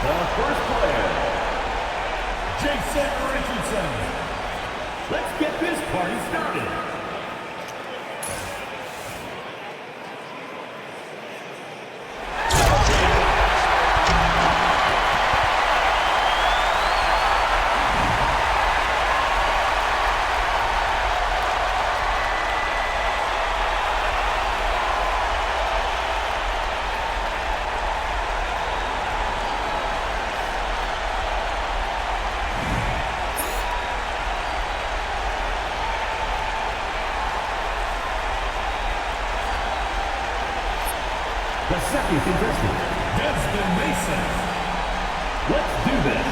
The first player, Jason Richardson. Let's get this party started. The second contestant, Desmond Mason. Let's do this.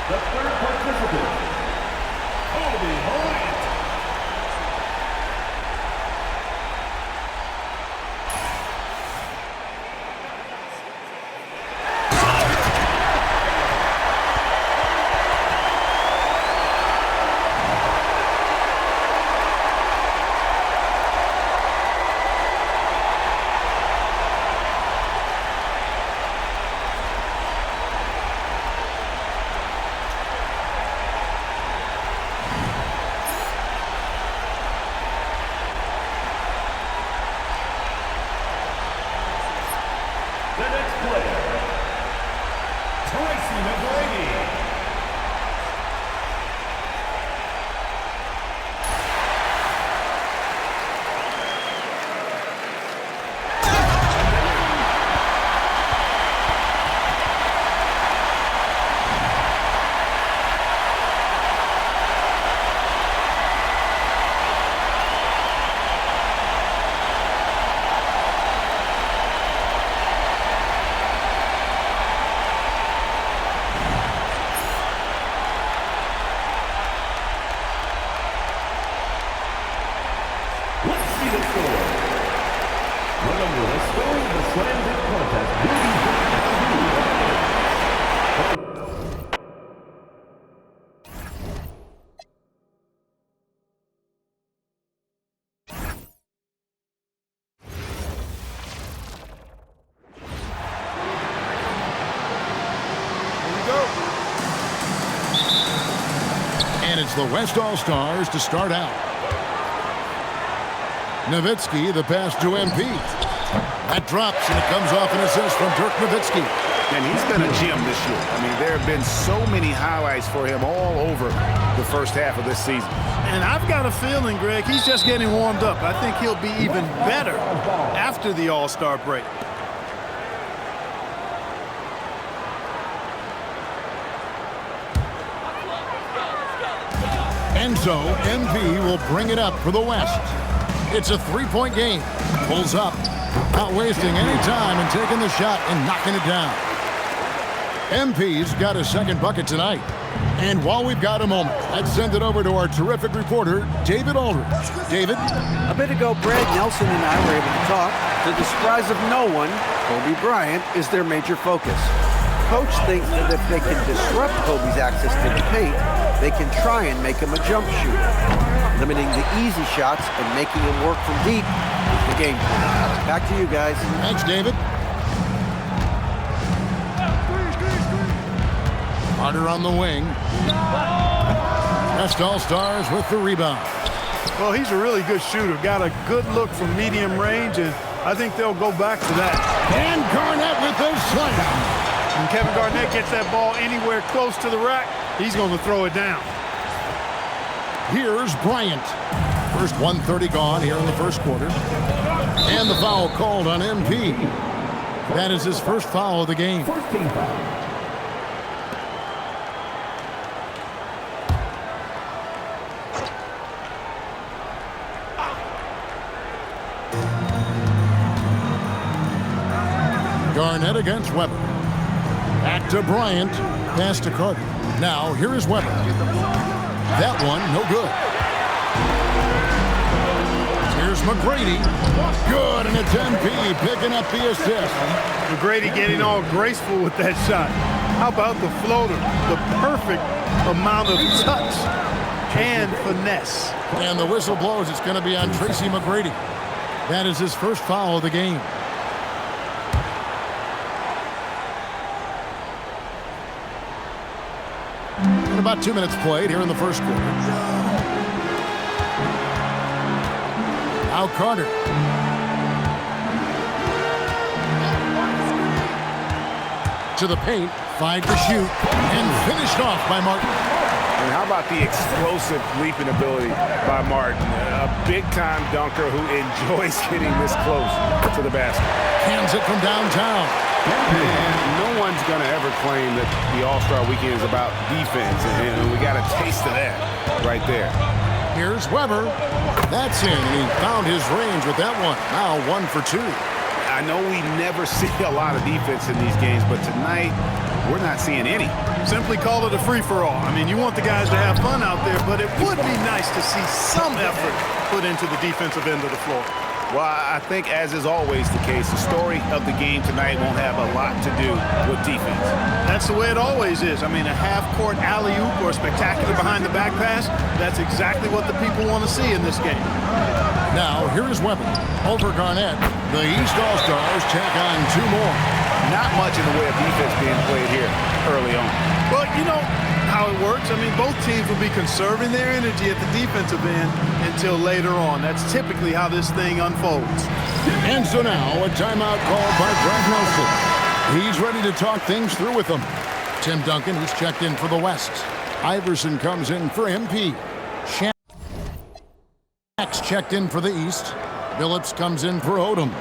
The third participant, Kobe Bryant. The next player, Tracy McGrady. Let's see the score. Remember, the score of the slam dunk contest will be And it's the West All-Stars to start out. Nowitzki, the pass to MP. That drops, and it comes off an assist from Dirk Nowitzki. And he's been a gem this year. I mean, there have been so many highlights for him all over the first half of this season. And I've got a feeling, Greg, he's just getting warmed up. I think he'll be even better after the All-Star break. And so, MP will bring it up for the West. It's a three-point game. Pulls up, not wasting any time and taking the shot and knocking it down. MP's got his second bucket tonight. And while we've got a moment, let's send it over to our terrific reporter, David Aldridge. David? A bit ago, Brad Nelson and I were able to talk. To the surprise of no one, Kobe Bryant is their major focus. Coach thinks that if they can disrupt Kobe's access to the paint, they can try and make him a jump shooter. Limiting the easy shots and making him work from deep is the game plan. Back to you guys. Thanks, David. Carter on the wing. West All-Stars with the rebound. Well, he's a really good shooter. Got a good look from medium range, and I think they'll go back to that. And Garnett with the slam. When Kevin Garnett gets that ball anywhere close to the rack, he's going to throw it down. Here's Bryant. First 1:30 gone here in the first quarter. And the foul called on MP. That is his first foul of the game. first team foul. Garnett against Weber. Back to Bryant. Pass to Carter. Now, here is Weber. That one, no good. Here's McGrady. Good, and it's MP picking up the assist. McGrady getting all graceful with that shot. How about the floater? The perfect amount of touch and finesse. And the whistle blows. It's going to be on Tracy McGrady. That is his first foul of the game. About 2 minutes played here in the first quarter. Now Carter. To the paint, 5 to shoot, and finished off by Martin. And how about the explosive leaping ability by Martin? A big-time dunker who enjoys getting this close to the basket. Cans it from downtown. And no one's going to ever claim that the All-Star Weekend is about defense, and we got a taste of that right there. Here's Weber. That's in, and he found his range with that one. Now 1 for 2. I know we never see a lot of defense in these games, but tonight we're not seeing any. Simply call it a free-for-all. I mean, you want the guys to have fun out there, but it would be nice to see some effort put into the defensive end of the floor. Well, I think, as is always the case, the story of the game tonight won't have a lot to do with defense. That's the way it always is. I mean, a half-court alley-oop or a spectacular behind-the-back pass, that's exactly what the people want to see in this game. Now, here is Weber over Garnett. The East All-Stars tack on 2 more. Not much in the way of defense being played here early on. Well, you know how it works. I mean, both teams will be conserving their energy at the defensive end until later on. That's typically how this thing unfolds. And so now, a timeout called by Greg Nelson. He's ready to talk things through with them. Tim Duncan, he's checked in for the West. Iverson comes in for MP. Shaq's checked in for the East. Billups comes in for Odom.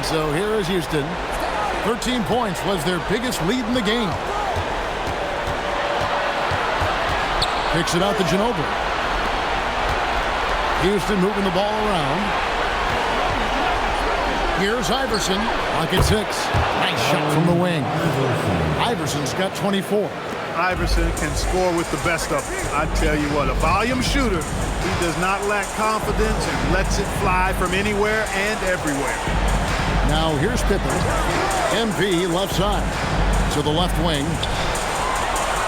so here is Houston. 13 points was their biggest lead in the game. Kicks it out to Ginobili. Houston moving the ball around. Here's Iverson. Pocket 6. Nice shot from the wing. Iverson's got 24. Iverson can score with the best of them. I tell you what, a volume shooter. He does not lack confidence and lets it fly from anywhere and everywhere. Now here's Pippen. MP left side to the left wing.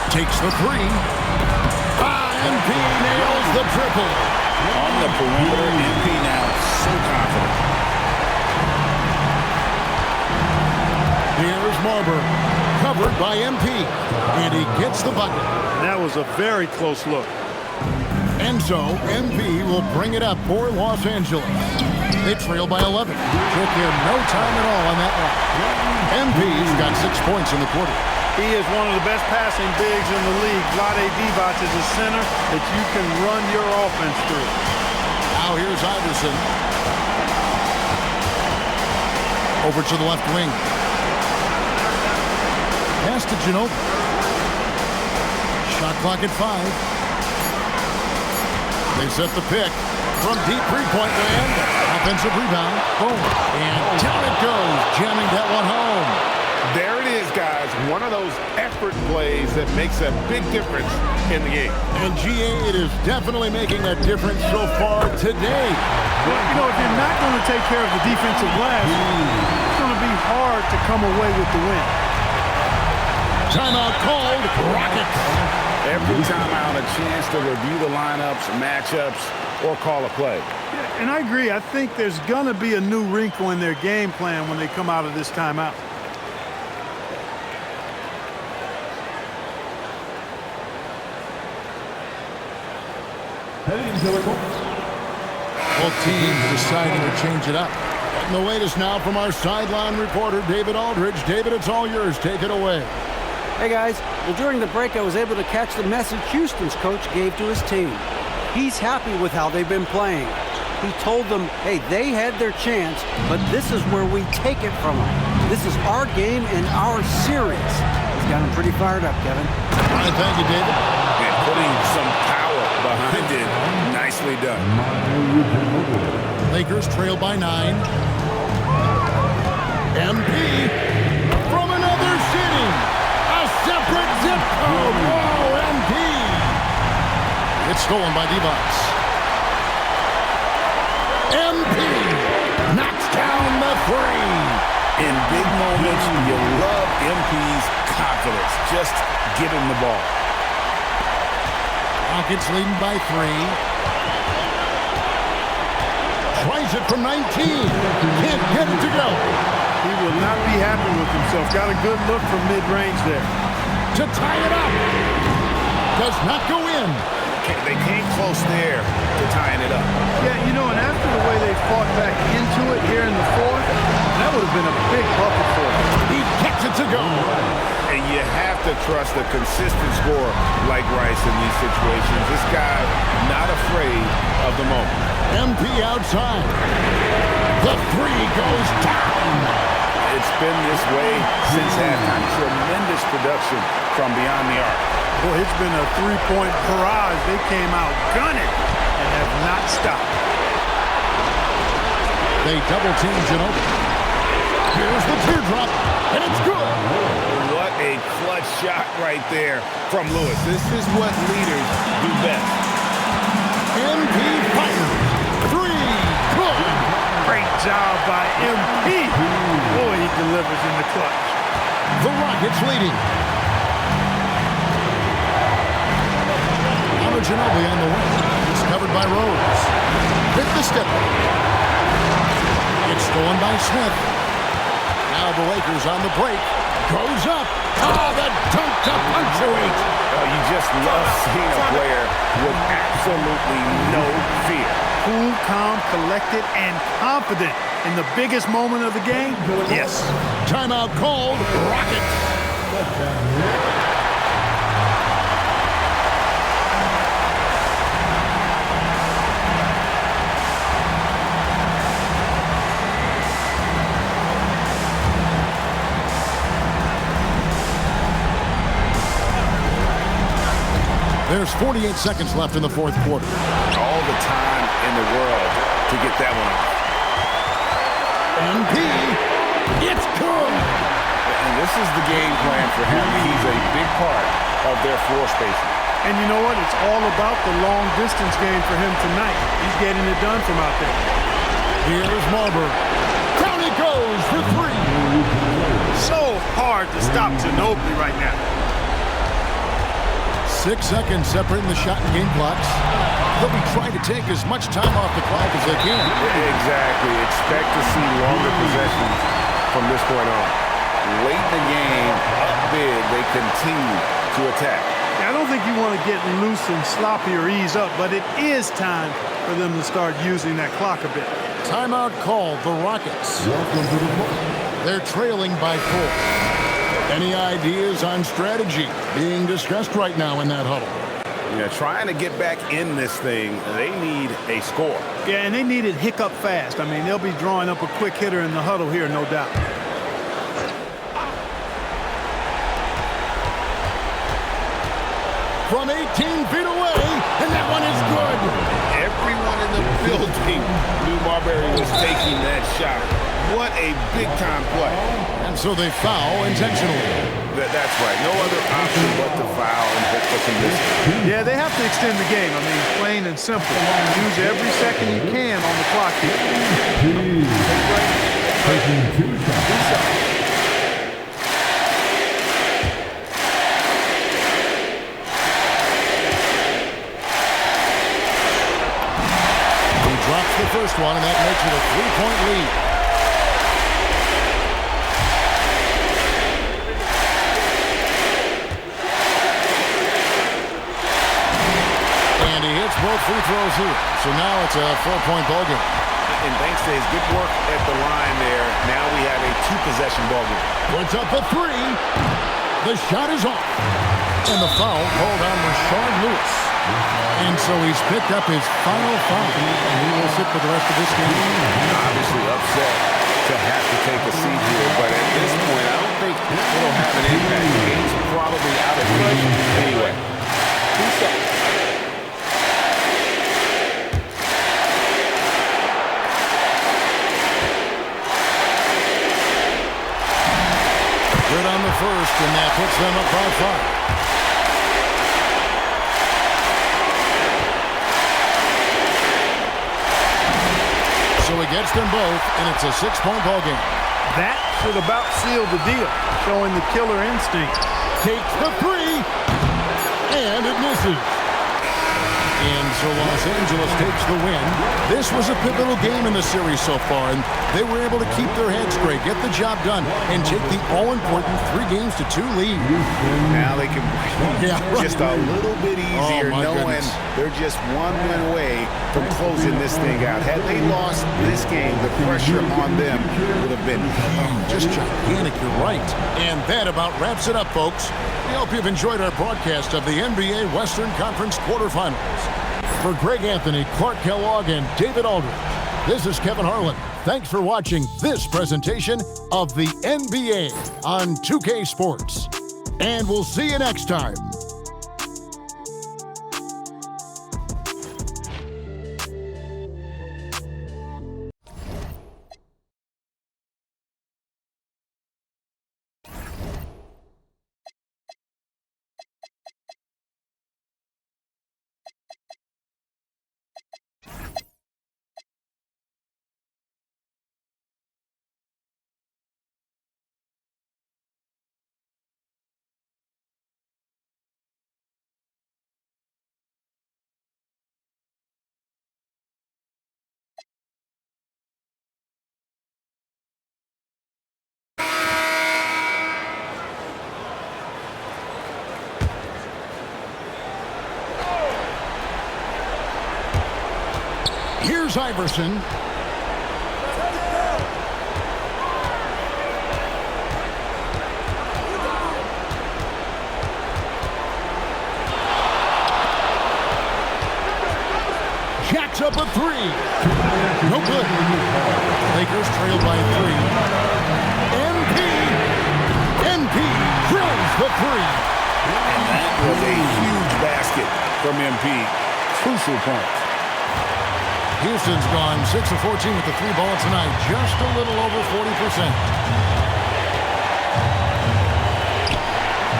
Takes the three. MP nails the triple. On the perimeter, MP now so confident. Here's Marbury. Covered by MP. And he gets the bucket. That was a very close look. And so MP will bring it up for Los Angeles. They trail by 11. Took him no time at all on that one. MP's got 6 points in the quarter. He is one of the best passing bigs in the league. Vlade Divac is a center that you can run your offense through. Now here's Iverson. Over to the left wing. Pass to Ginobili. Shot clock at 5. They set the pick from deep three-point land. Offensive rebound. Boom. And down it goes, jamming that one home. There it is, guys. One of those effort plays that makes a big difference in the game. And GA, it is definitely making a difference so far today. Well, you know, if you're not going to take care of the defensive glass, it's going to be hard to come away with the win. Timeout called. Rockets. Every timeout, a chance to review the lineups, matchups, or call a play. Yeah, and I agree. I think there's going to be a new wrinkle in their game plan when they come out of this timeout. Both teams deciding to change it up. And the latest now from our sideline reporter, David Aldridge. David, it's all yours. Take it away. Hey guys, well during the break I was able to catch the message Houston's coach gave to his team. He's happy with how they've been playing. He told them, hey, they had their chance, but this is where we take it from them. This is our game and our series. He's got them pretty fired up, Kevin. All right, thank you, David. And putting some power behind it. Nicely done. Lakers trail by 9. MP from another city. A separate zip code. Whoa, MP. It's stolen by Divac. MP knocks down the 3. In big moments, you love MP's confidence. Just give him the ball. Rockets leading by 3. Tries it from 19. Can't get it to go. He will not be happy with himself. Got a good look from mid-range there. To tie it up. Does not go in. They came close there to tying it up. Yeah, you know, and after the way they fought back into it here in the fourth, that would have been a big bucket for him. He gets it to go. And you have to trust a consistent scorer like Rice in these situations. This guy not afraid of the moment. MP outside. The 3 goes down. It's been this way since halftime. Tremendous production from beyond the arc. Boy, it's been a three-point barrage. They came out gunning and have not stopped. They double-team Ginobili. Here's the teardrop, and it's good. What a clutch shot right there from Lewis. This is what leaders do best. MP fires. 3. Good. Great job by MP. Boy, he delivers in the clutch. The Rockets leading. Ginobili on the wing. It's covered by Rose. Hit the step. It's stolen by Smith. Now the Lakers on the break. Goes up. Oh, the dunk to punctuate. Oh, you just love seeing a player with absolutely no fear. Cool, calm, collected, and confident in the biggest moment of the game? Yes. Timeout called. Rockets. There's 48 seconds left in the fourth quarter. All the time in the world to get that one off. MP, it's good. And this is the game plan for him. He's a big part of their floor spacing. And you know what? It's all about the long-distance game for him tonight. He's getting it done from out there. Here's Marbury. Down he goes for three. So hard to stop Ginobili right now. 6 seconds separating the shot and game clocks. They'll be trying to take as much time off the clock as they can. Exactly. Expect to see longer possessions from this point on. Late in the game, up big, they continue to attack. I don't think you want to get loose and sloppy or ease up, but it is time for them to start using that clock a bit. Timeout called the Rockets. They're trailing by 4. Any ideas on strategy being discussed right now in that huddle? Yeah, trying to get back in this thing, they need a score. Yeah, and they need it hiccup fast. I mean, they'll be drawing up a quick hitter in the huddle here, no doubt. From 18 feet away, and that one is good. Everyone in the building knew Marbury was taking that shot. What a big-time play. And so they foul intentionally. That's right. No other option but to foul and hope for some misses. Yeah, they have to extend the game. I mean, plain and simple. Use every second you can on the clock here. Taking 2 shots. Drops the first one, and that makes it a 3-point lead. And he hits both free throws here. So now it's a 4-point ball game. And thanks to his good work at the line there, now we have a 2-possession ball game. Puts up a 3. The shot is off. And the foul called on Rashard Lewis. And so he's picked up his final foul. And he will sit for the rest of this game. Obviously upset to have to take a seat here, but at this point, I don't think it'll have an impact. The game's probably out of reach anyway. Good on the first, and that puts them up by 5. So he gets them both, and it's a 6-point ball game. That should about seal the deal, showing the killer instinct. Takes the 3, and it misses. And so Los Angeles takes the win. This was a pivotal game in the series so far, and they were able to keep their heads straight, get the job done, and take the all-important 3-2 lead. Now they can just a little bit easier knowing goodness. they're just one win away from closing this thing out. Had they lost this game, the pressure on them would have been huge. Just gigantic, you're right. And that about wraps it up, folks. We hope you've enjoyed our broadcast of the NBA Western Conference quarterfinals. For Greg Anthony, Clark Kellogg, and David Aldridge, this is Kevin Harlan. Thanks for watching this presentation of the NBA on 2K Sports. And we'll see you next time. Here's Iverson. Jacks up a 3. No good. Lakers trail by 3. MP drills the 3. And that was a huge basket. from MP. Crucial points. Houston's gone 6 of 14 with the three ball tonight, just a little over 40%.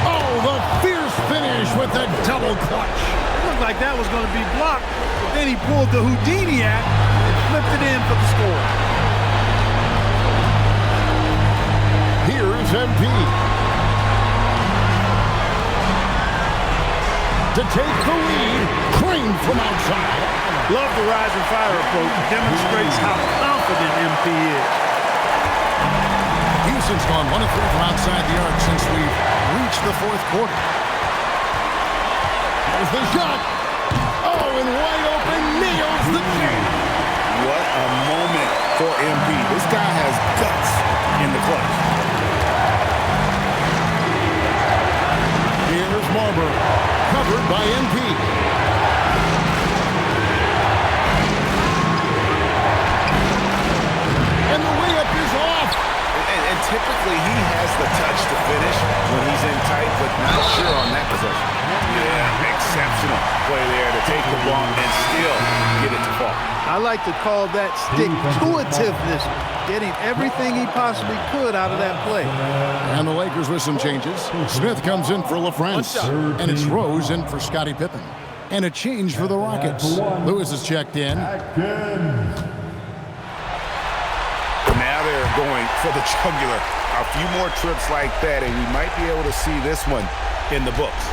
Oh, the fierce finish with the double clutch. It looked like that was going to be blocked, but then he pulled the Houdini act and flipped it in for the score. Here's MP. To take the lead, Crane from outside. Love the rise and fire approach. Demonstrates how confident MP is. Houston's gone 1 of 3 from outside the arc since we've reached the fourth quarter. There's the shot. Oh, and wide open, nails the jam. What a moment for MP. This guy has guts in the clutch. Here's Marbury, covered by MP. And the layup is off. And typically he has the touch to finish when he's in tight, but not sure on that possession. Yeah, exceptional play there to take the ball and still get it to fall. I like to call that stick-to-itiveness, getting everything he possibly could out of that play. And the Lakers with some changes. Smith comes in for LaFrance, and it's Rose in for Scottie Pippen. And a change for the Rockets. Lewis is checked in. Now they're going for the jugular. A few more trips like that, and we might be able to see this one in the books.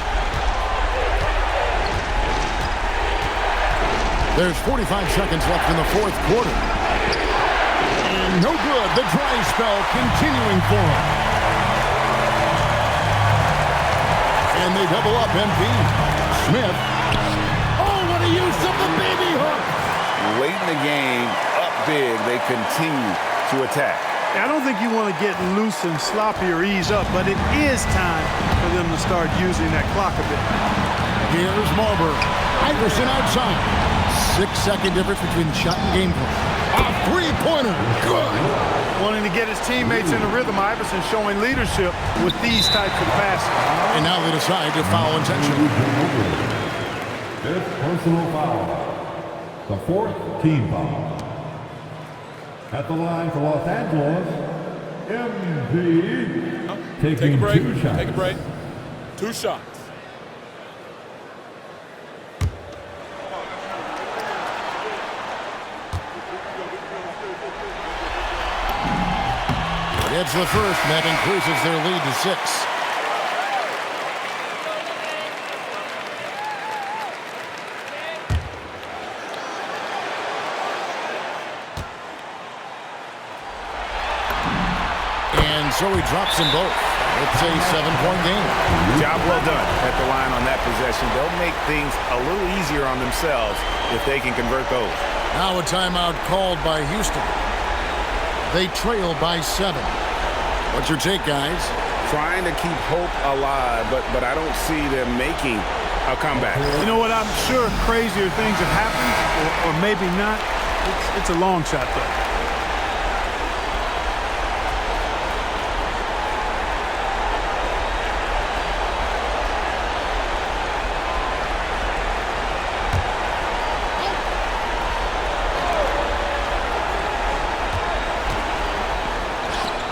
There's 45 seconds left in the fourth quarter. And no good. The dry spell continuing for him. And they double up MP. Smith. Oh, what a use of the baby hook. Late in the game, up big, they continue to attack. I don't think you want to get loose and sloppy or ease up, but it is time for them to start using that clock a bit. Here's Marbury. Iverson outside. 6-second difference between shot and game play. A three-pointer. Good. Wanting to get his teammates in the rhythm, Iverson showing leadership with these types of passes. And now they decide to foul intentionally. Fifth personal foul. The fourth team foul. At the line for Los Angeles, MP taking Take a break. 2 shots. Take a break. 2 shots. It's the first, and that increases their lead to 6. And so he drops them both. It's a 7-point game. Job well done at the line on that possession. They'll make things a little easier on themselves if they can convert those. Now a timeout called by Houston. They trail by 7. What's your take, guys? Trying to keep hope alive, but I don't see them making a comeback. You know what? I'm sure crazier things have happened, or maybe not. It's a long shot, though.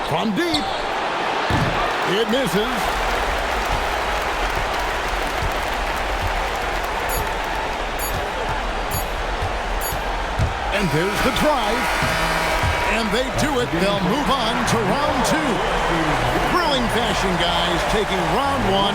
From deep. It misses. And there's the drive. And they do it. They'll move on to round 2. Thrilling fashion, guys, taking round 1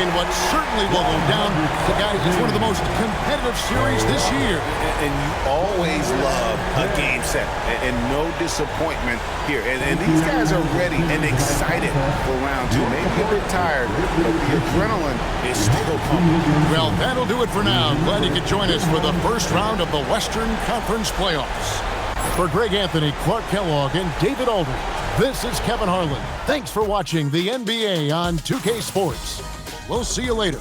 in what certainly will go down. So, guys, it's one of the most competitive series this year. And you always love a game set and no disappointment here. And these guys are ready and excited for round 2. Maybe a bit tired, but the adrenaline is still pumping. Well, that'll do it for now. Glad you could join us for the first round of the Western Conference Playoffs. For Greg Anthony, Clark Kellogg, and David Aldridge, this is Kevin Harlan. Thanks for watching the NBA on 2K Sports. We'll see you later.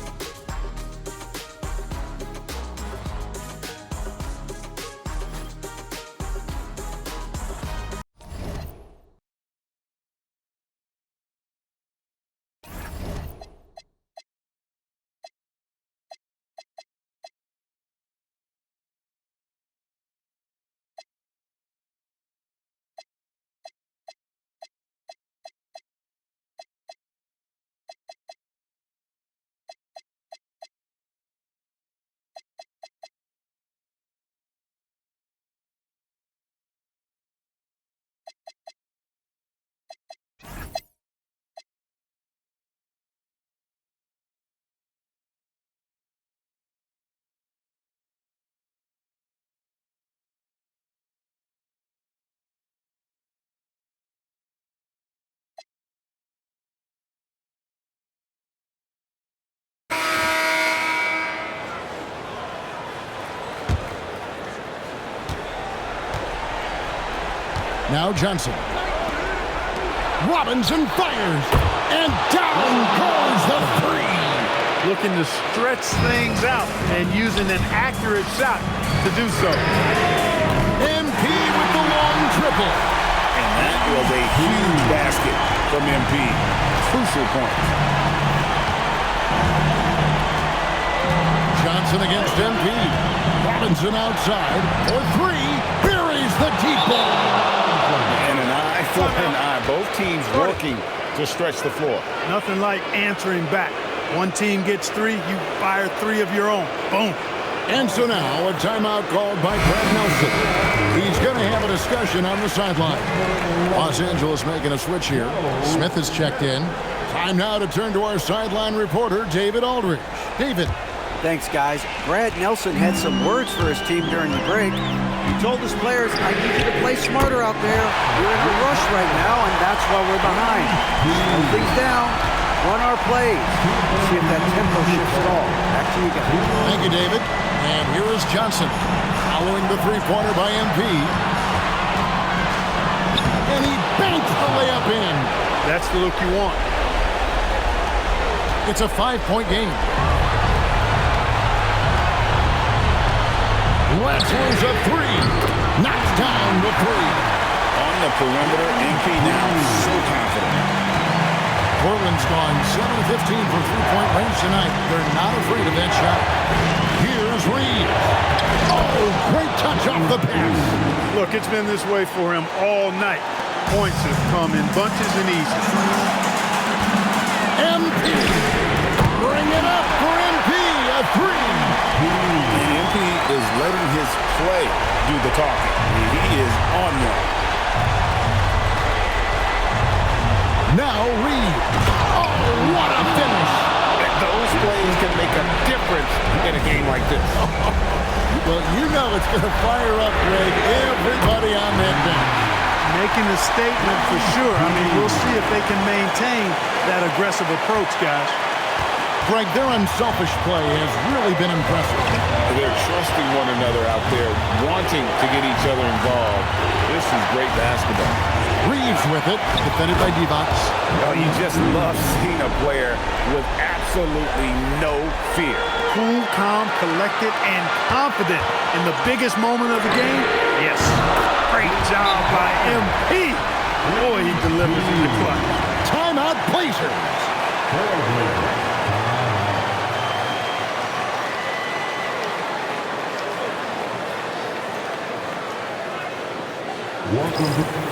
Now Johnson. Robinson fires. And down goes the three. Looking to stretch things out and using an accurate shot to do so. MP with the long triple. And that was a huge basket from MP. Crucial point. Johnson against MP. Robinson outside for three. Buries the deep ball. And an eye for an eye. Both teams working to stretch the floor. Nothing like answering back. One team gets three, you fire three of your own. Boom. And so now a timeout called by Brad Nelson. He's going to have a discussion on the sideline. Los Angeles making a switch here. Smith has checked in. Time now to turn to our sideline reporter, David Aldridge. David. Thanks, guys. Brad Nelson had some words for his team during the break. He told his players, I need you to play smarter out there. We're in a rush right now, and that's why we're behind. Slow things down. Run our plays. See if that tempo shifts at all. Back to you guys. Thank you, David. And here is Johnson following the three-pointer by MP. And he banks the layup in. That's the look you want. It's a 5-point game. Wrestles a three. Knocks down the three. On the perimeter, MP now so confident. Portland's gone 7 of 15 for three-point range tonight. They're not afraid of that shot. Here's Reeves. Oh, great touch off the pass. Look, it's been this way for him all night. Points have come in bunches and easy. MP. Bring it up for MP. A three. And MP is letting his play do the talking. He is on one. Now Reeves. Oh, what a finish. Those plays can make a difference in a game like this. Well, you know it's going to fire up, Greg, everybody on that bench. Making a statement for sure. I mean, we'll see if they can maintain that aggressive approach, guys. Greg, their unselfish play has really been impressive. They're trusting one another out there, wanting to get each other involved. This is great basketball. Reeves with it, defended by Divac. Oh, you just love seeing a player with absolutely no fear. Cool, calm, collected, and confident in the biggest moment of the game. Yes. Great job by MP. Boy, he delivers in the clutch. Timeout, Blazers. Welcome to...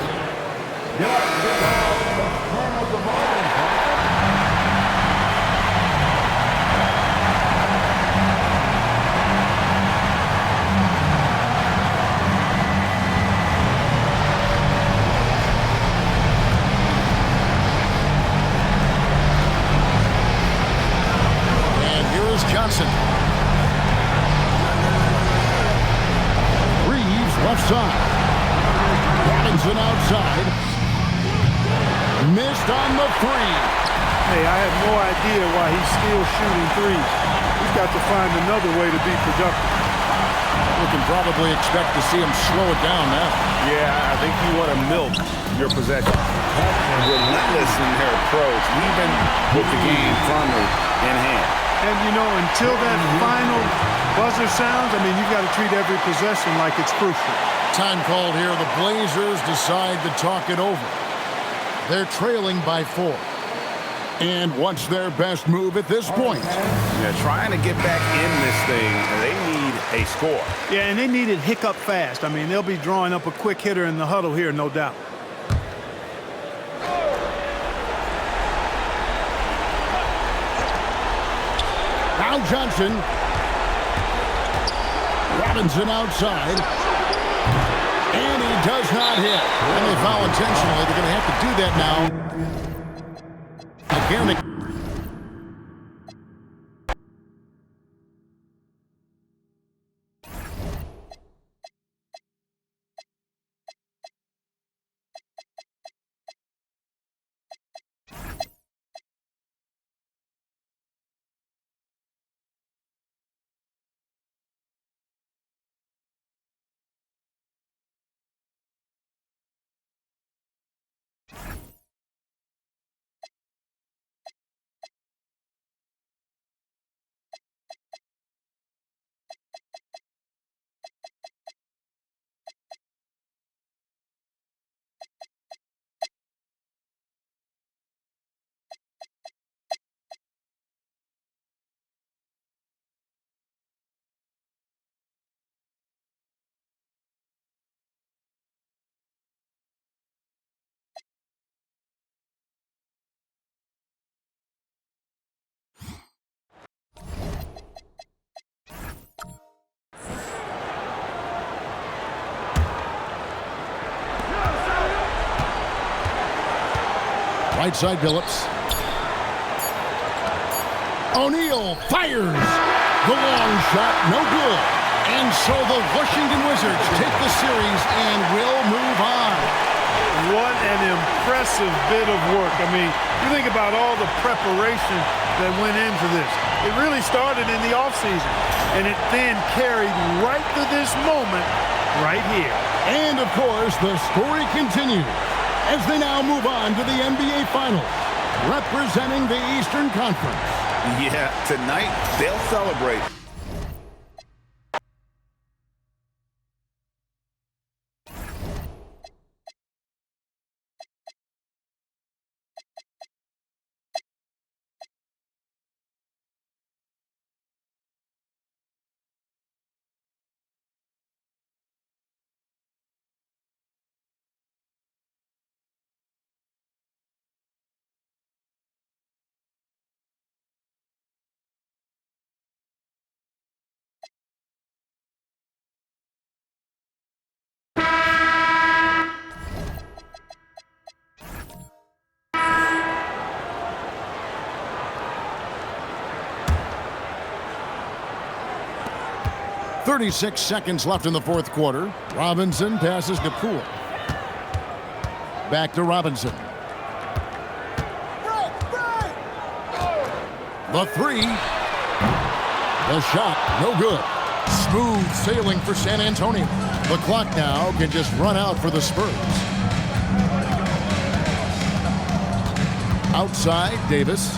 And here is Johnson. Reeves left side. Robinson outside. Missed on the three. Hey, I have no idea why he's still shooting threes. He's got to find another way to be productive. We can probably expect to see him slow it down now. Yeah, I think you want to milk your possession. Relentless in their approach, even with the game firmly in hand. And, you know, until that final buzzer sounds, I mean, you've got to treat every possession like it's crucial. Time called here. The Blazers decide to talk it over. They're trailing by 4. And what's their best move at this point? Yeah, trying to get back in this thing, they need a score. Yeah, and they need it hiccup fast. I mean, they'll be drawing up a quick hitter in the huddle here, no doubt. Now Johnson. Robinson outside. And he does not hit. And they foul intentionally. They're going to have to do that now. Again, Right side, Billups. O'Neal fires. The long shot, no good. And so the Washington Wizards take the series and will move on. What an impressive bit of work. I mean, you think about all the preparation that went into this. It really started in the offseason, and it then carried right to this moment right here. And, of course, the story continues as they now move on to the NBA Finals, representing the Eastern Conference. Yeah, tonight they'll celebrate. .36 seconds left in the fourth quarter. Robinson passes to Poole. Back to Robinson. The three. The shot, no good. Smooth sailing for San Antonio. The clock now can just run out for the Spurs. Outside, Davis.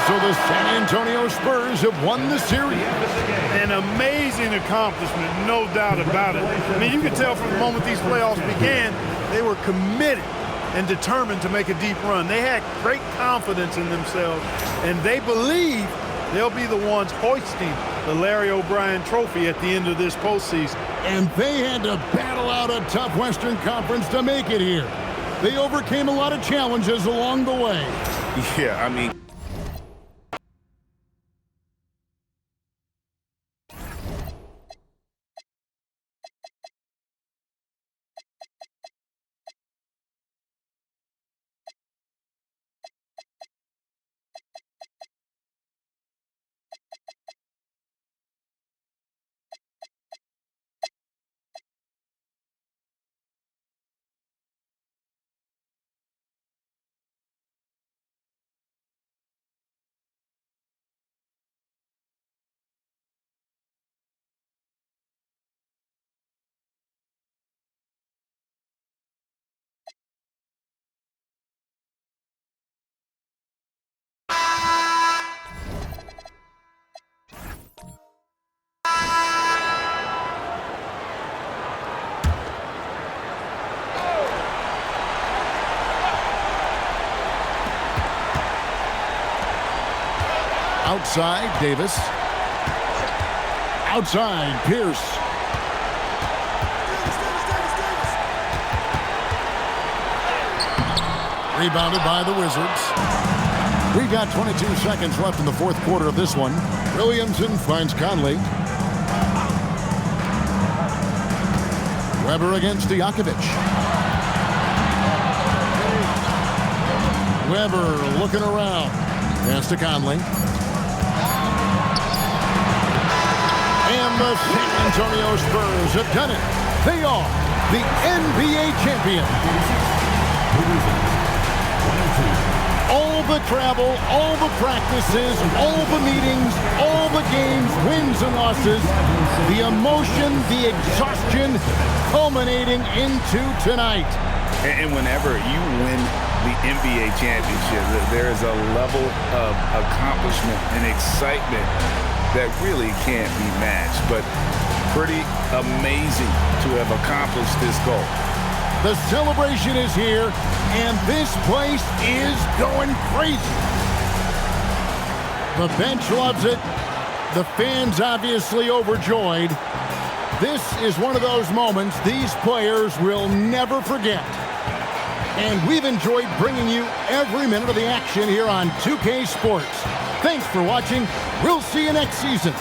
So the San Antonio Spurs have won the series. An amazing accomplishment, no doubt about it. I mean, you can tell from the moment these playoffs began, they were committed and determined to make a deep run. They had great confidence in themselves, and they believe they'll be the ones hoisting the Larry O'Brien Trophy at the end of this postseason. And they had to battle out a tough Western Conference to make it here. They overcame a lot of challenges along the way. Yeah, I mean, Outside, Davis. Outside, Pierce. Rebounded by the Wizards. We got 22 seconds left in the fourth quarter of this one. Williamson finds Conley. Weber against Stojakovic. Weber looking around. Pass to Conley. And the San Antonio Spurs have done it. They are the NBA champions. All the travel, all the practices, all the meetings, all the games, wins and losses, the emotion, the exhaustion culminating into tonight. and whenever you win the NBA championship, there is a level of accomplishment and excitement that really can't be matched. But pretty amazing to have accomplished this goal. The celebration is here, and this place is going crazy. The bench loves it. The fans obviously overjoyed. This is one of those moments these players will never forget. And we've enjoyed bringing you every minute of the action here on 2K Sports. Thanks for watching. We'll see you next season.